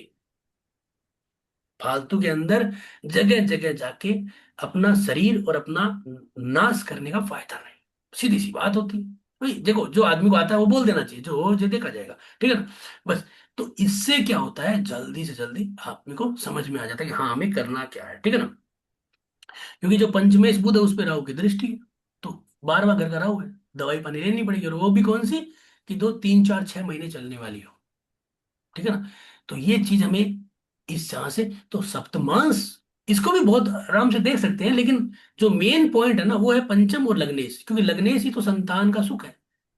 फालतू के अंदर जगह जगह जाके अपना शरीर और अपना नाश करने का फायदा नहीं, सीधी सी बात होती है। भाई देखो जो आदमी को आता है वो बोल देना चाहिए, जो हो जो देखा जाएगा, ठीक है ना, बस। तो इससे क्या होता है, जल्दी से जल्दी आदमी को समझ में आ जाता है कि हाँ हमें करना क्या है, ठीक है ना। क्योंकि जो पंचमेश बुध है उस पर राहु की दृष्टि है, तो 12वां घर का राहु है, दवाई पानी लेनी पड़ेगी, और वो भी कौन सी, कि 2 3 4 6 महीने चलने वाली हो, ठीक है ना। तो ये चीज हमें इस जहां से, तो सप्तमांश इसको भी बहुत आराम से देख सकते हैं, लेकिन जो मेन पॉइंट है ना वो है पंचम और लग्नेश, क्योंकि लग्नेश ही तो संतान का सुख है।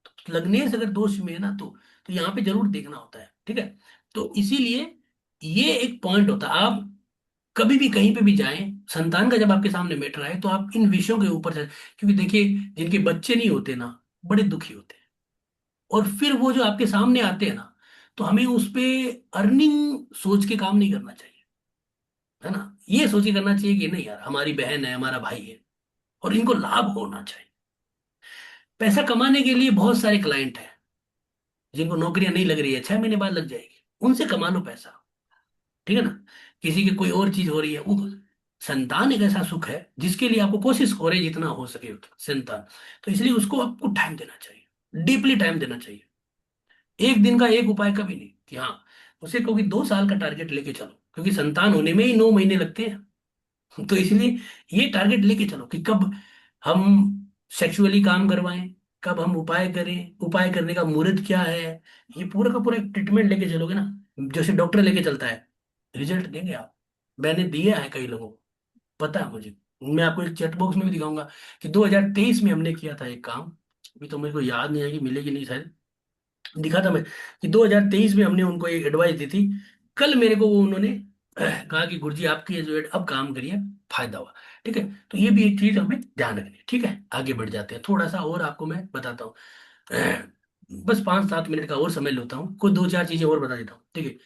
तो लग्नेश अगर दोष में है ना, तो यहाँ पे जरूर देखना होता है, ठीक है। तो इसीलिए ये एक पॉइंट होता है। आप कभी भी कहीं पे भी जाएं, संतान का जब आपके सामने मैटर आए तो आप इन विषयों के ऊपर क्योंकि देखिए, जिनके बच्चे नहीं होते ना, बड़े दुखी होते हैं। और फिर वो जो आपके सामने आते हैं ना, तो हमें उस पे अर्निंग सोच के काम नहीं करना चाहिए, है ना। ये सोच के करना चाहिए कि नहीं यार, हमारी बहन है, हमारा भाई है, और इनको लाभ होना चाहिए। पैसा कमाने के लिए बहुत सारे क्लाइंट हैं, जिनको नौकरियां नहीं लग रही है, 6 महीने बाद लग जाएगी, उनसे कमा लो पैसा, ठीक है ना। किसी की कोई और चीज हो रही है, वो संतान एक ऐसा सुख है जिसके लिए आपको कोशिश हो रही है जितना हो सके उतना संतान। तो इसलिए उसको आपको टाइम देना चाहिए, डीपली टाइम देना चाहिए। एक दिन का एक उपाय कभी नहीं कि हाँ, उसे कहोगे 2 साल का टारगेट लेके चलो, क्योंकि संतान होने में ही 9 महीने लगते हैं। तो इसलिए ये टारगेट लेके चलो कि कब हम सेक्सुअली काम करवाएं, कब हम उपाय करें, उपाय करने का मुहूर्त क्या है। ये पूरा का पूरा एक ट्रीटमेंट लेके चलोगे ना, जैसे डॉक्टर लेके चलता है, रिजल्ट देंगे आप। मैंने दिया है कई लोगों को, पता है मुझे। मैं आपको एक चैट बॉक्स में भी दिखाऊंगा कि 2023 में हमने किया था एक काम। अभी तो मेरे को याद नहीं है कि मिलेगी नहीं शायद, दिखा था मैं कि 2023 में हमने उनको एक एडवाइस दी थी। कल मेरे को वो उन्होंने कहा कि गुरुजी आपकी ये जो अब काम करिए, फायदा हुआ। ठीक है, तो ये भी एक चीज हमें ध्यान रखनी है। ठीक है, आगे बढ़ जाते हैं, थोड़ा सा और आपको मैं बताता हूँ। बस 5-7 मिनट का और समय लेता हूँ, कोई 2-4 चीजें और बता देता हूँ, ठीक है।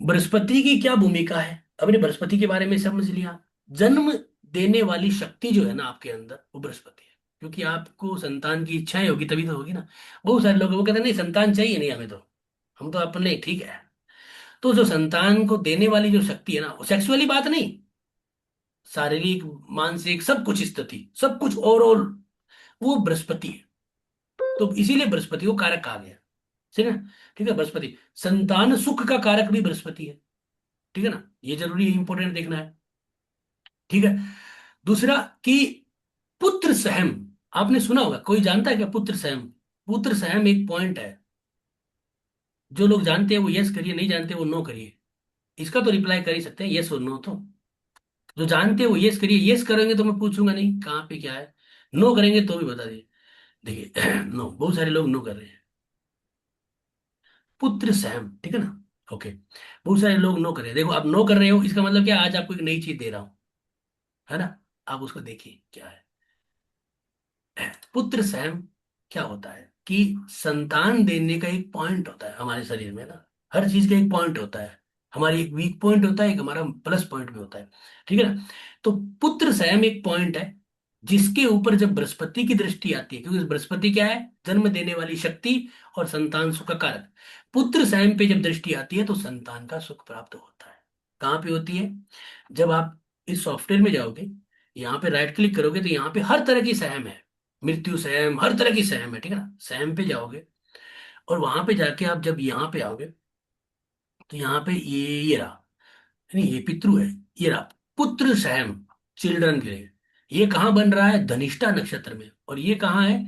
बृहस्पति की क्या भूमिका है, अपने बृहस्पति के बारे में समझ लिया। जन्म देने वाली शक्ति जो है ना आपके अंदर, वो बृहस्पति है। क्योंकि आपको संतान की इच्छाएं होगी तभी तो होगी ना। बहुत सारे लोग वो कहते हैं नहीं संतान चाहिए नहीं हमें, तो हम तो अपने ठीक है। तो जो संतान को देने वाली जो शक्ति है ना, वो सेक्सुअली बात नहीं, शारीरिक मानसिक सब कुछ स्थिति, सब कुछ ओवरऑल, वो बृहस्पति है। तो इसीलिए बृहस्पति को कारक कहा गया, ठीक है। ठीक है, बृहस्पति संतान सुख का कारक भी बृहस्पति है, ठीक है ना। ये जरूरी है, इंपॉर्टेंट देखना है, ठीक है। दूसरा कि पुत्र सहम, आपने सुना होगा, कोई जानता है क्या पुत्र सहम? पुत्र सहम एक पॉइंट है, जो लोग जानते हैं वो यस करिए, नहीं जानते वो नो करिए। इसका तो रिप्लाई कर ही सकते हैं, यस और नो। तो जो जानते हैं वो यस करिए, यस करेंगे तो मैं पूछूंगा नहीं कहाँ पे क्या है, नो करेंगे तो भी बता दिए। देखिए नो, बहुत सारे लोग नो कर रहे हैं, पुत्र सहम, ठीक है ना। ओके, बहुत सारे लोग नो कर रहे हैं। देखो आप नो कर रहे हो, इसका मतलब क्या, आज आपको एक नई चीज दे रहा हूं, है ना। आप उसको देखिए क्या है। पुत्र सहम क्या होता है कि संतान देने का एक पॉइंट होता है हमारे शरीर में ना। हर चीज का एक पॉइंट होता है, हमारी एक वीक पॉइंट होता है, एक हमारा प्लस पॉइंट भी होता है, ठीक है ना। तो पुत्र संयम एक पॉइंट है जिसके ऊपर जब बृहस्पति की दृष्टि आती है, क्योंकि बृहस्पति क्या है, जन्म देने वाली शक्ति और संतान सुख का कारक। पुत्र संयम पे जब दृष्टि आती है तो संतान का सुख प्राप्त होता है। कहाँ पे होती है, जब आप इस सॉफ्टवेयर में जाओगे, यहाँ पे राइट क्लिक करोगे तो यहाँ पे हर तरह की सहम है, मृत्यु सहम, हर तरह की सहम है, ठीक है ना। सहम पे जाओगे और वहां पे जाके आप जब यहाँ पे आओगे, तो यहाँ पे ये रहा, नहीं ये पितृ है, ये रहा पुत्र सहम, चिल्ड्रन के लिए। ये कहाँ बन रहा है, धनिष्ठा नक्षत्र में, और ये कहाँ है,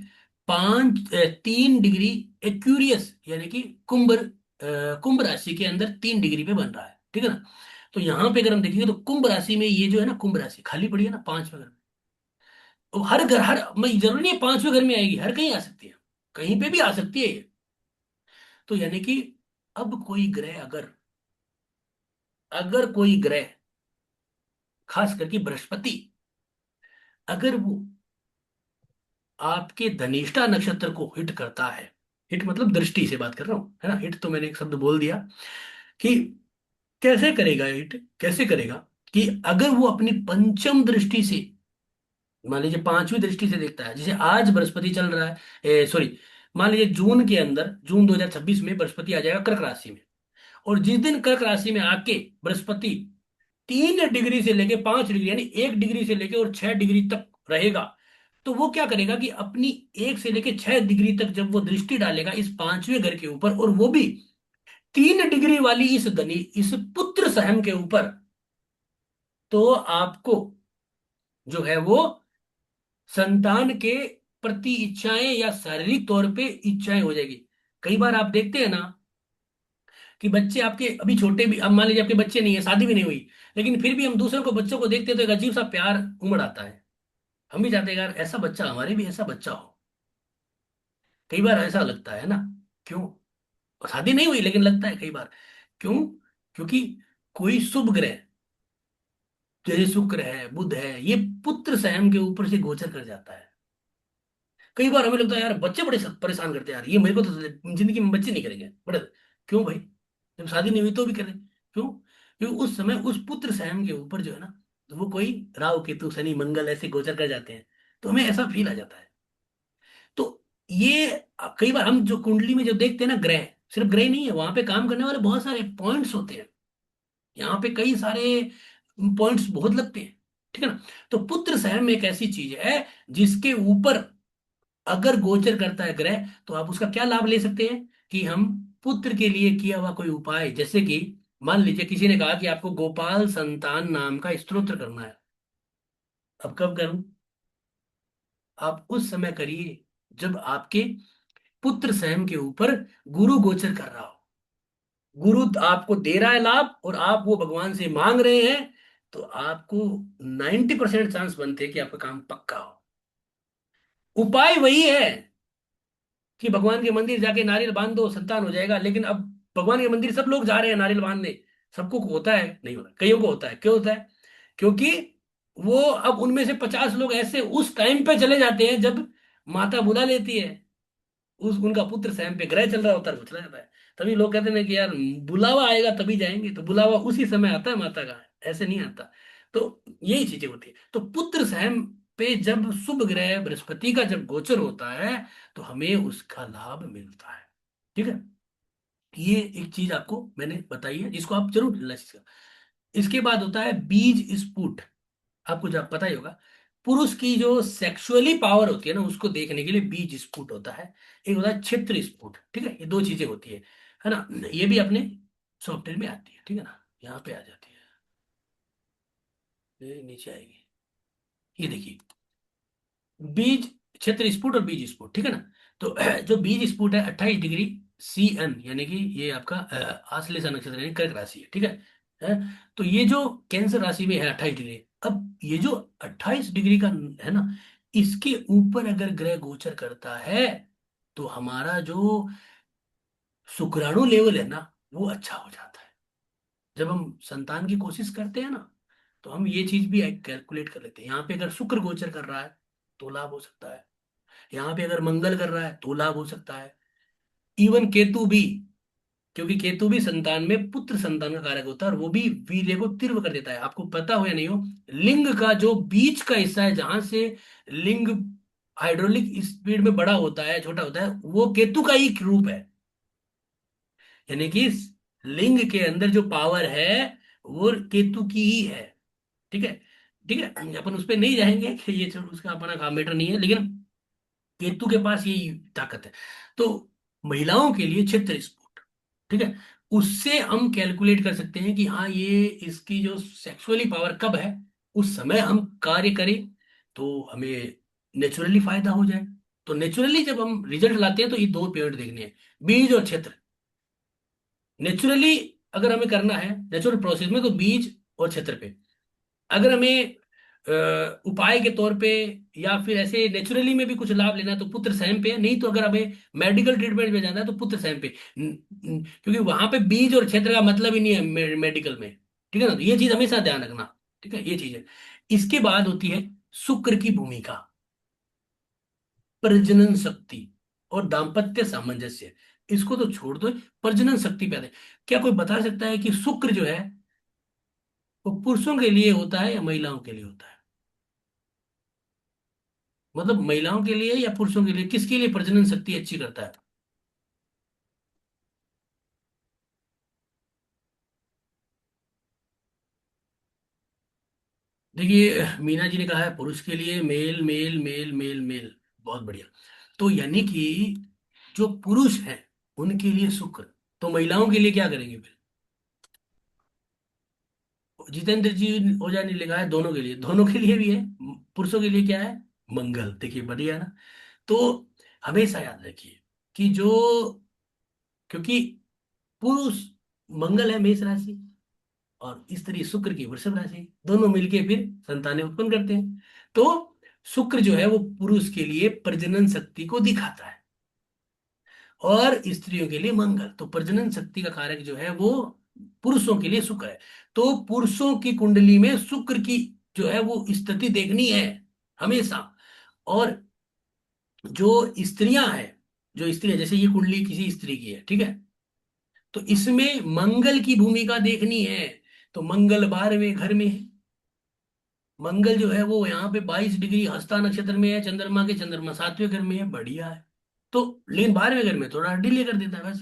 3 डिग्री एक्यूरियस, यानी कि कुंभ राशि के अंदर 3 डिग्री पे बन रहा है, ठीक है ना। तो यहाँ पे अगर हम देखेंगे तो कुंभ राशि में ये जो है ना, कुंभ राशि खाली पड़ी है ना 5वें घर में। तो हर घर, हर मैं जरूरी नहीं है 5वें घर में आएगी, हर कहीं आ सकती है, कहीं पे भी आ सकती है ये। तो यानी कि अब कोई ग्रह, अगर अगर कोई ग्रह, खास करके बृहस्पति, अगर वो आपके धनिष्ठा नक्षत्र को हिट करता है, हिट मतलब दृष्टि से बात कर रहा हूं, है ना। हिट तो मैंने एक शब्द बोल दिया कि कैसे करेगा हिट, कैसे करेगा कि अगर वो अपनी पंचम दृष्टि से, मान लीजिए 5वीं दृष्टि से देखता है, जैसे आज बृहस्पति चल रहा है, सॉरी, मान लीजिए जून के अंदर, जून 2026 में बृहस्पति आ जाएगा कर्क राशि में। और जिस दिन कर्क राशि में आके बृहस्पति 3 डिग्री से लेके 5 डिग्री, यानी 1 डिग्री से लेके और 6 डिग्री तक रहेगा, तो वो क्या करेगा कि अपनी 1 से लेके 6 डिग्री तक जब वो दृष्टि डालेगा इस 5वें घर के ऊपर, और वो भी 3 डिग्री वाली इस पुत्र सहम के ऊपर, तो आपको जो है वो संतान के प्रति इच्छाएं या शारीरिक तौर पे इच्छाएं हो जाएगी। कई बार आप देखते हैं ना कि बच्चे आपके अभी छोटे भी, अब मान लीजिए आपके बच्चे नहीं है, शादी भी नहीं हुई, लेकिन फिर भी हम दूसरों को बच्चों को देखते हैं तो एक अजीब सा प्यार उमड़ आता है। हम भी चाहते हैं यार ऐसा बच्चा, हमारे भी ऐसा बच्चा हो। कई बार ऐसा लगता है ना, क्यों, शादी नहीं हुई लेकिन लगता है कई बार, क्यों, क्योंकि कोई शुभ ग्रह जैसे शुक्र है, बुध है, ये पुत्र संयम के ऊपर से गोचर कर जाता है। कई बार हमें लगता है यार बच्चे बड़े परेशान करते हैं यार, ये मेरे को तो जिंदगी में बच्चे नहीं करेंगे बड़े। क्यों भाई? जब शादी नहीं हुई तो भी करें। क्यों? क्योंकि उस समय उस पुत्र संयम के ऊपर जो है ना, तो वो कोई राहु केतु शनि मंगल ऐसे गोचर कर जाते हैं, तो हमें ऐसा फील आ जाता है। तो ये कई बार हम जो कुंडली में जो देखते हैं ना, ग्रह सिर्फ ग्रह नहीं है, वहां पे काम करने वाले बहुत सारे पॉइंट्स होते हैं। यहाँ पे कई सारे पॉइंट्स बहुत लगते हैं। ठीक है ना? तो पुत्र सहम एक ऐसी चीज है जिसके ऊपर अगर गोचर करता है ग्रह, तो आप उसका क्या लाभ ले सकते हैं कि हम पुत्र के लिए किया हुआ कोई उपाय, जैसे कि मान लीजिए किसी ने कहा कि आपको गोपाल संतान नाम का स्तोत्र करना है। अब कब करूं? आप उस समय करिए जब आपके पुत्र सहम के ऊपर गुरु गोचर कर रहा हो, गुरु आपको दे रहा है लाभ और आप वो भगवान से मांग रहे हैं, तो आपको 90% चांस बनते हैं कि आपका काम पक्का हो। उपाय वही है कि भगवान के मंदिर जाके नारियल बांध दो, संतान हो जाएगा। लेकिन अब भगवान के मंदिर सब लोग जा रहे हैं नारियल बांधने, सबको होता है? नहीं होता, कईयों को होता है। क्यों होता है? क्योंकि वो अब उनमें से 50 लोग ऐसे उस टाइम पे चले जाते हैं जब माता बुला लेती है, उस उनका पुत्र सैम पे ग्रह चल रहा होता है, वो चला जाता है। तभी लोग कहते हैं कि यार बुलावा आएगा तभी जाएंगे, तो बुलावा उसी समय आता है माता का, ऐसे नहीं आता। तो यही चीजें होती है। तो पुत्र सैम पे जब शुभ ग्रह बृहस्पति का जब गोचर होता है, तो हमें उसका लाभ मिलता है। ठीक है? ये एक चीज आपको मैंने बताई है, जिसको आप जरूर रियलाइज करें। इसके बाद होता है बीज स्फुट। आपको जब पता ही होगा, पुरुष की जो सेक्सुअली पावर होती है ना, उसको देखने के लिए बीज स्फुट होता है, एक होता है क्षेत्र स्फुट। ठीक है? ये दो चीजें होती है ना? ये भी अपने सॉफ्टवेयर में आती है। ठीक है ना? यहाँ पे आ जाती है, ये नीचे आएगी। ये देखिए, बीज क्षेत्र स्फुट और बीज स्फुट। ठीक है ना? तो जो बीज स्फुट है 28 डिग्री CN, यानी कि ये आपका आश्लेषा नक्षत्र यानी कर्क राशि है। ठीक है? अ, तो ये जो कैंसर राशि में है 28 डिग्री, अब ये जो 28 डिग्री का है ना, इसके ऊपर अगर ग्रह गोचर करता है, तो हमारा जो शुक्राणु लेवल है ना, वो अच्छा हो जाता है। जब हम संतान की कोशिश करते हैं ना, तो हम ये चीज भी कैलकुलेट कर लेते हैं। यहाँ पे अगर शुक्र गोचर कर रहा है तो लाभ हो सकता है, यहाँ पे अगर मंगल कर रहा है तो लाभ हो सकता है, इवन केतु भी। क्योंकि केतु भी संतान में पुत्र संतान का कारक होता है, और वो भी वीर्य को तीव्र कर देता है। आपको पता हो या नहीं हो, लिंग का जो बीच का हिस्सा है जहां से लिंग हाइड्रोलिक स्पीड में बड़ा होता है छोटा होता है, वो केतु का ही रूप है। यानी कि लिंग के अंदर जो पावर है वो केतु की ही है। ठीक है? ठीक है, अपन उस पर नहीं जाएंगे कि ये उसका अपना काम मैटर नहीं है, लेकिन केतु के पास यही ताकत है। तो महिलाओं के लिए क्षेत्र स्फुट, ठीक है, उससे हम कैलकुलेट कर सकते हैं कि हाँ ये इसकी जो सेक्सुअली पावर कब है, उस समय हम कार्य करें तो हमें नेचुरली फायदा हो जाए। तो नेचुरली जब हम रिजल्ट लाते हैं तो ये दो पॉइंट देखने हैं, बीज और क्षेत्र। नेचुरली अगर हमें करना है नेचुरल प्रोसेस में, तो बीज और क्षेत्र पे। अगर हमें उपाय के तौर पे या फिर ऐसे नेचुरली में भी कुछ लाभ लेना है तो पुत्र सहम पे, नहीं तो अगर हमें मेडिकल ट्रीटमेंट में जाना है तो पुत्र सहम पे। क्योंकि वहां पे बीज और क्षेत्र का मतलब ही नहीं है मेडिकल में। ठीक है ना? तो ये चीज हमेशा ध्यान रखना। ठीक है? ये चीज है। इसके बाद होती है शुक्र की भूमिका, प्रजनन शक्ति और दाम्पत्य सामंजस्य। इसको तो छोड़ दो, प्रजनन शक्ति पे आते हैं। क्या कोई बता सकता है कि शुक्र जो है वो पुरुषों के लिए होता है या महिलाओं के लिए होता है? मतलब महिलाओं के लिए या पुरुषों के लिए, किसके लिए प्रजनन शक्ति अच्छी करता है? देखिए, मीना जी ने कहा है पुरुष के लिए male male male male male. बहुत बढ़िया। तो यानी कि जो पुरुष हैं उनके लिए शुक्र, तो महिलाओं के लिए क्या करेंगे फिर? जितेंद्र जी ओझा ने लिखा है दोनों के लिए, दोनों के लिए भी है। पुरुषों के लिए क्या है? मंगल। देखिए बढ़िया ना? तो हमेशा याद रखिए कि जो, क्योंकि पुरुष मंगल है मेष राशि, और स्त्री शुक्र की वृषभ राशि, दोनों मिलके फिर संतानें उत्पन्न करते हैं। तो शुक्र जो है वो पुरुष के लिए प्रजनन शक्ति को दिखाता है, और स्त्रियों के लिए मंगल। तो प्रजनन शक्ति का कारक जो है वो पुरुषों के लिए शुक्र है। तो पुरुषों की कुंडली में शुक्र की जो है वो स्थिति देखनी है हमेशा। और जो स्त्रियां हैं, जो स्त्रियां जैसे ये कुंडली किसी स्त्री की है, ठीक है, तो इसमें मंगल की भूमिका देखनी है। तो मंगल 12वें घर में है। मंगल जो है वो यहाँ पे 22 डिग्री हस्ता नक्षत्र में है, चंद्रमा के, चंद्रमा 7वें घर में है, बढ़िया है। तो लेकिन 12वें घर में थोड़ा डिले कर देता है बस,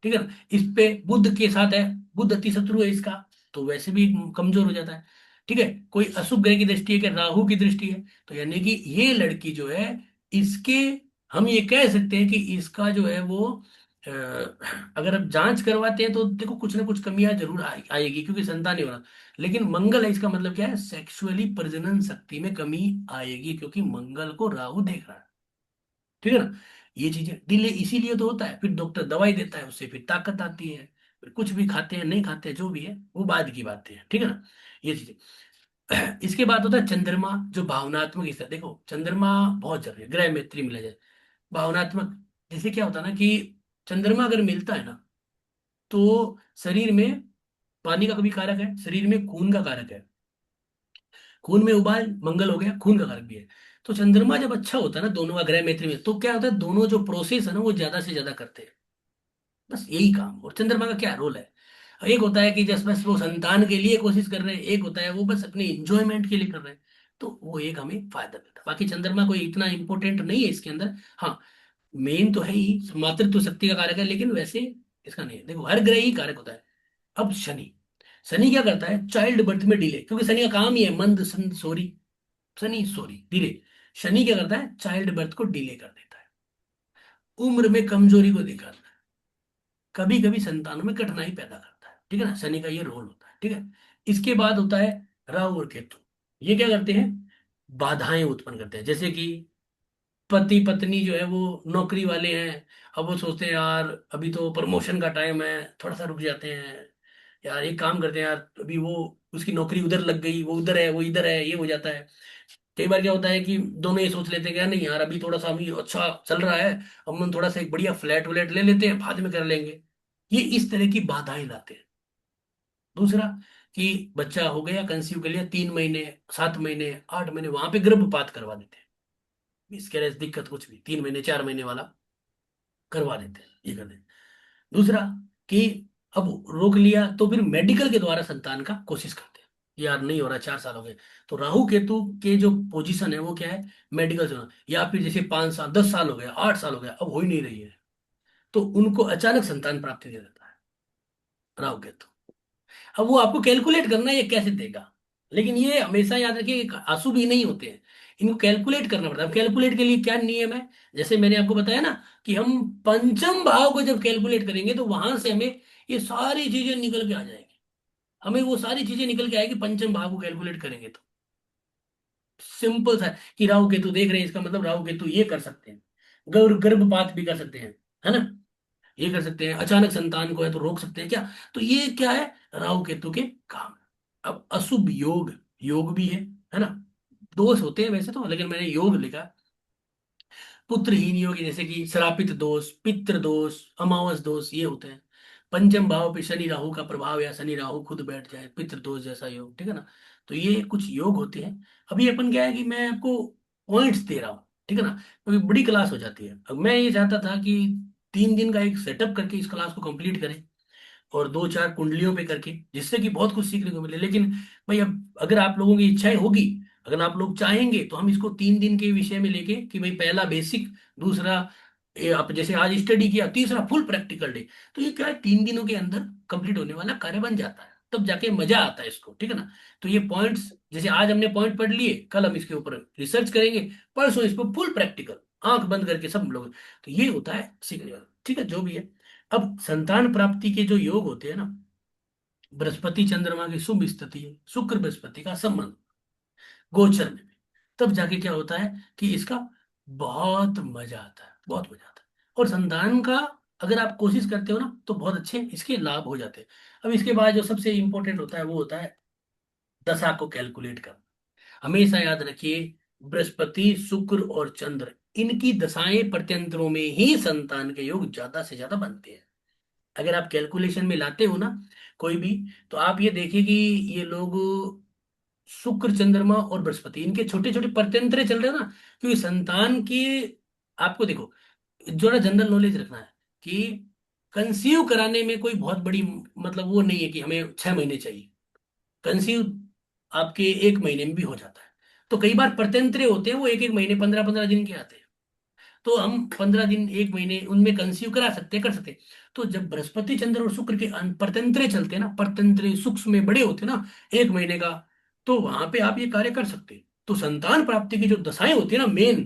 ठीक है ना। इस पे बुध के साथ है, बुध अति शत्रु है इसका, तो वैसे भी कमजोर हो जाता है, ठीक है। कोई अशुभ ग्रह की दृष्टि है कि राहु की दृष्टि है, तो यानी कि ये लड़की जो है इसके, हम ये कह सकते हैं कि इसका जो है वो अगर आप जांच करवाते हैं तो देखो कुछ ना कुछ कमियां जरूर आएगी, क्योंकि संतान नहीं हो रहा। लेकिन मंगल है, इसका मतलब क्या है, सेक्सुअली प्रजनन शक्ति में कमी आएगी, क्योंकि मंगल को राहु देख रहा है, ठीक है ना। ये चीजें डिले इसीलिए तो होता है, फिर डॉक्टर दवाई देता है, उससे फिर ताकत आती है, फिर कुछ भी खाते हैं नहीं खाते हैं जो भी है वो बाद की बातें हैं, ठीक है ना। ये चीजें इसके बाद होता है चंद्रमा, जो भावनात्मक हिस्सा। देखो चंद्रमा बहुत जरूरी है, ग्रह मैत्री मिला जाए भावनात्मक। जैसे क्या होता है ना कि चंद्रमा अगर मिलता है ना, तो शरीर में पानी का कभी कारक है, शरीर में खून का कारक है, खून में उबाल मंगल हो गया, खून का कारक भी है। तो चंद्रमा जब अच्छा होता है ना दोनों का ग्रह मैत्री में, तो क्या होता है, दोनों जो प्रोसेस है ना वो ज्यादा से ज्यादा करते हैं, बस यही काम। और चंद्रमा का क्या रोल है, एक होता है कि जस्ट बस वो संतान के लिए कोशिश कर रहे हैं, एक होता है वो बस अपने इंजॉयमेंट के लिए कर रहे हैं, तो वो एक हमें फायदा देता है। बाकी चंद्रमा कोई इतना इंपॉर्टेंट नहीं है इसके अंदर। हाँ, मेन तो है ही, मातृत्व शक्ति का कारक है, लेकिन वैसे इसका नहीं है। देखो हर ग्रह ही कारक होता है। अब शनि, शनि क्या करता है, चाइल्ड बर्थ में डिले, क्योंकि शनि का काम ही है मंद संद sorry, Shani sorry delay. Shani क्या करता है, चाइल्ड बर्थ को डिले कर देता है, उम्र में कमजोरी को दिखाता है, कभी कभी संतानों में कठिनाई पैदा करता है, ठीक है ना। शनि का ये रोल होता है, ठीक है। इसके बाद होता है राहु और केतु। ये क्या करते हैं, बाधाएं उत्पन्न करते हैं। जैसे कि पति पत्नी जो है वो नौकरी वाले हैं, अब वो सोचते हैं यार अभी तो प्रमोशन का टाइम है, थोड़ा सा रुक जाते हैं, यार एक काम करते हैं यार, अभी वो उसकी नौकरी उधर लग गई, वो उधर है वो इधर है, ये हो जाता है। कई बार क्या होता है कि दोनों ये सोच लेते हैं कि यार नहीं यार अभी थोड़ा सा अभी अच्छा चल रहा है, अब हम थोड़ा सा एक बढ़िया फ्लैट व्लैट ले लेते हैं, बाद में कर लेंगे। ये इस तरह की बाधाएं लाते हैं। दूसरा कि बच्चा हो गया, कंसीव कर लिया, 3 महीने 7 महीने 8 महीने वहां पे गर्भपात करवा देते हैं। इसके लिए दिक्कत कुछ भी, 3 महीने 4 महीने वाला करवा देते हैं, ये कर देते हैं। दूसरा कि अब रोक लिया तो फिर मेडिकल के द्वारा संतान का कोशिश करते हैं, यार नहीं हो रहा, 4 साल हो गए, तो राहु केतु के जो पोजीशन है वो क्या है, मेडिकल से होना। या फिर जैसे 5 साल 10 साल हो गया, 8 साल हो गया, अब हो ही नहीं रही है, तो उनको अचानक संतान प्राप्ति दे देता है राहु केतु। अब वो आपको कैलकुलेट करना है ये कैसे देगा, लेकिन ये हमेशा याद रखिए कि अशुभ ही नहीं होते हैं, इनको कैलकुलेट करना पड़ता है। कैलकुलेट के लिए क्या नियम है, जैसे मैंने आपको बताया ना कि हम पंचम भाव को जब कैलकुलेट करेंगे तो वहां से हमें ये सारी चीजें निकल के आ जाएंगी, हमें वो सारी चीजें निकल के आएगी पंचम भाव को कैलकुलेट करेंगे तो। सिंपल सा है कि राहु केतु देख रहे हैं, इसका मतलब राहु केतु ये कर सकते हैं, गर्भपात भी कर सकते हैं, है ना, ये कर सकते हैं, अचानक संतान को है तो रोक सकते हैं क्या। तो ये क्या है, राहु केतु के काम है। अब अशुभ योग, योग भी है ना, दोष होते हैं वैसे तो, लेकिन मैंने योग लिखा। पुत्रहीन योग जैसे कि श्रापित दोष, पितृ दोष, अमावस दोष, ये होते हैं। पंचम भाव पे शनि राहु का प्रभाव, या शनि राहु खुद बैठ जाए, पितृ दोष जैसा योग, ठीक है ना। तो ये कुछ योग होते हैं। अभी अपन क्या है कि मैं आपको पॉइंट्स दे रहा हूँ, ठीक है ना, क्योंकि बड़ी क्लास हो जाती है। अब मैं ये चाहता था कि 3 दिन का एक सेटअप करके इस क्लास को कंप्लीट करें, और 2 4 कुंडलियों पे करके, जिससे कि बहुत कुछ सीखने को मिले। लेकिन भाई अब अगर आप लोगों की इच्छाएं होगी, अगर आप लोग चाहेंगे तो हम इसको 3 दिन के विषय में लेके कि भाई पहला बेसिक, दूसरा आप जैसे आज स्टडी किया, तीसरा फुल प्रैक्टिकल डे, तो ये क्या है 3 दिनों के अंदर कंप्लीट होने वाला कार्य बन जाता है, तब जाके मजा आता है इसको, ठीक है ना। तो ये पॉइंट्स जैसे आज हमने पॉइंट पढ़ लिए, कल हम इसके ऊपर रिसर्च करेंगे, परसों इसको फुल प्रैक्टिकल, आंख बंद करके सब लोग। तो ये होता है सीखने वाला, ठीक है, जो भी है। अब संतान प्राप्ति के जो योग होते हैं ना, बृहस्पति चंद्रमा की शुभ स्थिति है, शुक्र बृहस्पति का संबंध गोचर में भी, तब जाके क्या होता है कि इसका बहुत मजा आता है, बहुत मजा आता है। और संतान का अगर आप कोशिश करते हो ना तो बहुत अच्छे इसके लाभ हो जाते हैं। अब इसके बाद जो सबसे इंपॉर्टेंट होता है वो होता है दशा को कैलकुलेट करना। हमेशा याद रखिए, बृहस्पति शुक्र और चंद्र, इनकी दशाएं प्रत्यंतरों में ही संतान के योग ज्यादा से ज्यादा बनते हैं। अगर आप कैलकुलेशन में लाते हो ना कोई भी, तो आप ये देखिए कि ये लोग शुक्र चंद्रमा और बृहस्पति इनके छोटे छोटे परतंत्र चल रहे हैं ना, क्योंकि संतान के, आपको देखो जो ना जनरल नॉलेज रखना है कि कंसीव कराने में कोई बहुत बड़ी मतलब वो नहीं है कि हमें 6 महीने चाहिए। कंसीव आपके 1 महीने में भी हो जाता है। तो कई बार परतंत्र होते हैं वो 1 1 महीने 15 15 दिन के आते हैं। तो हम 15 दिन 1 महीने उनमें कंसीव करा सकते हैं, कर सकते हैं। तो जब बृहस्पति चंद्र और शुक्र के परतंत्र चलते हैं ना, परतंत्र सूक्ष्म में बड़े होते हैं ना 1 महीने का, तो वहां पे आप ये कार्य कर सकते हैं। तो संतान प्राप्ति की जो दशाएं होती है ना मेन,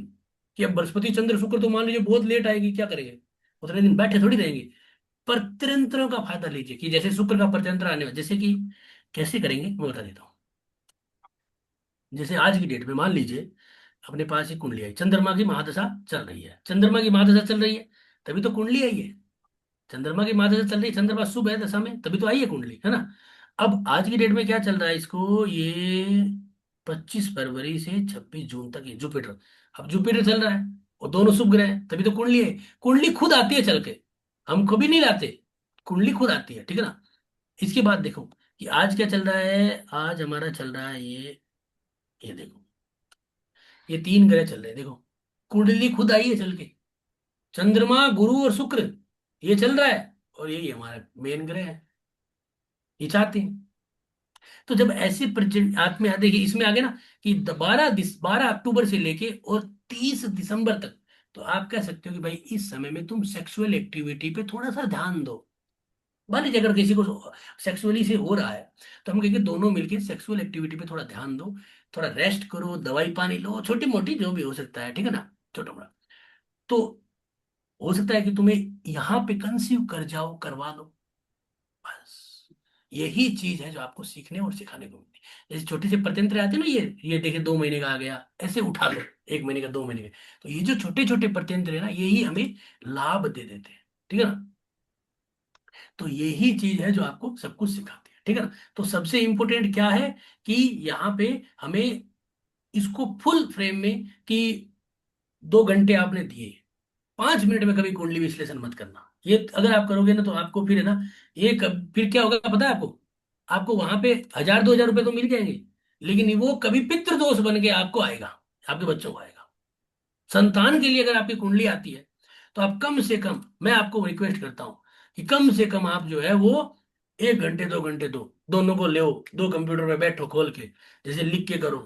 कि अब बृहस्पति चंद्र शुक्र तो मान लीजिए बहुत लेट आएगी, क्या करेंगे, उतने दिन बैठे थोड़ी रहेंगे। परतंत्रों का फायदा लीजिए कि जैसे शुक्र का परतंत्र आने वाला, जैसे कि कैसे करेंगे मैं बता देता हूँ। जैसे आज की डेट में मान लीजिए अपने पास ही कुंडली आई, चंद्रमा की महादशा चल रही है, चंद्रमा की महादशा चल रही है, तभी तो कुंडली आई है। चंद्रमा की महादशा चल रही है, चंद्रमा शुभ है दशा में, तभी तो आई है कुंडली, है ना। अब आज की डेट में क्या चल रहा है इसको, ये 25 फरवरी से 26 जून तक ये जुपिटर, अब जुपिटर चल रहा है और दोनों शुभ ग्रह हैं, तभी तो कुंडली है। कुंडली खुद आती है चल के, हम कभी नहीं लाते, कुंडली खुद आती है, ठीक है ना। इसके बाद देखो कि आज क्या चल रहा है, आज हमारा चल रहा है ये देखो, ये 3 ग्रह चल रहे हैं देखो, कुंडली खुद आई है चल के, चंद्रमा गुरु और शुक्र ये चल रहा है, और यही हमारा मेन ग्रह है, ये चाहते हैं। तो जब ऐसे प्रेजेंट आप में देखिए इसमें आगे ना कि 12 अक्टूबर से लेके और 30 दिसंबर तक, तो आप कह सकते हो कि भाई इस समय में तुम सेक्सुअल एक्टिविटी पे थोड़ा सा ध्यान दो। मान लीजिए अगर किसी को सेक्सुअली से हो रहा है, तो हम कहेंगे दोनों मिलके सेक्सुअल एक्टिविटी पे थोड़ा ध्यान दो, थोड़ा रेस्ट करो, दवाई पानी लो, छोटी मोटी जो भी हो सकता है, ठीक है ना, छोटा बड़ा। तो हो सकता है कि तुम्हें यहाँ पे कंसीव कर जाओ, करवा दो, बस यही चीज है जो आपको सीखने और सिखाने को मिलती है। जैसे छोटे से प्रत्यंत्र आते हैं ना, ये देखिए 2 महीने का आ गया, ऐसे उठा लो, 1 महीने का, 2 महीने का। तो ये जो छोटे छोटे प्रत्यंत्र है ना, यही हमें लाभ दे देते हैं, ठीक है ना। तो यही चीज है जो आपको सब कुछ सिखाती है, ठीक है ना। तो सबसे इंपॉर्टेंट क्या है कि यहाँ पे हमें इसको फुल फ्रेम में कि 2 घंटे आपने दिए, 5 मिनट में कभी कुंडली विश्लेषण मत करना। ये अगर आप करोगे ना तो आपको फिर है ना, फिर क्या होगा पता है आपको, आपको वहां पे 1000 2000 रुपए तो मिल जाएंगे, लेकिन वो कभी पितृदोष बन के आपको आएगा, आपके बच्चों को आएगा। संतान के लिए अगर आपकी कुंडली आती है, तो आप कम से कम, मैं आपको रिक्वेस्ट करता हूं कि कम से कम आप जो है वो 1 घंटे 2 घंटे दो, दोनों को ले, दो कंप्यूटर में बैठो खोल के, जैसे लिख के करो।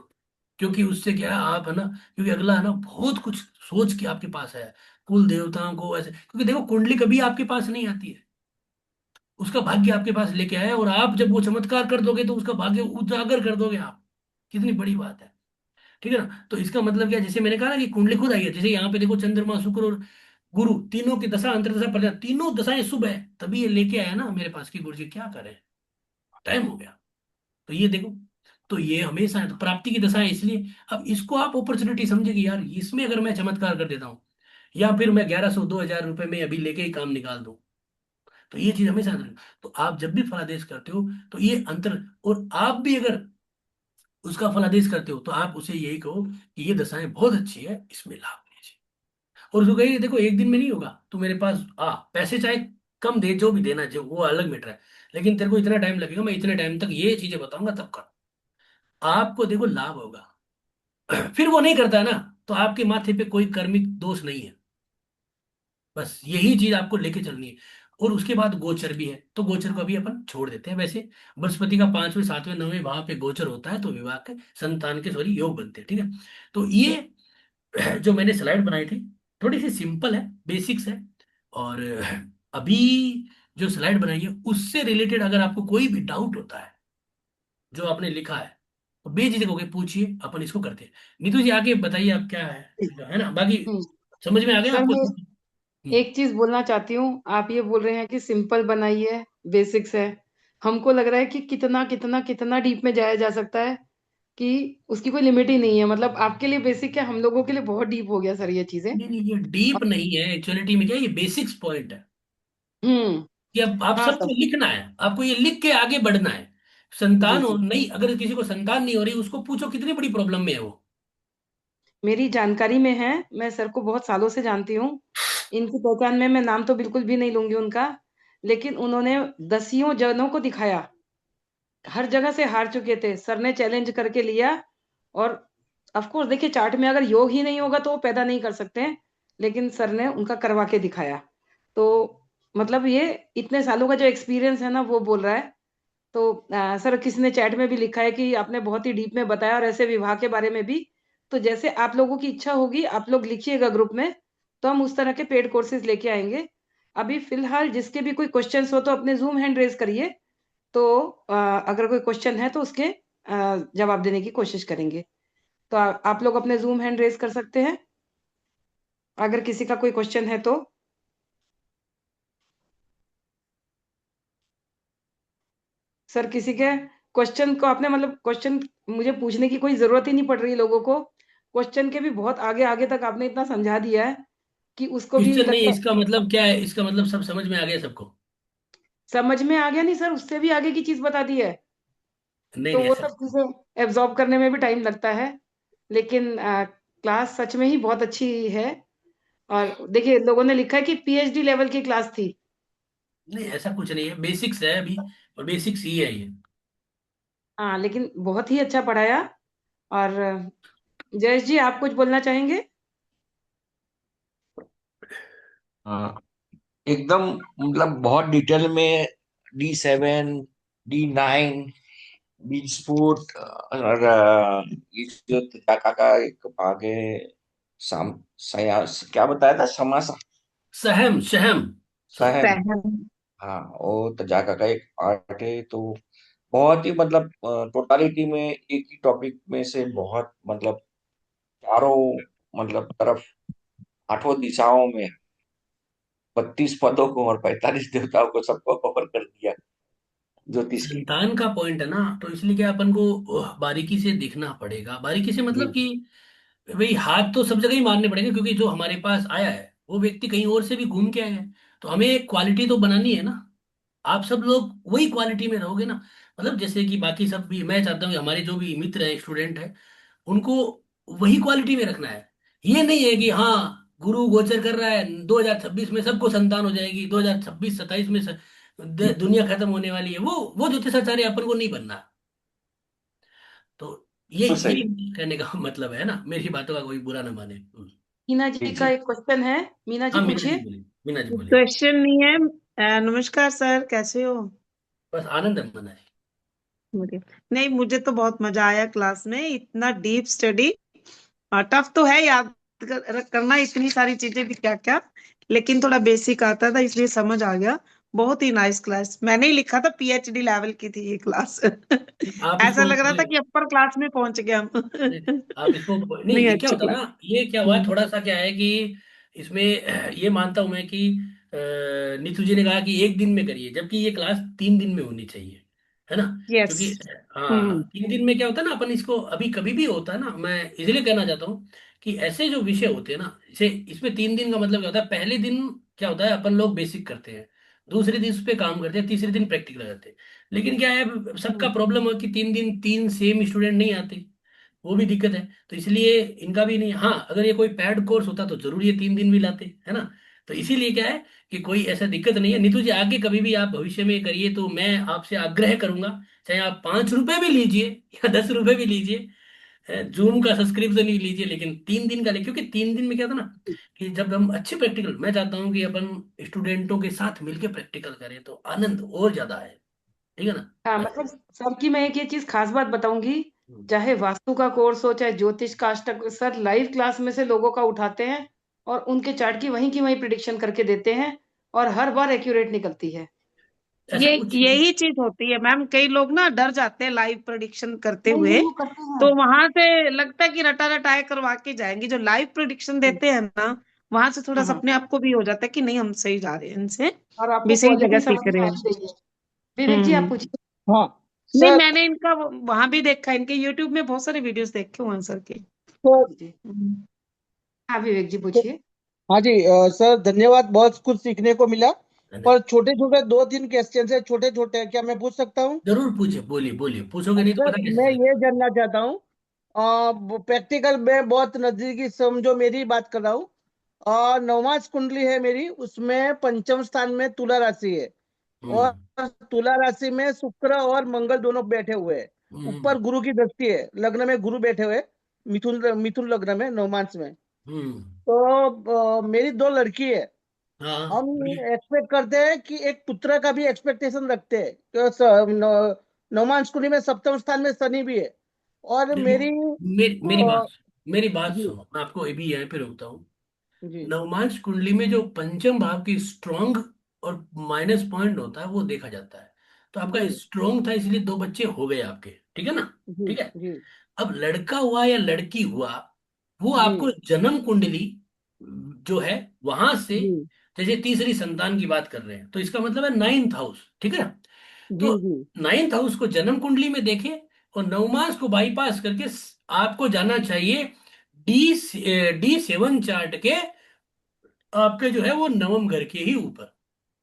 क्योंकि उससे क्या है आप है ना, क्योंकि अगला है ना बहुत कुछ सोच के आपके पास है, कुल देवताओं को ऐसे, क्योंकि देखो कुंडली कभी आपके पास नहीं आती है, उसका भाग्य आपके पास लेके आया, और आप जब वो चमत्कार कर दोगे तो उसका भाग्य उजागर कर दोगे आप। कितनी बड़ी बात है, ठीक है ना। तो इसका मतलब क्या है? जैसे मैंने कहा ना कि कुंडली खुद आई है, जैसे यहाँ पे देखो चंद्रमा शुक्र और गुरु तीनों की दशा अंतर्दशा पर, तीनों दशाएं शुभ है, तभी ये लेके आया ना मेरे पास कि गुरु जी क्या करें, टाइम हो गया। तो ये देखो, तो ये हमेशा है, तो प्राप्ति की दशा है इसलिए। अब इसको आप अपॉर्चुनिटी समझे कि यार इसमें अगर मैं चमत्कार कर देता हूँ, या फिर मैं 1100 2000 रुपए में अभी लेके ही काम निकाल दूं, तो ये चीज हमेशा अंतर। तो आप जब भी फलादेश करते हो तो ये अंतर, और आप भी अगर उसका फलादेश करते हो तो आप उसे यही कहो कि ये दशाएं बहुत अच्छी है, इसमें लाभ लीजिए। और उसको कहिए देखो एक दिन में नहीं होगा, तू मेरे पास आ, पैसे चाहे कम दे, जो भी देना जो वो अलग मैटर है, लेकिन तेरे को इतना टाइम लगेगा, मैं इतने टाइम तक ये चीजें बताऊंगा तब कर, आपको देखो लाभ होगा। फिर वो नहीं करता है ना, तो आपके माथे पे कोई कर्मिक दोष नहीं है, बस यही चीज आपको लेके चलनी है। और उसके बाद गोचर भी है, तो गोचर को अभी अपन छोड़ देते हैं। वैसे बृहस्पति का 5वें 7वें 9वें भाव पे गोचर होता है, तो विवाह के संतान के सॉरी योग बनते हैं, ठीक है। तो ये जो मैंने स्लाइड बनाई थी थोड़ी सी सिंपल है, बेसिक्स है। और अभी जो स्लाइड बनाई है उससे रिलेटेड अगर आपको कोई भी डाउट होता है जो आपने लिखा है, तो बेझिझक होके पूछिए, अपन इसको करते हैं। नीतू जी आगे बताइए आप क्या है ना, बाकी हम्म, समझ में आ गया सर आपको। मैं एक चीज बोलना चाहती हूँ। आप ये बोल रहे हैं कि सिंपल बनाई है, बेसिक्स है। हमको लग रहा है कि कितना कितना कितना डीप में जाया जा सकता है, कि उसकी कोई लिमिट ही नहीं है। मतलब आपके लिए बेसिक है, हम लोगों के लिए बहुत डीप हो गया सर ये चीजें। नहीं नहीं, ये डीप नहीं है एक्चुअलिटी में, क्या है, ये बेसिक्स पॉइंट है हम्म। कि अब आप हाँ सर। सबको लिखना है, आपको ये लिख के आगे बढ़ना है। जी संतान हो जी। नहीं, अगर किसी को संतान नहीं हो रही उसको पूछो कितनी बड़ी प्रॉब्लम में है वो। मेरी जानकारी में है, मैं सर को बहुत सालों से जानती हूँ। इनकी पहचान में मैं नाम तो बिल्कुल भी नहीं लूंगी उनका, लेकिन उन्होंने दसियों जनों को दिखाया, हर जगह से हार चुके थे, सर ने चैलेंज करके लिया। और ऑफ कोर्स देखिए, चार्ट में अगर योग ही नहीं होगा तो वो पैदा नहीं कर सकते हैं, लेकिन सर ने उनका करवा के दिखाया। तो मतलब ये इतने सालों का जो एक्सपीरियंस है ना, वो बोल रहा है। तो सर, किसी ने चैट में भी लिखा है कि आपने बहुत ही डीप में बताया, और ऐसे विवाह के बारे में भी। तो जैसे आप लोगों की इच्छा होगी, आप लोग लिखिएगा ग्रुप में, तो हम उस तरह के पेड कोर्सेज लेके आएंगे। अभी फिलहाल जिसके भी कोई क्वेश्चंस हो तो अपने जूम हैंड रेज करिए। तो अगर कोई क्वेश्चन है तो उसके जवाब देने की कोशिश करेंगे। तो आप लोग अपने जूम हैंड रेज कर सकते हैं अगर किसी का कोई क्वेश्चन है तो। सर, किसी के क्वेश्चन को आपने मतलब क्वेश्चन मुझे पूछने की कोई जरूरत ही नहीं पड़ रही लोगों को। क्वेश्चन के भी बहुत आगे आगे तक आपने इतना समझा दिया है कि उसको भी क्वेश्चन नहीं, लगता इसका मतलब क्या है, इसका मतलब सब समझ में आ गया सबको? समझ में आ गया। नहीं सर, उससे भी आगे की चीज बता दी है। नहीं तो नहीं वो ऐसा। सब चीजें एब्जॉर्ब करने में भी टाइम लगता है, लेकिन क्लास सच में ही बहुत अच्छी है। और देखिए, लोगों ने लिखा है कि पीएचडी लेवल की क्लास थी। नहीं ऐसा कुछ नहीं है, बेसिक्स है अभी, और बेसिक्स ही है ये। हाँ, लेकिन बहुत ही अच्छा पढ़ाया। और जयेश जी, आप कुछ बोलना चाहेंगे? हाँ, एकदम मतलब बहुत डिटेल में D7, D9, बीच स्पोर्ट, और ये जो तकाका का एक भाग है, साम सया क्या बताया था, समासा सहम सहम। सहम। सहम। हाँ, वो तजाका का एक पार्ट है। तो बहुत ही मतलब टोटालिटी में एक ही टॉपिक में से बहुत मतलब चारों मतलब तरफ, आठों दिशाओं में 32 पदों को और 45 देवताओं को सबको कवर कर दिया ज्योतिष के। संतान का पॉइंट है ना, तो इसलिए क्या अपन को बारीकी से देखना पड़ेगा, बारीकी से जी। मतलब कि भाई हाथ तो सब जगह ही मारने पड़ेंगे, क्योंकि जो हमारे पास आया है वो व्यक्ति कहीं और से भी घूम के आया है। तो हमें एक क्वालिटी तो बनानी है ना। आप सब लोग वही क्वालिटी में रहोगे ना। मतलब जैसे कि बाकी सब भी, मैं चाहता हूँ कि हमारे जो भी मित्र हैं, स्टूडेंट हैं, उनको वही क्वालिटी में रखना है। ये नहीं है कि हाँ गुरु गोचर कर रहा है 2026 में सबको संतान हो जाएगी, 2026 27 में दुनिया खत्म होने वाली है, वो ज्योतिषाचार्य अपन को नहीं बनना। तो तो ये सही। कहने का मतलब है ना, मेरी बातों का कोई बुरा ना माने। मीना जी जी का जी। एक क्वेश्चन है। मीना जी हाँ मीना जी पूछिए। बोलिए, मीना जी बोलिए। क्वेश्चन नहीं है। नमस्कार सर, कैसे हो? बस आनंद मना है। मुझे नहीं, मुझे तो बहुत मजा आया क्लास में, इतना डीप स्टडी। टफ तो है याद करना इतनी सारी चीजें भी, क्या क्या, लेकिन थोड़ा बेसिक आता था इसलिए समझ आ गया। बहुत ही नाइस क्लास, मैंने ही लिखा था पीएचडी लेवल की थी ये क्लास। आप ऐसा इसको लग रहा था कि अपर क्लास में पहुंच गए हम। आप इसको नहीं, नहीं, ये क्या अच्छी होता है क्लास। ना, ये क्या हुआ है थोड़ा सा, क्या है कि इसमें ये मानता हूं मैं कि नीतू जी ने कहा कि एक दिन में करिए, जबकि ये क्लास 3 दिन में होनी चाहिए, है ना। यस। क्योंकि हम्म। हाँ 3 दिन में क्या होता है ना, अपन इसको अभी कभी भी होता है ना, मैं इसलिए कहना चाहता हूँ कि ऐसे जो विषय होते हैं ना, जैसे इसमें 3 दिन का मतलब क्या होता है, पहले दिन क्या होता है अपन लोग बेसिक करते हैं, दूसरे दिन उस पे काम करते हैं, तीसरे दिन प्रैक्टिकल करते हैं। लेकिन क्या है, सबका प्रॉब्लम है कि 3 दिन तीन सेम स्टूडेंट नहीं आते, वो भी दिक्कत है। तो इसलिए इनका भी नहीं, हाँ अगर ये कोई पैड कोर्स होता तो जरूर ये 3 दिन भी लाते, है ना। तो इसीलिए क्या है कि कोई ऐसा दिक्कत नहीं है। नीतू जी आगे कभी भी आप भविष्य में करिए तो मैं आपसे आग्रह करूंगा, चाहे आप 5 रुपए भी लीजिए या 10 रुपए भी लीजिए, जूम का सब्सक्रिप्शन ही लीजिए, लेकिन 3 दिन का ले, क्योंकि 3 दिन में क्या था ना कि जब हम अच्छे प्रैक्टिकल, मैं चाहता हूँ कि अपन स्टूडेंटों के साथ मिलकर प्रैक्टिकल करें तो आनंद और ज्यादा है, ठीक है हाँ, ना। मतलब सर की मैं एक ये चीज खास बात बताऊंगी। हम्म। चाहे वास्तु का कोर्स हो, चाहे ज्योतिष का, अष्टक, सर लाइव क्लास में से लोगों का उठाते हैं और उनके चार्ट की वहीं प्रिडिक्शन करके देते हैं, और हर बार एक्यूरेट निकलती है। ऐसा ये कुछ नहीं। यही चीज होती है मैम, कई लोग ना डर जाते हैं लाइव प्रेडिक्शन करते नहीं हुए। नहीं, वो करते हैं। तो वहां से लगता है कि रटा रटाए करवा के जाएंगे, जो लाइव प्रेडिक्शन देते हैं ना, वहां से थोड़ा सा हाँ, अपने आप को भी हो जाता है कि नहीं, हम सही जा रहे हैं, इनसे और आपको भी सही जगह क्वालिटी सीख समझ में रहे आ हैं। ही रही है। विवेक जी, आप हम्म। पूछिए। हाँ नहीं, सर। मैंने इनका वहां भी देखा, इनके यूट्यूब में बहुत सारे वीडियोस देखे हुए हैं सर के। सर जी। हम्म। हाँ विवेक जी, पूछिए। हाँ जी, सर धन्यवाद, बहुत कुछ सीखने को मिला। पर छोटे छोटे दो तीन क्वेश्चन है, छोटे छोटे, क्या मैं पूछ सकता हूँ? जरूर पूछिए, बोलिए बोलिए, पूछोगे नहीं तो सर पता कैसे मैं चलेगा। ये जानना चाहता हूँ, प्रैक्टिकल में बहुत नजदीकी समझो मेरी बात कर रहा हूँ। और नवमास कुंडली है मेरी, उसमें पंचम स्थान में तुला राशि है। और हम्म। तुला राशि में शुक्र और मंगल दोनों बैठे हुए हैं। हम्म। ऊपर गुरु की दृष्टि है, लग्न में गुरु बैठे हुए हैं, मिथुन मिथुन लग्न में, नवमांश में। हम्म। तो मेरी दो लड़की है। हाँ, हम बोलिए। एक्सपेक्ट करते हैं कि एक पुत्र का भी एक्सपेक्टेशन रखते हैं कि नवमांश कुंडली में सप्तम स्थान में शनि भी है। और देखो, मेरी मेरी अ, मेरी बात जी सुनो, मैं आपको अभी यहाँ पे रोकता हूँ। जी नवमांश कुंडली में जो पंचम भाव की स्ट्रॉन्ग और माइनस पॉइंट होता है वो देखा जाता है। तो आपका जी स्ट्रॉन्ग था, इसलिए दो बच्चे हो गए आपके, ठीक है ना? जी ठीक है। जी अब लड़का हुआ या लड़की हुआ, वो जी आपको जन्म कुंडली जो है वहां से, जी जैसे तीसरी संतान की बात कर रहे हैं तो इसका मतलब है नाइन्थ हाउस, ठीक है ना? जी तो जी नाइन्थ हाउस को जन्म कुंडली में देखें और नवमास को बाईपास करके आपको जाना चाहिए डी डी7 चार्ट के, आपके जो है वो नवम घर के ही ऊपर,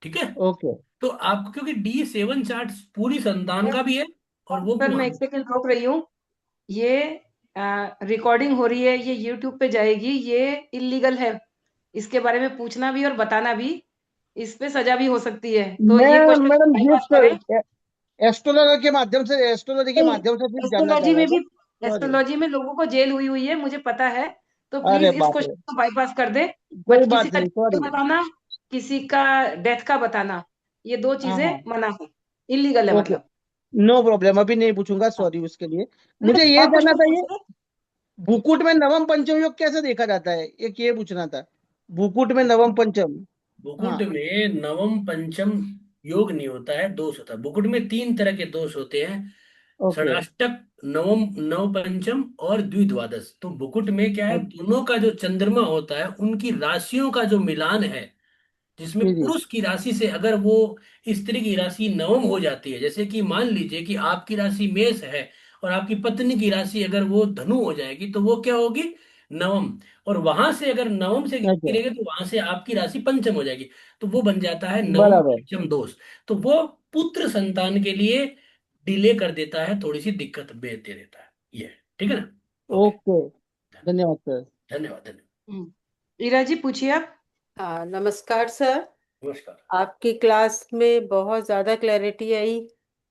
ठीक है? ओके। तो आपको, क्योंकि डी7 चार्ट पूरी संतान का भी है और वो भी सर मैं वहां। एक सेकंड रोक रही हूँ। ये रिकॉर्डिंग हो रही है, ये यूट्यूब पे जाएगी, ये इलीगल है। इसके बारे में पूछना भी और बताना भी, इस पे सजा भी हो सकती है, तो मैं ये क्वेश्चन मैडम बाईपास करें। जिस एस्ट्रोलॉजी के माध्यम से भी जानना चाह एस्ट्रोलॉजी रहा में था। भी, सॉरी। एस्ट्रोलॉजी में लोगों को जेल हुई हुई है, मुझे पता है। तो अरे प्लीज इस बाप रे। क्वेश्चन को बाईपास कर दे। कोई किसी बात का नहीं, gender सॉरी। बताना, किसी का डेथ का बताना, ये दो हाँ चीजें हाँ। मना है, इलीगल है ओके। मतलब। नो प्रॉब्लम, अभी नहीं पूछूंगा, हाँ, सॉरी उसके लिए। मुझे नहीं ये और जानना क्वेश्चन था, ये पूछिए। भूकुट में नवम पंचम योग कैसे देखा जाता है, एक ये पूछना था। भूकुट में नवम पंचम। बुकुट हाँ। में नवम पंचम योग नहीं होता है, दोष होता है। बुकुट में तीन तरह के दोष होते हैं: ओके। षडाष्टक, नवम, नव पंचम और द्विद्वादश। तो बुकुट में क्या है, हाँ, दोनों का जो चंद्रमा होता है उनकी राशियों का जो मिलान है, जिसमें जी जी। पुरुष की राशि से अगर वो स्त्री की राशि नवम हो जाती है, जैसे कि मान लीजिए कि आपकी राशि मेष है और आपकी पत्नी की राशि अगर वो धनु हो जाएगी, तो वो क्या होगी, नवम। और वहां से अगर नवम से अच्छा। गिरेगा तो वहां से आपकी राशि पंचम हो जाएगी, तो वो बन जाता है नवम बराबर। पंचम दोष। तो वो पुत्र संतान के लिए डिले कर देता है, थोड़ी सी दिक्कत दे देता है ये, ठीक है ना? ओके। ओके। धन्यवाद सर। धन्यवाद, धन्यवाद। ईरा जी पूछिए आप। नमस्कार सर। नमस्कार। आपकी क्लास में बहुत ज़्यादा क्लैरिटी आई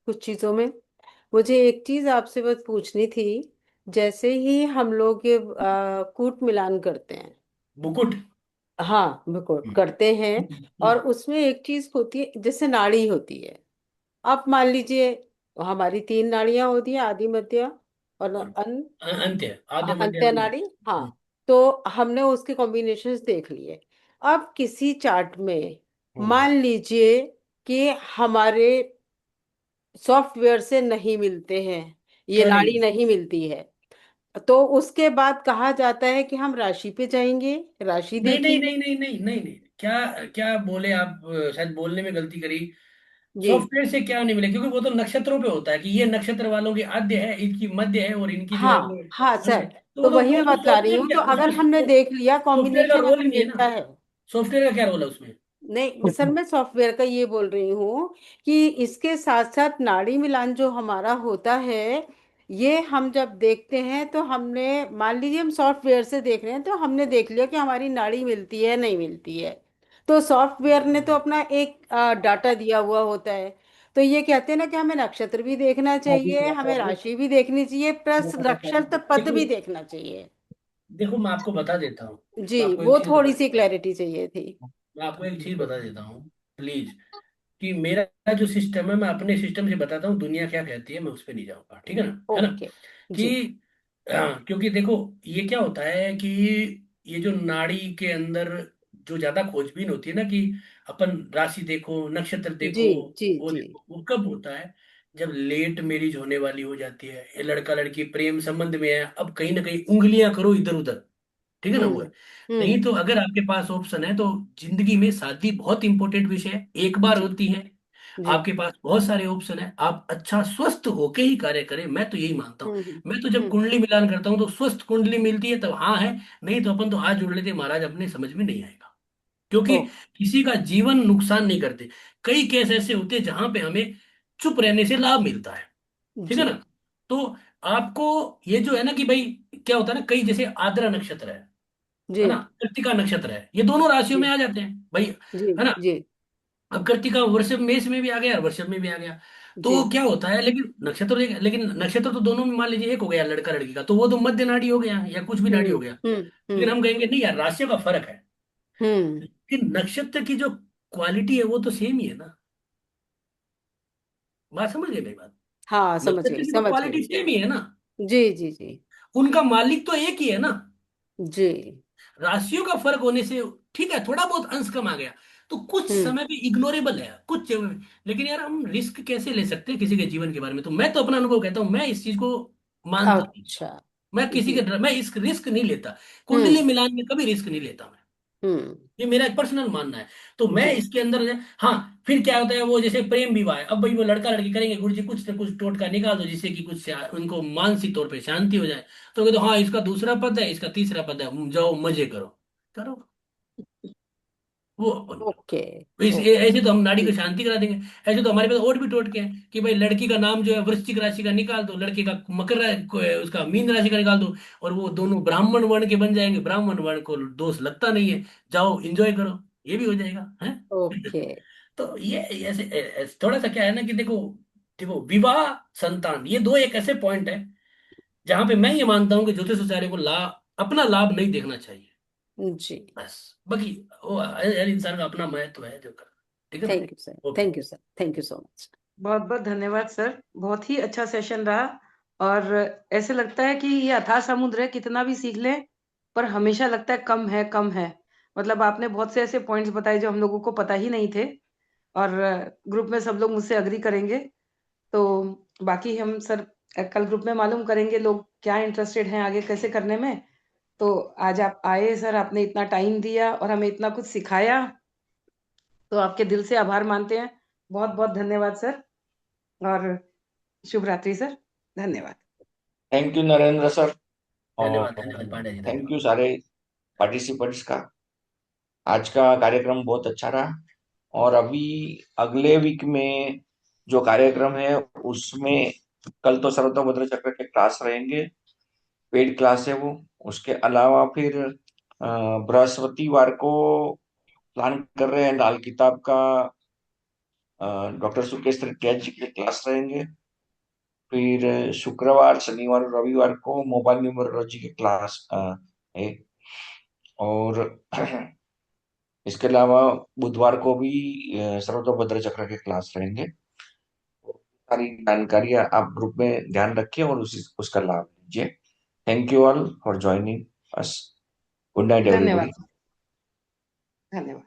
कुछ चीज़ों में। मुझे एक चीज़ आपसे बस पूछनी थी। जैसे ही हम लोग ये कूट मिलान करते हैं, बुकुट। हाँ बिल्कुल हम्म। करते हैं, हम्म। और उसमें एक चीज़ होती है जैसे नाड़ी होती है। आप मान लीजिए हमारी तीन नाड़ियां होती हैं, आदि मध्य और और अन अंत्य, आद्य मध्य अंत्य अंत। नाड़ी। हाँ, तो हमने उसके कॉम्बिनेशंस देख लिए। अब किसी चार्ट में हम्म। मान लीजिए कि हमारे सॉफ्टवेयर से नहीं मिलते हैं, ये क्या नहीं? नाड़ी नहीं मिलती है, तो उसके बाद कहा जाता है कि हम राशि पे जाएंगे, राशि नहीं, नहीं, देखेंगे। नहीं, नहीं, नहीं, नहीं, नहीं, क्या क्या बोले आप? शायद बोलने में गलती करी। जी। सॉफ्टवेयर से क्या नहीं मिले, क्योंकि वो तो नक्षत्रों पे होता है कि ये नक्षत्र वालों की आद्य है, इनकी मध्य है और इनकी जो है वो हाँ हाँ सर, अंत है। तो तो वही वो मैं तो बता रही सॉफ्टवेयर हूँ, क्या तो अगर उसमें, हमने देख लिया सॉफ्टवेयर का कॉम्बिनेशन रोल अगर ही नहीं है मिलता ना। है। सॉफ्टवेयर का क्या रोल है उसमें? नहीं सर, मैं सॉफ्टवेयर का ये बोल रही हूँ कि इसके साथ साथ नाड़ी मिलान जो हमारा होता है, ये हम जब देखते हैं तो हमने, मान लीजिए हम सॉफ्टवेयर से देख रहे हैं तो हमने देख लिया कि हमारी नाड़ी मिलती है नहीं मिलती है। तो सॉफ्टवेयर ने तो अपना एक डाटा दिया हुआ होता है। तो ये कहते हैं ना कि हमें नक्षत्र भी देखना चाहिए, हमें राशि भी देखनी चाहिए, प्लस नक्षत्र पद देखो, भी देखना चाहिए। देखो, मैं आपको बता देता हूँ। जी, मैं आपको एक वो चीज बता थोड़ी सी देता हूँ। क्लैरिटी चाहिए थी। मैं आपको एक चीज बता देता हूँ, प्लीज। कि मेरा जो सिस्टम है, मैं अपने सिस्टम से बताता हूँ, दुनिया क्या कहती है मैं उस पर नहीं जाऊंगा, ठीक है ना? है ना? ओके। कि जी हाँ, क्योंकि देखो, ये क्या होता है कि ये जो नाड़ी के अंदर जो ज्यादा खोजबीन होती है ना, कि अपन राशि देखो, नक्षत्र जी देखो, जी वो जी। देखो, वो कब होता है? जब लेट मैरिज होने वाली हो जाती है, ये लड़का लड़की प्रेम संबंध में है, अब कहीं ना कहीं उंगलियां करो इधर उधर, ठीक है ना? वो हम्म है। नहीं हम्म। तो अगर आपके पास ऑप्शन है तो जिंदगी में शादी बहुत इंपॉर्टेंट विषय है, एक बार जी होती है। जी। आपके पास बहुत सारे ऑप्शन है, आप अच्छा स्वस्थ होके ही कार्य करें, मैं तो यही मानता हूँ। हम्म मैं तो जब हम्म। कुंडली मिलान करता हूँ तो स्वस्थ कुंडली मिलती है तब हाँ है, नहीं तो अपन तो हाथ जोड़ लेते महाराज, अपने समझ में नहीं आएगा। ओ। क्योंकि किसी का जीवन नुकसान नहीं करते। कई केस ऐसे होते हैं जहां पे हमें चुप रहने से लाभ मिलता है, ठीक है जी ना? तो आपको ये जो है ना कि भाई, क्या होता है ना, कई जैसे आद्रा नक्षत्र जी है ना, कृत्तिका नक्षत्र है, ये दोनों राशियों जी में आ जाते हैं भाई, जी है ना? जी अब कृतिका वृषभ मेष में भी आ गया और वृषभ में भी आ गया। जी। तो क्या होता है, लेकिन नक्षत्र तो दोनों में मान लीजिए एक हो गया लड़का लड़की का, तो वो तो मध्य नाड़ी हो गया या कुछ भी नाड़ी हो गया। हम्म। लेकिन हम्म। हम कहेंगे नहीं यार, राशियों का फर्क है। हम्म। लेकिन नक्षत्र की जो क्वालिटी है वो तो सेम ही है ना। बात समझ गए मेरी बात। हाँ, समझ नक्षत्र गई, की तो समझ गई। क्वालिटी सेम ही है ना। जी जी जी। उनका मालिक तो एक ही है ना। जी। राशियों का फर्क होने से ठीक है, थोड़ा बहुत अंश कम आ गया, तो कुछ हम्म। समय पे इग्नोरेबल है कुछ जगह में। लेकिन यार हम रिस्क कैसे ले सकते हैं किसी के जीवन के बारे में? तो मैं तो अपना अनुभव कहता हूँ, मैं इस चीज को मानता नहीं। अच्छा। मैं जी। मैं इस रिस्क नहीं लेता। कुंडली हम्म। मिलान में कभी रिस्क नहीं लेता मैं। हम्म। ये मेरा एक पर्सनल मानना है। तो मैं जी। इसके अंदर हाँ। फिर क्या होता है, वो जैसे प्रेम विवाह है, अब भाई वो लड़का लड़की करेंगे, गुरु जी कुछ ना कुछ टोटका निकाल दो जिससे कि कुछ उनको मानसिक तौर पे शांति हो जाए। तो कहते हाँ इसका दूसरा पद है, इसका तीसरा पद है, जाओ मजे करो। करो। वो ओके। ओके। ऐसे तो हम नाड़ी को शांति करा देंगे। ऐसे तो हमारे पास और भी टोटके हैं कि भाई लड़की का नाम जो है वृश्चिक राशि का निकाल दो, लड़के का उसका मीन राशि का निकाल दो, और वो दोनों ब्राह्मण वर्ण के बन जाएंगे, ब्राह्मण वर्ण को दोष लगता नहीं है, जाओ एंजॉय करो। ये भी हो जाएगा है। ओके। तो ये थोड़ा सा क्या है ना कि देखो, देखो विवाह, संतान, ये दो एक ऐसे पॉइंट है जहां पे मैं ये मानता हूँ कि ज्योतिष आचार्य को लाभ, अपना लाभ नहीं देखना चाहिए। जी। बस। बाकी वो हर इंसान का अपना महत्व है जो कर। ठीक है ना। Thank you sir, okay. Thank you sir, thank you so much. बहुत बहुत धन्यवाद सर, बहुत ही अच्छा सेशन रहा। और ऐसे लगता है कि ये अथाह समुद्र है, कितना भी सीख लें पर हमेशा लगता है कम है, कम है। मतलब आपने बहुत से ऐसे पॉइंट्स बताए जो हम लोगों को पता ही नहीं थे, और ग्रुप में सब लोग मुझसे अग्री करेंगे। तो बाकी हम सर कल ग्रुप में मालूम करेंगे लोग क्या इंटरेस्टेड हैं आगे कैसे करने में। तो आज आप आए सर, आपने इतना टाइम दिया और हमें इतना कुछ सिखाया, तो आपके दिल से आभार मानते हैं। बहुत बहुत धन्यवाद सर, और शुभ रात्रि सर। धन्यवाद। Thank you Narendra sir. धन्यवाद और धन्यवाद पांडे जी, थैंक धन्यवाद। यू सारे पार्टिसिपेंट्स का। आज का कार्यक्रम बहुत अच्छा रहा। और अभी अगले वीक में जो कार्यक्रम है उसमें, कल तो सर्वतोभद्र चक्र के क्लास रहेंगे, पेड क्लास है वो। उसके अलावा फिर बृहस्पतिवार को प्लान कर रहे हैं लाल किताब का, डॉक्टर सुकेश त्रिखिया जी के क्लास रहेंगे। फिर शुक्रवार, शनिवार और रविवार को मोबाइल न्यूमरोलॉजी के क्लास है। और इसके अलावा बुधवार को भी सर्वतोभद्र चक्र के क्लास रहेंगे। सारी जानकारी आप ग्रुप में ध्यान रखिए और उसी उसका लाभ लीजिए। Thank you all for joining us. Good night धन्यवाद एवरीबॉडी। धन्यवाद।